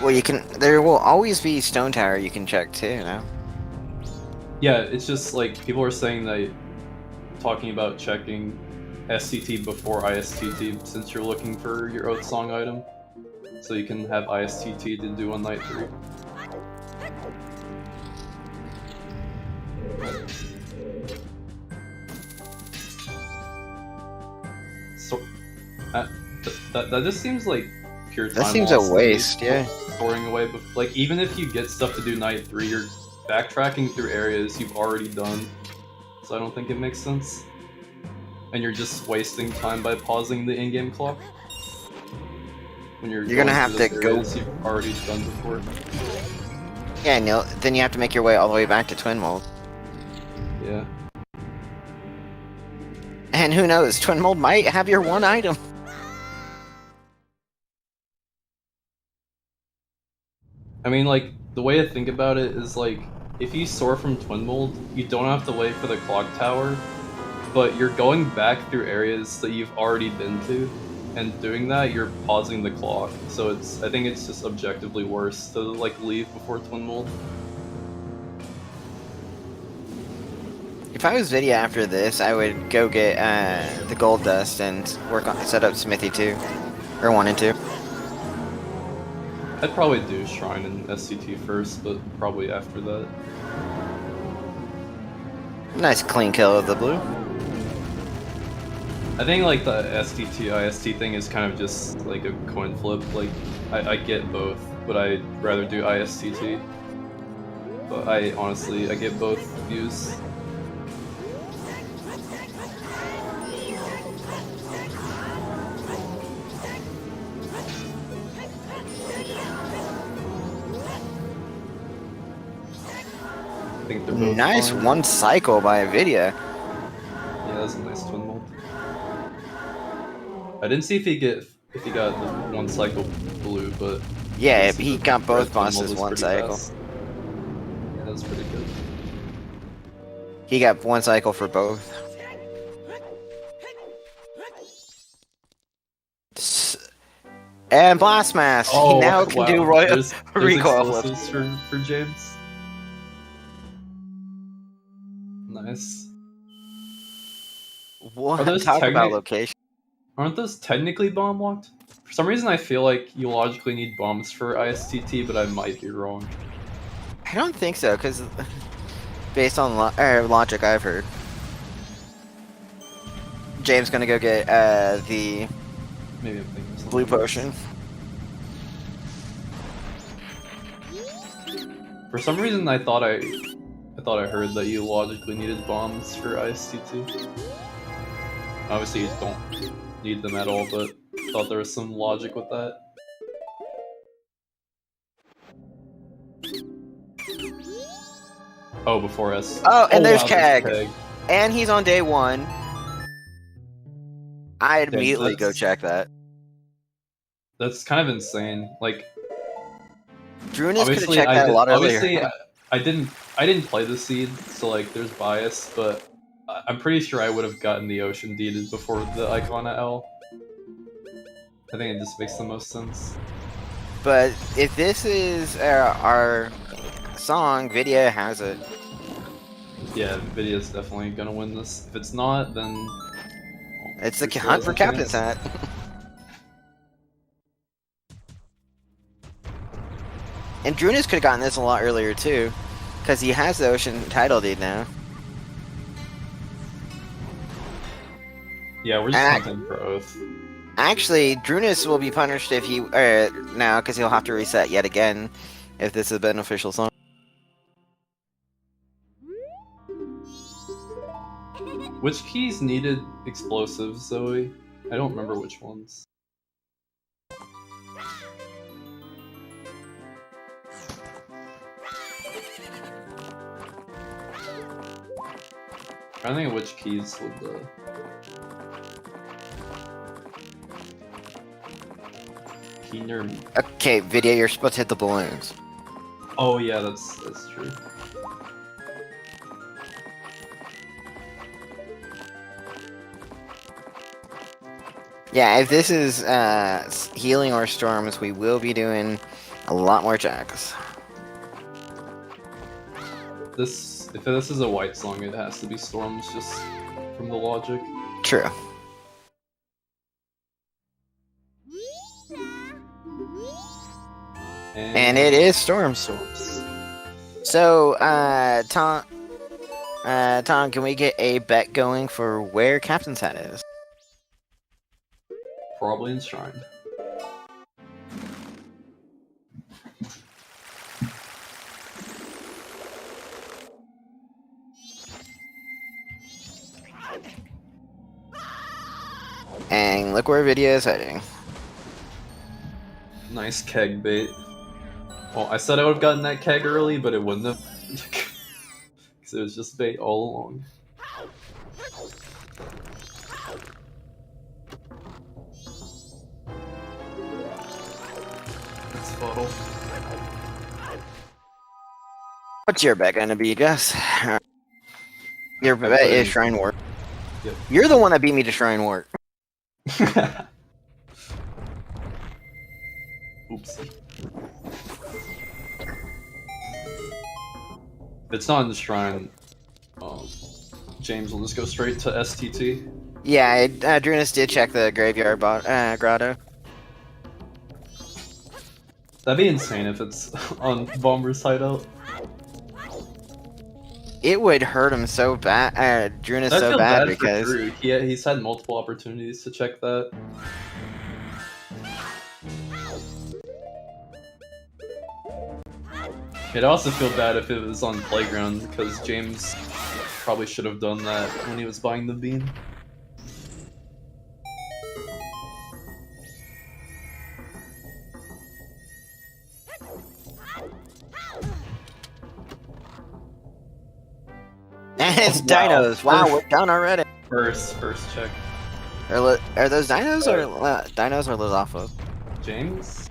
Well, there will always be Stone Tower you can check too, you know? Yeah, it's just like people are saying that talking about checking STT before ISTT since you're looking for your Oath Song item, so you can have ISTT to do on night 3. So, that just seems like pure time. That seems a waste, yeah. Storing away, like even if you get stuff to do night 3, you're backtracking through areas you've already done. So I don't think it makes sense. And you're just wasting time by pausing the in-game clock. When you're gonna have to go. You've already done before. Yeah, and then you have to make your way all the way back to Twin Mold. Yeah. And who knows, Twin Mold might have your one item. I mean, like, the way I think about it is, like, if you soar from Twin Mold, you don't have to wait for the clock tower, but you're going back through areas that you've already been to, and doing that, you're pausing the clock. So I think it's just objectively worse to, like, leave before Twin Mold. If I was Vidya after this, I would go get the gold dust and set up Smithy 2, or 1 and 2. I'd probably do Shrine and SCT first, but probably after that. Nice clean kill of the blue. I think like the STT IST thing is kind of just like a coin flip. Like I get both, but I'd rather do ISTT. But I get both views. I think they're both Nice fine. one cycle by Nvidia. Yeah, that's a nice twin mold. I didn't see if he got the one cycle blue, but Yeah, the he got red both twin mold bosses was one pretty cycle. fast. Yeah, that's pretty good. He got one cycle for both. And Blast Mask. He now can do Royal There's recoil flip. explosives for James. Nice. What? those Talk about technic- location. Aren't those technically bomb locked? For some reason, I feel like you logically need bombs for ISTT, but I might be wrong. I don't think so, because based on logic I've heard. James gonna go get the Maybe I'm thinking something blue else. potion. For some reason, I thought I heard that you logically needed bombs for ISTT. Obviously, you don't need them at all, but I thought there was some logic with that. Oh, before S. Oh, and there's wow, Keg. And he's on day 1. I'd immediately go that's- check that. That's kind of insane. Like, Drooness could have obviously, checked that a lot earlier. obviously, I didn't play the seed, so like, there's bias, but I'm pretty sure I would have gotten the ocean deeded before the Icona L. I think it just makes the most sense. But if this is our song, Vidya has it. Yeah, Nvidia's definitely gonna win this. If it's not, then well, It's the we still hunt has for a Captain's chance. Hat. And Drooness could have gotten this a lot earlier too, because he has the ocean title deed now. Yeah, we're just hunting for Oath. Actually, Drooness will be punished if he now, because he'll have to reset yet again if this is a beneficial song. Which keys needed explosives, Zoe? I don't remember which ones. I'm trying to think of which keys would the... Key nerf. Okay, Vidya, you're supposed to hit the balloons. Oh yeah, that's true. Yeah, if this is healing or storms, we will be doing a lot more checks. If this is a white song, it has to be storms, just from the logic. True. And it is storms. So, Tom, can we get a bet going for where Captain's Hat is? Probably enshrined. And look where Vidya is heading. Nice keg bait. Well, I said I would have gotten that keg early, but it wouldn't have. Because it was just bait all along. It's bottle. What's your bet gonna be, Gus? Your bet is Shrine Warp. Yep. You're the one that beat me to Shrine Warp. Oopsie. If it's not in the shrine, James will just go straight to STT. Yeah, Drooness did check the graveyard grotto. That'd be insane if it's on Bomber's hideout. It would hurt him so bad, Drooness I so feel bad bad for because Drew. He's had multiple opportunities to check that. I'd also feel bad if it was on Playground, because James probably should have done that when he was buying the bean. and it's Wow. dinos. Wow, we're done already. First check. Are those dinos or dinos or Lizafos? James?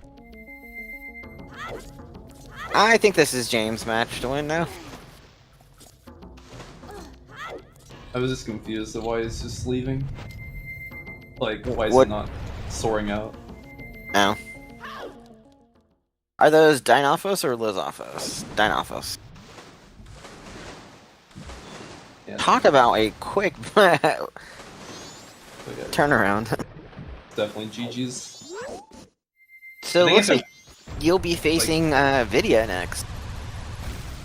I think this is James' match to win now. I was just confused at why he's just leaving. Like, why is What? he not soaring out? No. Are those Dinalphos or Lizafos? Dinalphos. Yeah, Talk about a quick okay. turnaround. Definitely GG's. So I it looks think like you'll be facing Vidya next.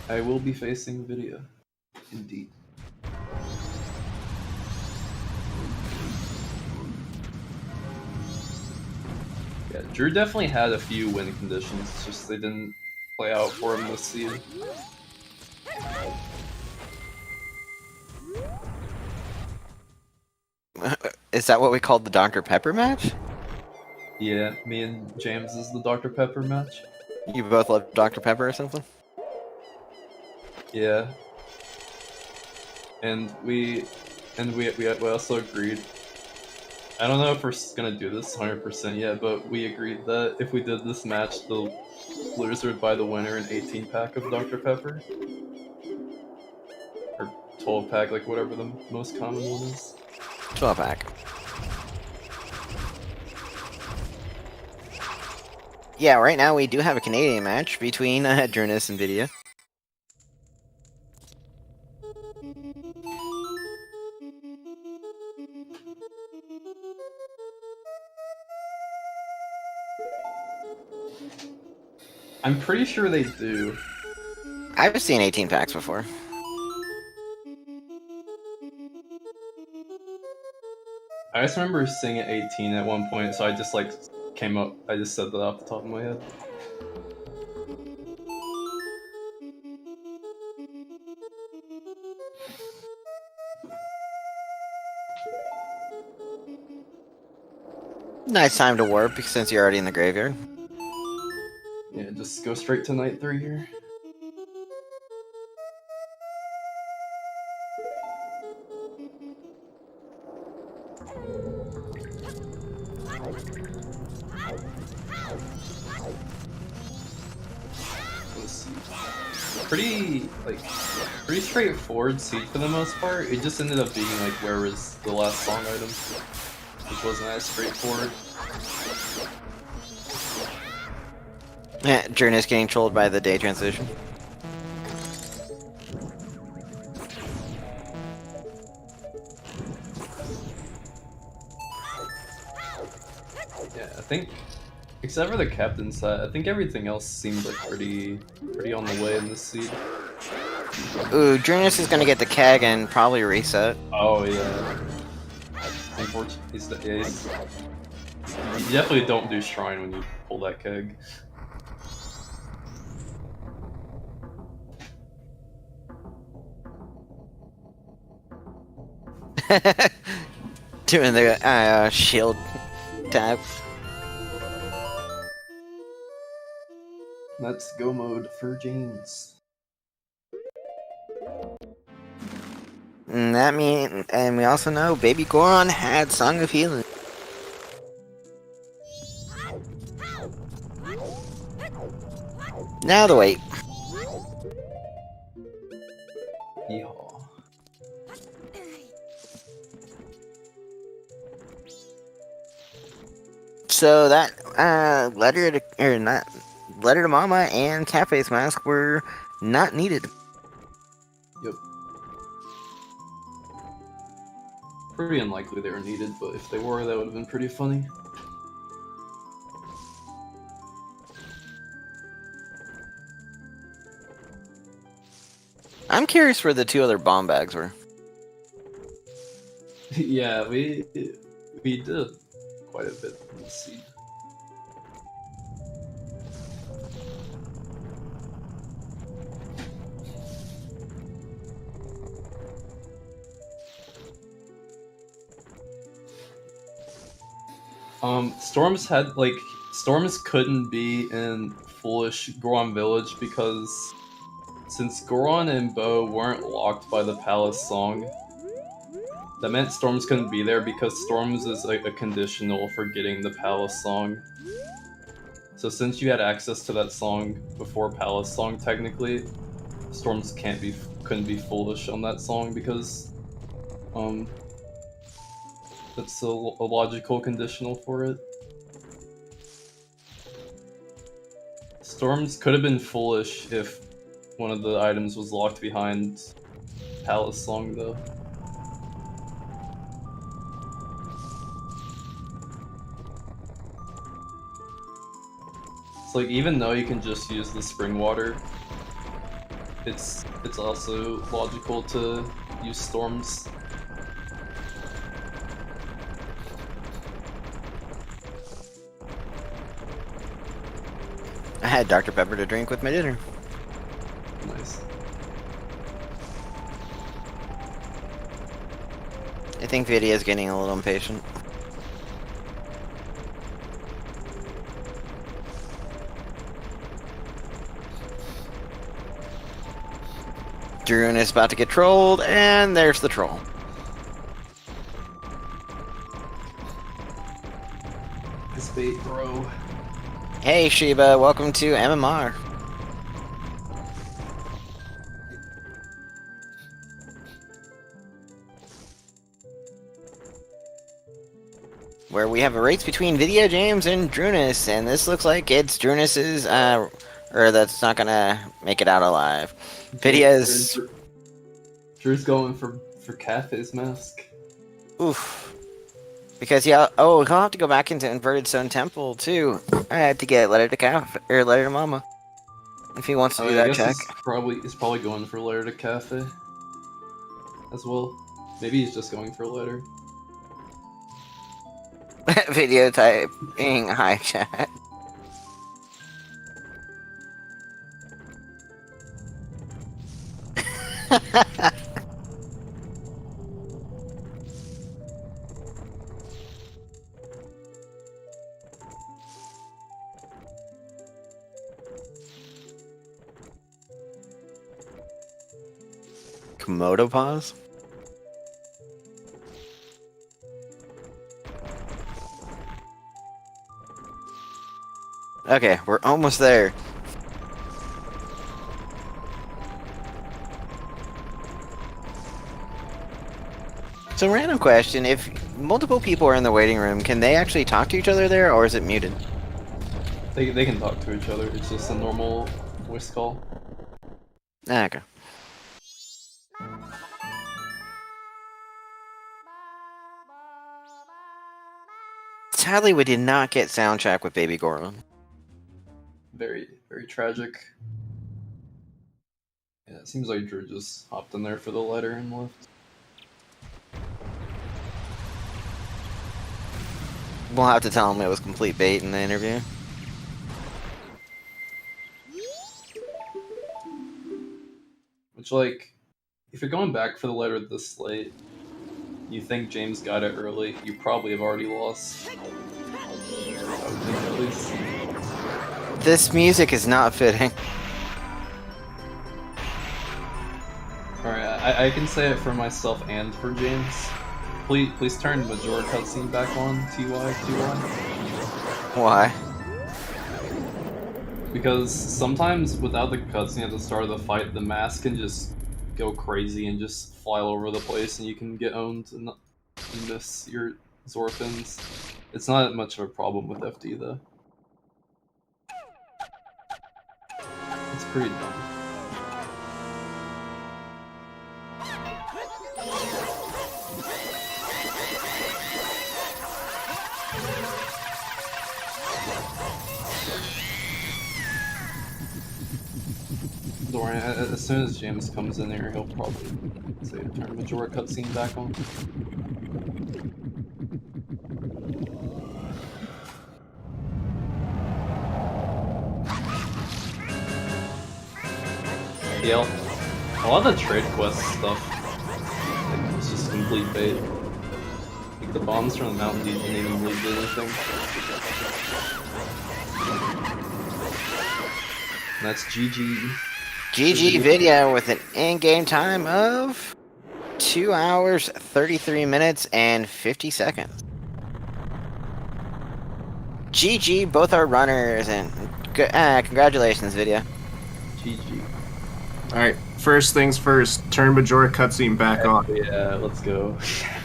I will be facing Video. Indeed. Yeah, Drew definitely had a few win conditions, it's just they didn't play out for him this season. Is that what we called the Dr. Pepper match? Yeah, me and James is the Dr. Pepper match. You both love Dr. Pepper or something? Yeah. And we also agreed. I don't know if we're gonna do this 100% yet, but we agreed that if we did this match, the loser would buy the winner an 18-pack of Dr. Pepper. Or 12-pack, like whatever the most common one is. 12-pack. Yeah, right now we do have a Canadian match between Drooness and Vidya. I'm pretty sure they do. I've seen 18 packs before. I just remember seeing it 18 at one point, so I just like came up. I just said that off the top of my head. Nice time to warp since you're already in the graveyard. Yeah, just go straight to night 3 here. Let's see. Pretty straightforward seed for the most part. It just ended up being like, where was the last song item? Which wasn't as straightforward. Yeah, Drooness getting trolled by the day transition. Yeah, I think, except for the captain set, I think everything else seemed like pretty on the way in this seed. Ooh, Drooness is gonna get the keg and probably reset. Oh yeah. Unfortunately, you definitely don't do shrine when you pull that keg. Doing the shield tap. Let's go mode for James. And we also know Baby Goron had Song of Healing. Now the wait. Yeehaw. So that letter to Mama and Catface Mask were not needed. Yep. Pretty unlikely they were needed, but if they were, that would have been pretty funny. I'm curious where the 2 other bomb bags were. Yeah, we did quite a bit in the seed. Storms couldn't be in Foolish Goron Village because since Goron and Bo weren't locked by the Palace song, that meant Storms couldn't be there because Storms is like a conditional for getting the Palace song. So since you had access to that song before Palace song, technically, Storms couldn't be foolish on that song because that's a logical conditional for it. Storms could have been foolish if one of the items was locked behind Palace song though. It's like even though you can just use the spring water, it's also logical to use storms. I had Dr. Pepper to drink with my dinner. Nice. I think Vidia's getting a little impatient. Drooness is about to get trolled, and there's the troll. Nice bait, bro. Hey Sheba, welcome to MMR. Where we have a race between Vidia, James, and Drooness, and this looks like it's Drooness's, or that's not gonna make it out alive. Vidia's... Drew's going for Cafe's mask. Oof. Because, yeah, oh, he'll have to go back into Inverted Stone Temple, too. I had to get Letter to Cafe, or Letter to Mama. If he wants to do that check. He's probably going for Letter to Cafe as well. Maybe he's just going for Letter. Video typing hi chat. Komodo pause? Okay, we're almost there. So, random question, if multiple people are in the waiting room, can they actually talk to each other there, or is it muted? They can talk to each other, it's just a normal voice call. Ah, okay. Sadly, we did not get soundtrack with Baby Goron. Very, very tragic. Yeah, it seems like Drew just hopped in there for the letter and left. We'll have to tell him it was complete bait in the interview. Which, like, if you're going back for the letter this late, you think James got it early, you probably have already lost. I would think at least. This music is not fitting. Alright, I can say it for myself and for James. Please turn Majora cutscene back on, TY. Why? Because sometimes without the cutscene at the start of the fight, the mask can just go crazy and just fly all over the place and you can get owned and miss your Zorfins. It's not much of a problem with FD though. It's pretty dumb. Don't worry, as soon as James comes in here, he'll probably say turn Majora cutscene back on. Yeah, a lot of the trade quest stuff, like, it's just complete bait. Like, the bombs from the Mountain Dew didn't even really do anything. And that's GG. GG video with an in-game time of 2 hours, 33 minutes, and 50 seconds. GG, both our runners, and congratulations, video. GG. Alright, first things first, turn Majora cutscene back on. Yeah, let's go.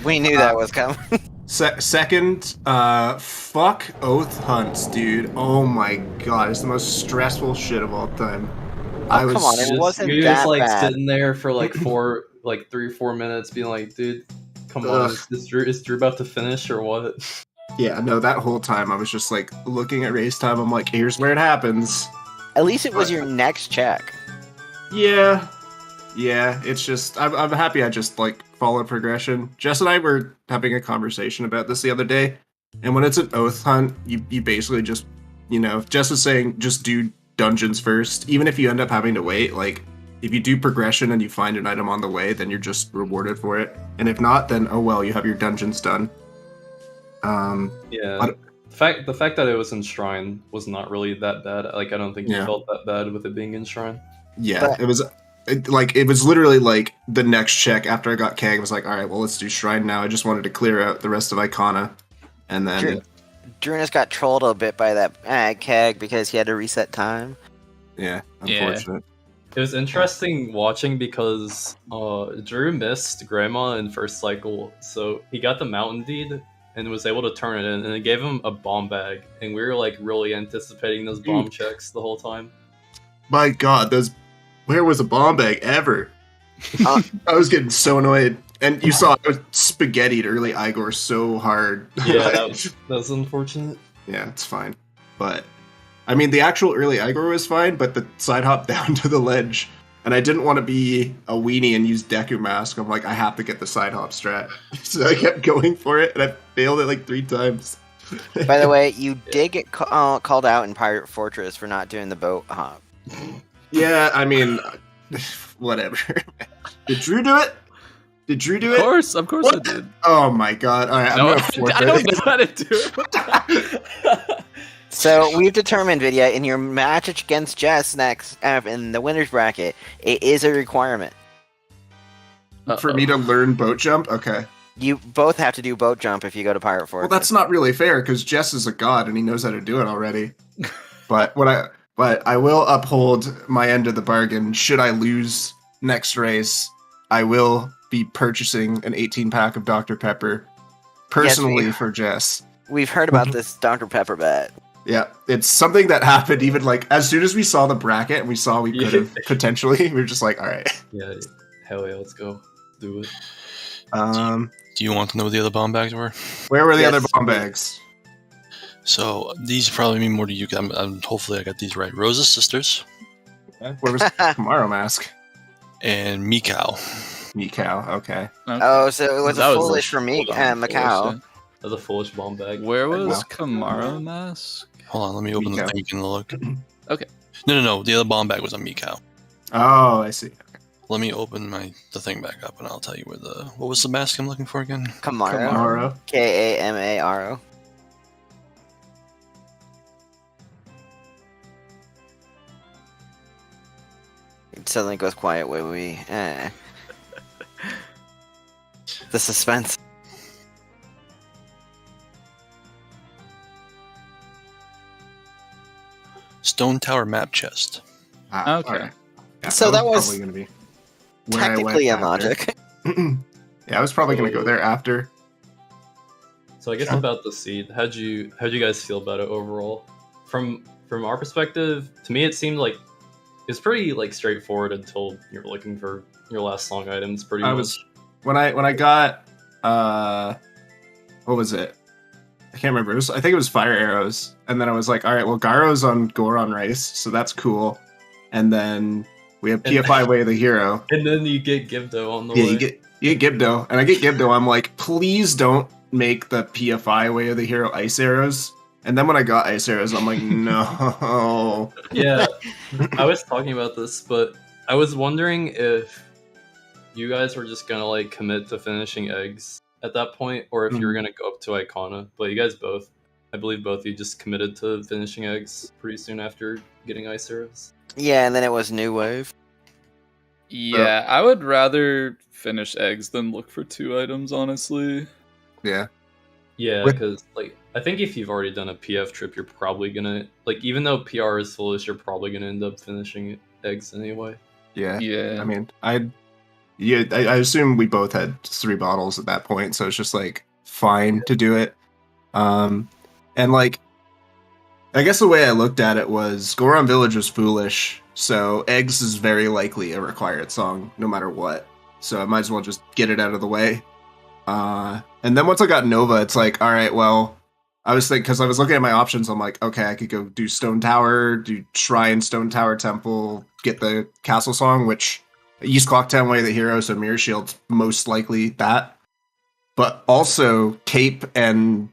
We knew that was coming. Second, fuck oath hunts, dude. Oh my god, it's the most stressful shit of all time. Come on, it wasn't You're that just like bad. sitting there for like 3 or 4 minutes, being like, dude, come on, is Drew about to finish or what? Yeah, no, that whole time I was just like looking at race time. I'm like, here's where it happens. At least it was your next check. Yeah, it's just I'm happy I just like followed progression. Jess and I were having a conversation about this the other day, and when it's an oath hunt, you basically just, you know, Jess was saying just do dungeons first, even if you end up having to wait. Like, if you do progression and you find an item on the way, then you're just rewarded for it, and if not, then oh well, you have your dungeons done. Yeah. The fact that it was in Shrine was not really that bad. Like, I don't think you felt that bad with it being in Shrine. Yeah, but it was literally like the next check after I got Keg. I was like, all right, well, let's do Shrine now. I just wanted to clear out the rest of Icona, and then Drooness got trolled a bit by that Keg because he had to reset time. Yeah, unfortunate. It was interesting watching because Drew missed Grandma in first cycle, so he got the Mountain Deed and was able to turn it in, and it gave him a bomb bag, and we were like really anticipating those bomb checks the whole time. My god, where was a bomb bag ever? I was getting so annoyed. And you saw I was spaghettied early Igor so hard. Yeah, that was unfortunate. Yeah, it's fine. But, I mean, the actual early Igor was fine, but the side hop down to the ledge, and I didn't want to be a weenie and use Deku Mask. I'm like, I have to get the side hop strat. So I kept going for it, and I failed it like 3 times. By the way, you did get called out in Pirate Fortress for not doing the boat hop. Yeah, I mean, whatever. Did Drew do it? Of course I did. Oh my god. Alright, No, I'm gonna forfeit. I don't know how to do it. So we've determined, Vidya, in your match against Jess next in the winner's bracket, it is a requirement. For me to learn boat jump? Okay. You both have to do boat jump if you go to Pirate Fortress. Well, that's not really fair, because Jess is a god and he knows how to do it already. But I will uphold my end of the bargain. Should I lose next race, I will be purchasing an 18-pack of Dr. Pepper personally for Jess. We've heard about this Dr. Pepper bet. Yeah, it's something that happened even like as soon as we saw the bracket and we saw we could have potentially, we were just like, all right. Yeah, hell yeah, let's go. Let's do it. Do you want to know what the other bomb bags were? Where were the other bomb bags? So these probably mean more to you. Hopefully I got these right. Rosa's sisters. Where was Kamaro Mask? And Mikau. Mikau, okay. Oh, so it was foolish for me, Macau. That was a foolish bomb bag. Where was Kamaro Mask? Hold on, let me open the Mikau. thing and look. Okay. No. The other bomb bag was on Mikau. Oh, I see. Let me open the thing back up and I'll tell you where what was the mask I'm looking for again? Kamaro. Kamaro. It suddenly goes quiet when we... The suspense. Stone Tower map chest. Okay. Right. Yeah, So that was probably gonna be where I technically went in logic. Yeah, I was probably gonna go there after. So I guess about the seed, how'd you guys feel about it overall? From our perspective, to me it seemed like it's pretty like straightforward until you're looking for your last song items. Pretty much. When I got what was it? I can't remember. I think it was fire arrows, and then I was like, all right, well, Garo's on Goron Rice, so that's cool. And then We have PFI Way of the Hero. And then you get Gibdo on the Yeah, way. you get Gibdo. And I get Gibdo, I'm like, please don't make the PFI Way of the Hero ice arrows. And then when I got ice arrows, I'm like, no. Yeah, I was talking about this, but I was wondering if you guys were just gonna like commit to finishing eggs at that point, or if you were gonna go up to Icona. But you guys both, I believe both of you just committed to finishing eggs pretty soon after getting ice arrows. Yeah, and then it was New Wave. Yeah, I would rather finish eggs than look for 2 items, honestly. Yeah. Yeah, With- because like I think if you've already done a PF trip, you're probably gonna like, even though PR is foolish, you're probably gonna end up finishing eggs anyway. Yeah. Yeah. I mean, I assume we both had 3 bottles at that point, so it's just like fine to do it. And like, I guess the way I looked at it was Goron Village was foolish, so eggs is very likely a required song no matter what. So I might as well just get it out of the way. And then once I got Nova, it's like, all right, well, I was thinking, because I was looking at my options, I'm like, okay, I could go do Stone Tower, do Shrine, Stone Tower Temple, get the Castle Song, which East Clocktown Way of the Hero, so Mirror Shield's most likely that. But also Cape and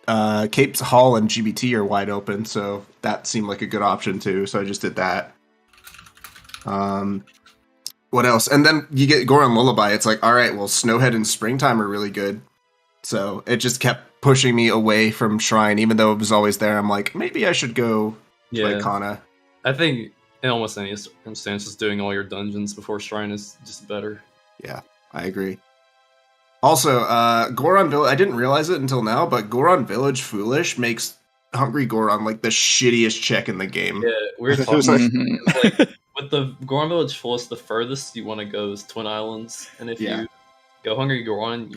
Cape's Hall and GBT are wide open, so that seemed like a good option too. So I just did that. What else? And then you get Goron Lullaby. It's like, all right, well, Snowhead and Springtime are really good. So it just kept pushing me away from Shrine, even though it was always there. I'm like, maybe I should go to Icona. I think in almost any circumstances, doing all your dungeons before Shrine is just better. Yeah, I agree. Also, Goron Village, I didn't realize it until now, but Goron Village Foolish makes Hungry Goron like the shittiest check in the game. Yeah, we were talking Mhm. like, with the Goron Village Fullest, the furthest you want to go is Twin Islands, and if you go Hungry Goron,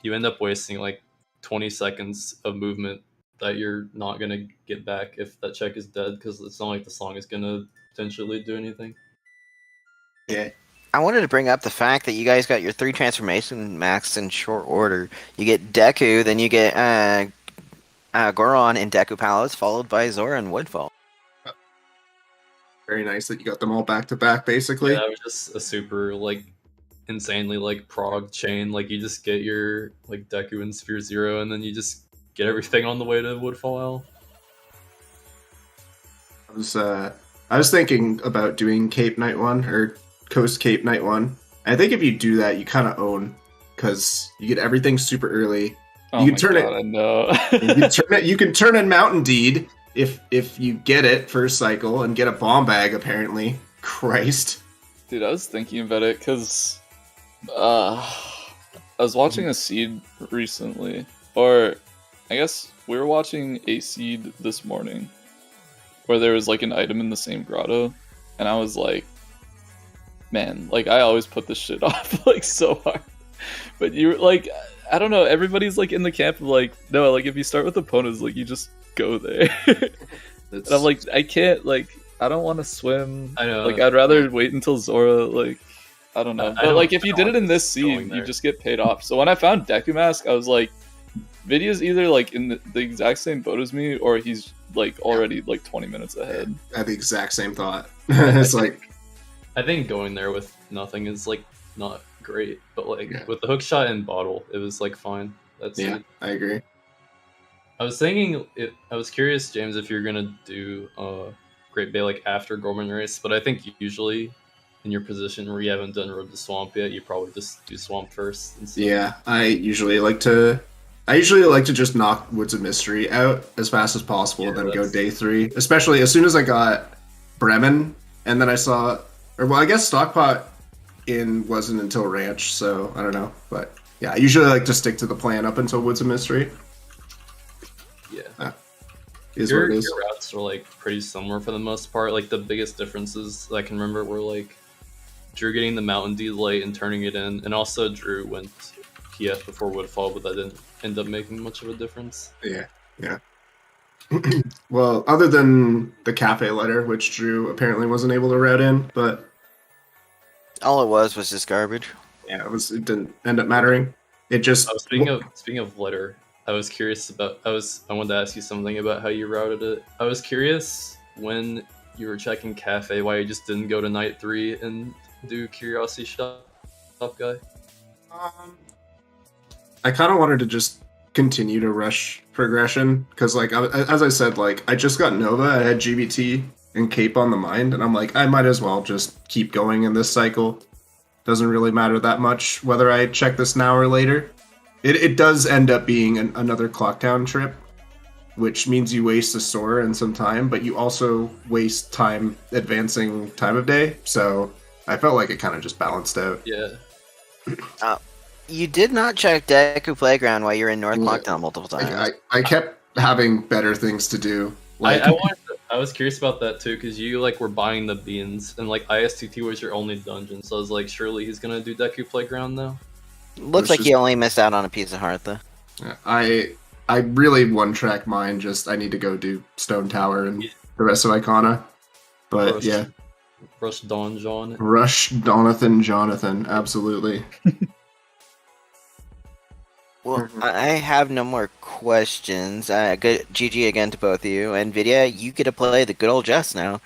you end up wasting like 20 seconds of movement that you're not gonna get back if that check is dead, because it's not like the song is gonna potentially do anything. Yeah. I wanted to bring up the fact that you guys got your 3 transformation masks in short order. You get Deku, then you get Goron in Deku Palace, followed by Zora and Woodfall. Very nice that you got them all back to back, basically. Yeah, that was just a super like insanely like prog chain. Like you just get your like Deku and Sphere Zero, and then you just get everything on the way to Woodfall Isle. I was thinking about doing Cape Night 1 or Coast Cape Night 1. I think if you do that, you kind of own, because you get everything super early. Oh you my can turn God, I know. you can turn in Mountain Deed if you get it first cycle and get a bomb bag. Apparently, Christ, Dude, I was thinking about it because I was watching a seed recently, or I guess we were watching a seed this morning, where there was like an item in the same grotto, and I was like, man, like I always put this shit off like so hard. But you like, I don't know, everybody's like in the camp of like, no, like if you start with opponents, like you just go there. And I'm like, I can't, like, I don't want to swim. I know. Like I'd rather wait until Zora, like, I don't know. I But don't- like if I you don't did it like in this this going scene, you there. just get paid off. So when I found Deku Mask, I was like, Vidya's either like in the exact same boat as me, or he's like already like 20 minutes ahead. I had the exact same thought. It's like, I think going there with nothing is like not great, but like Yeah. with the hook shot and bottle, it was like fine. That's yeah, it. I agree. I was thinking, I was curious, James, if you're gonna do Great Bay like after Gorman Race, but I think usually in your position where you haven't done Road to Swamp yet, you probably just do Swamp first. Instead. Yeah, I usually like to just knock Woods of Mystery out as fast as possible, Yeah, then go that's- day 3. Especially as soon as I got Bremen, and then I saw, or well, I guess Stockpot wasn't until Ranch, so I don't know, but yeah, I usually like to stick to the plan up until Woods of Mystery. Yeah. Is Your, what it is. your routes are like pretty similar for the most part. Like the biggest differences that I can remember were like Drew getting the Mountain Dew light and turning it in, and also Drew went PF before Woodfall, but that didn't end up making much of a difference. Yeah. Well, other than the cafe letter, which Drew apparently wasn't able to route in, but All it was just garbage. yeah, it didn't end up mattering. It just Oh, speaking of letter, I was curious about. I wanted to ask you something about how you routed it. I was curious when you were checking cafe, why you just didn't go to night 3 and do curiosity shop guy? I kind of wanted to just continue to rush progression because, like, as I said, like I just got Nova, I had GBT and Cape on the mind, and I'm like, I might as well just keep going in this cycle. Doesn't really matter that much whether I check this now or later. It does end up being another Clocktown trip, which means you waste a Sora and some time, but you also waste time advancing time of day. So I felt like it kind of just balanced out. Yeah. You did not check Deku Playground while you were in North Yeah. Lockdown multiple times. I kept having better things to do. Like, I was curious about that too, because you like were buying the beans, and like ISTT was your only dungeon, so I was like, surely he's gonna do Deku Playground now. Looks like you only missed out on a piece of heart, though. I really one-track mine. Just I need to go do Stone Tower and the rest of Icona. But yeah, Rush Donjon. Rush Jonathan, absolutely. Well, I have no more questions. Good GG again to both of you. And Vidya, you get to play the good old Jess now.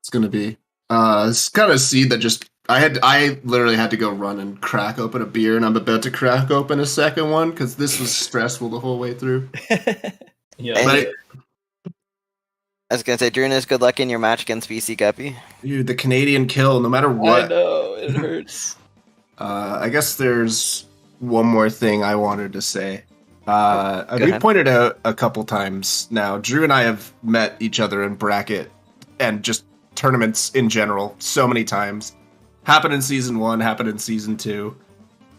It's gonna be it's kind of seed that just I literally had to go run and crack open a beer, and I'm about to crack open a second one because this was stressful the whole way through. Yeah. And I was gonna say, Drooness, good luck in your match against BC Guppy. Dude, the Canadian kill, no matter what. I know, it hurts. I guess there's one more thing I wanted to say. We ahead. pointed out a couple times now. Drew and I have met each other in bracket and just tournaments in general so many times. Happened in season 1, happened in season 2.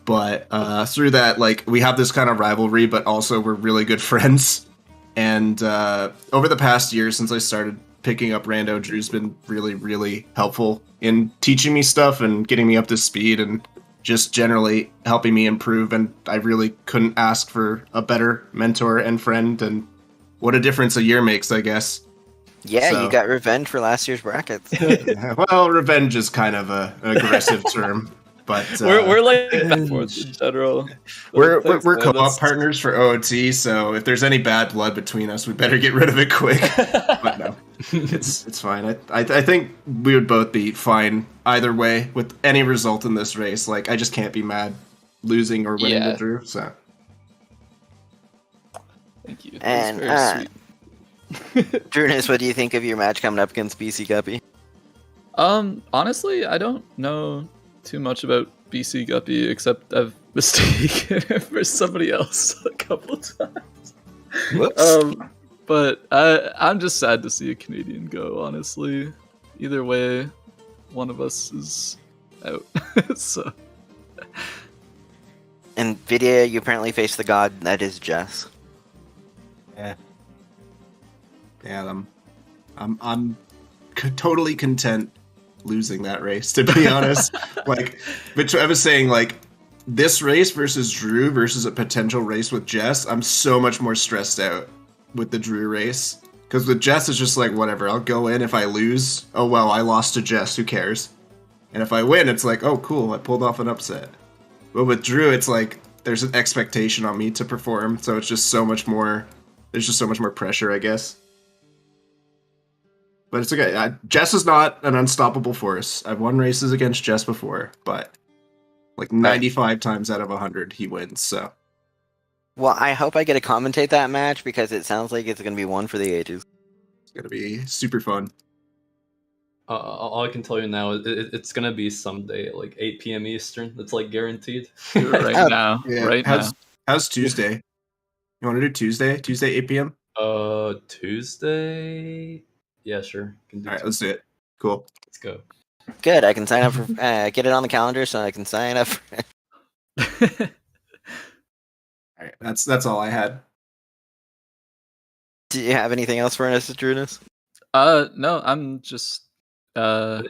But through that, like, we have this kind of rivalry, but also we're really good friends. And over the past year, since I started picking up Rando, Drew's been really, really helpful in teaching me stuff and getting me up to speed and just generally helping me improve. And I really couldn't ask for a better mentor and friend. And what a difference a year makes, I guess. Yeah, So- you got revenge for last year's brackets. Well, revenge is kind of an aggressive term. But We're like back and forth in general. We're Thanks, man. co-op That's- partners for OOT, so if there's any bad blood between us, we better get rid of it quick. But no, it's fine. I think we would both be fine either way with any result in this race. Like, I just can't be mad losing or winning Yeah. to Drew. So Thank you. And, That's very sweet. Drooness, what do you think of your match coming up against BC Guppy? Honestly, I don't know too much about BC Guppy, except I've mistaken him for somebody else a couple times. Whoops. But I'm just sad to see a Canadian go, honestly. Either way, one of us is out. So And Vidya, you apparently face the god that is Jess. yeah, I'm totally content losing that race, to be honest. Like, but I was saying, like, this race versus Drew versus a potential race with Jess, I'm so much more stressed out with the Drew race. Because with Jess, it's just like, whatever, I'll go in. If I lose, oh well, I lost to Jess, who cares? And if I win, it's like, oh cool, I pulled off an upset. But with Drew, it's like, there's an expectation on me to perform, so it's just so much more, there's just so much more pressure, I guess. But it's okay. Jess is not an unstoppable force. I've won races against Jess before, but like 95 times out of 100, he wins, so. Well, I hope I get to commentate that match because it sounds like it's going to be one for the ages. It's gonna be super fun. All I can tell you now is it's gonna be someday at like 8 p.m. Eastern. That's like guaranteed. right now, Yeah. right now. How's Tuesday? You want to do Tuesday? Tuesday, 8 p.m.? Tuesday. Yeah, sure. Can do All right, Tuesday. let's do it. Cool. Let's go. Good, I can sign up for get it on the calendar so I can sign up. For... All right, that's all I had. Do you have anything else for us, Drooness? No, I'm just yeah.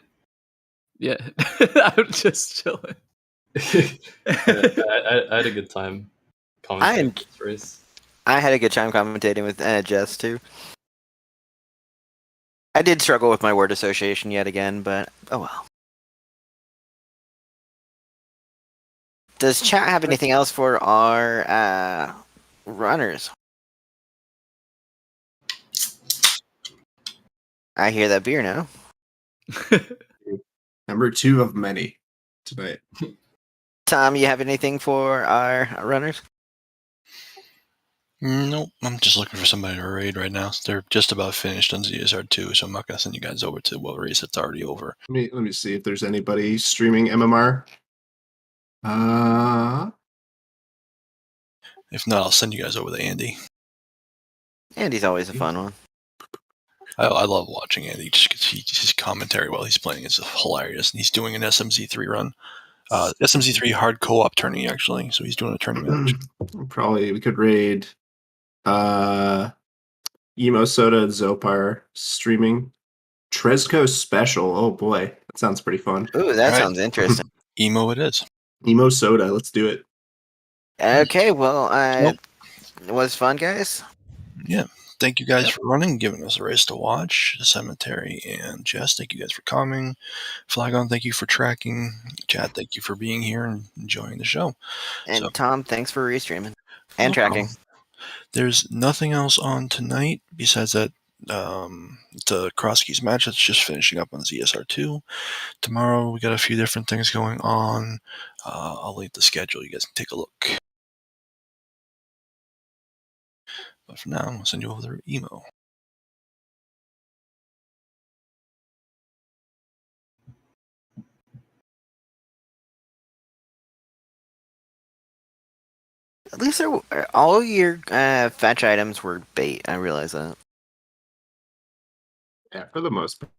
I'm just chilling. I had a good time commentating this race. I had a good time commentating with Jess too. I did struggle with my word association yet again, but oh well. Does chat have anything else for our runners? I hear that beer now. Number 2 of many tonight. Tom, you have anything for our runners? Nope, I'm just looking for somebody to raid right now. They're just about finished on ZSR2, so I'm not gonna send you guys over to the race that's already over. Let me see if there's anybody streaming MMR. If not, I'll send you guys over to Andy. Andy's always a fun one. I love watching Andy just because his commentary while he's playing is hilarious, and he's doing an SMZ3 run. SMZ3 hard co-op tourney actually, so he's doing a tournament. Probably we could raid Emo Soda and Zopar streaming Tresco special. Oh boy, that sounds pretty fun. Ooh, that All right. sounds interesting. Emo it is. Emo Soda, let's do it. Okay, well, Nope. it was fun, guys. Yeah. Thank you guys for running, giving us a race to watch. Cemetery and Jess, thank you guys for coming. Flagon, thank you for tracking. Chad, thank you for being here and enjoying the show. And Tom, thanks for restreaming and No tracking. problem. There's nothing else on tonight besides that the Cross Keys match that's just finishing up on ZSR2. Tomorrow we got a few different things going on. I'll link the schedule. You guys can take a look. But for now, I'll send you over the emo. At least all your fetch items were bait. I realize that. Yeah, for the most part.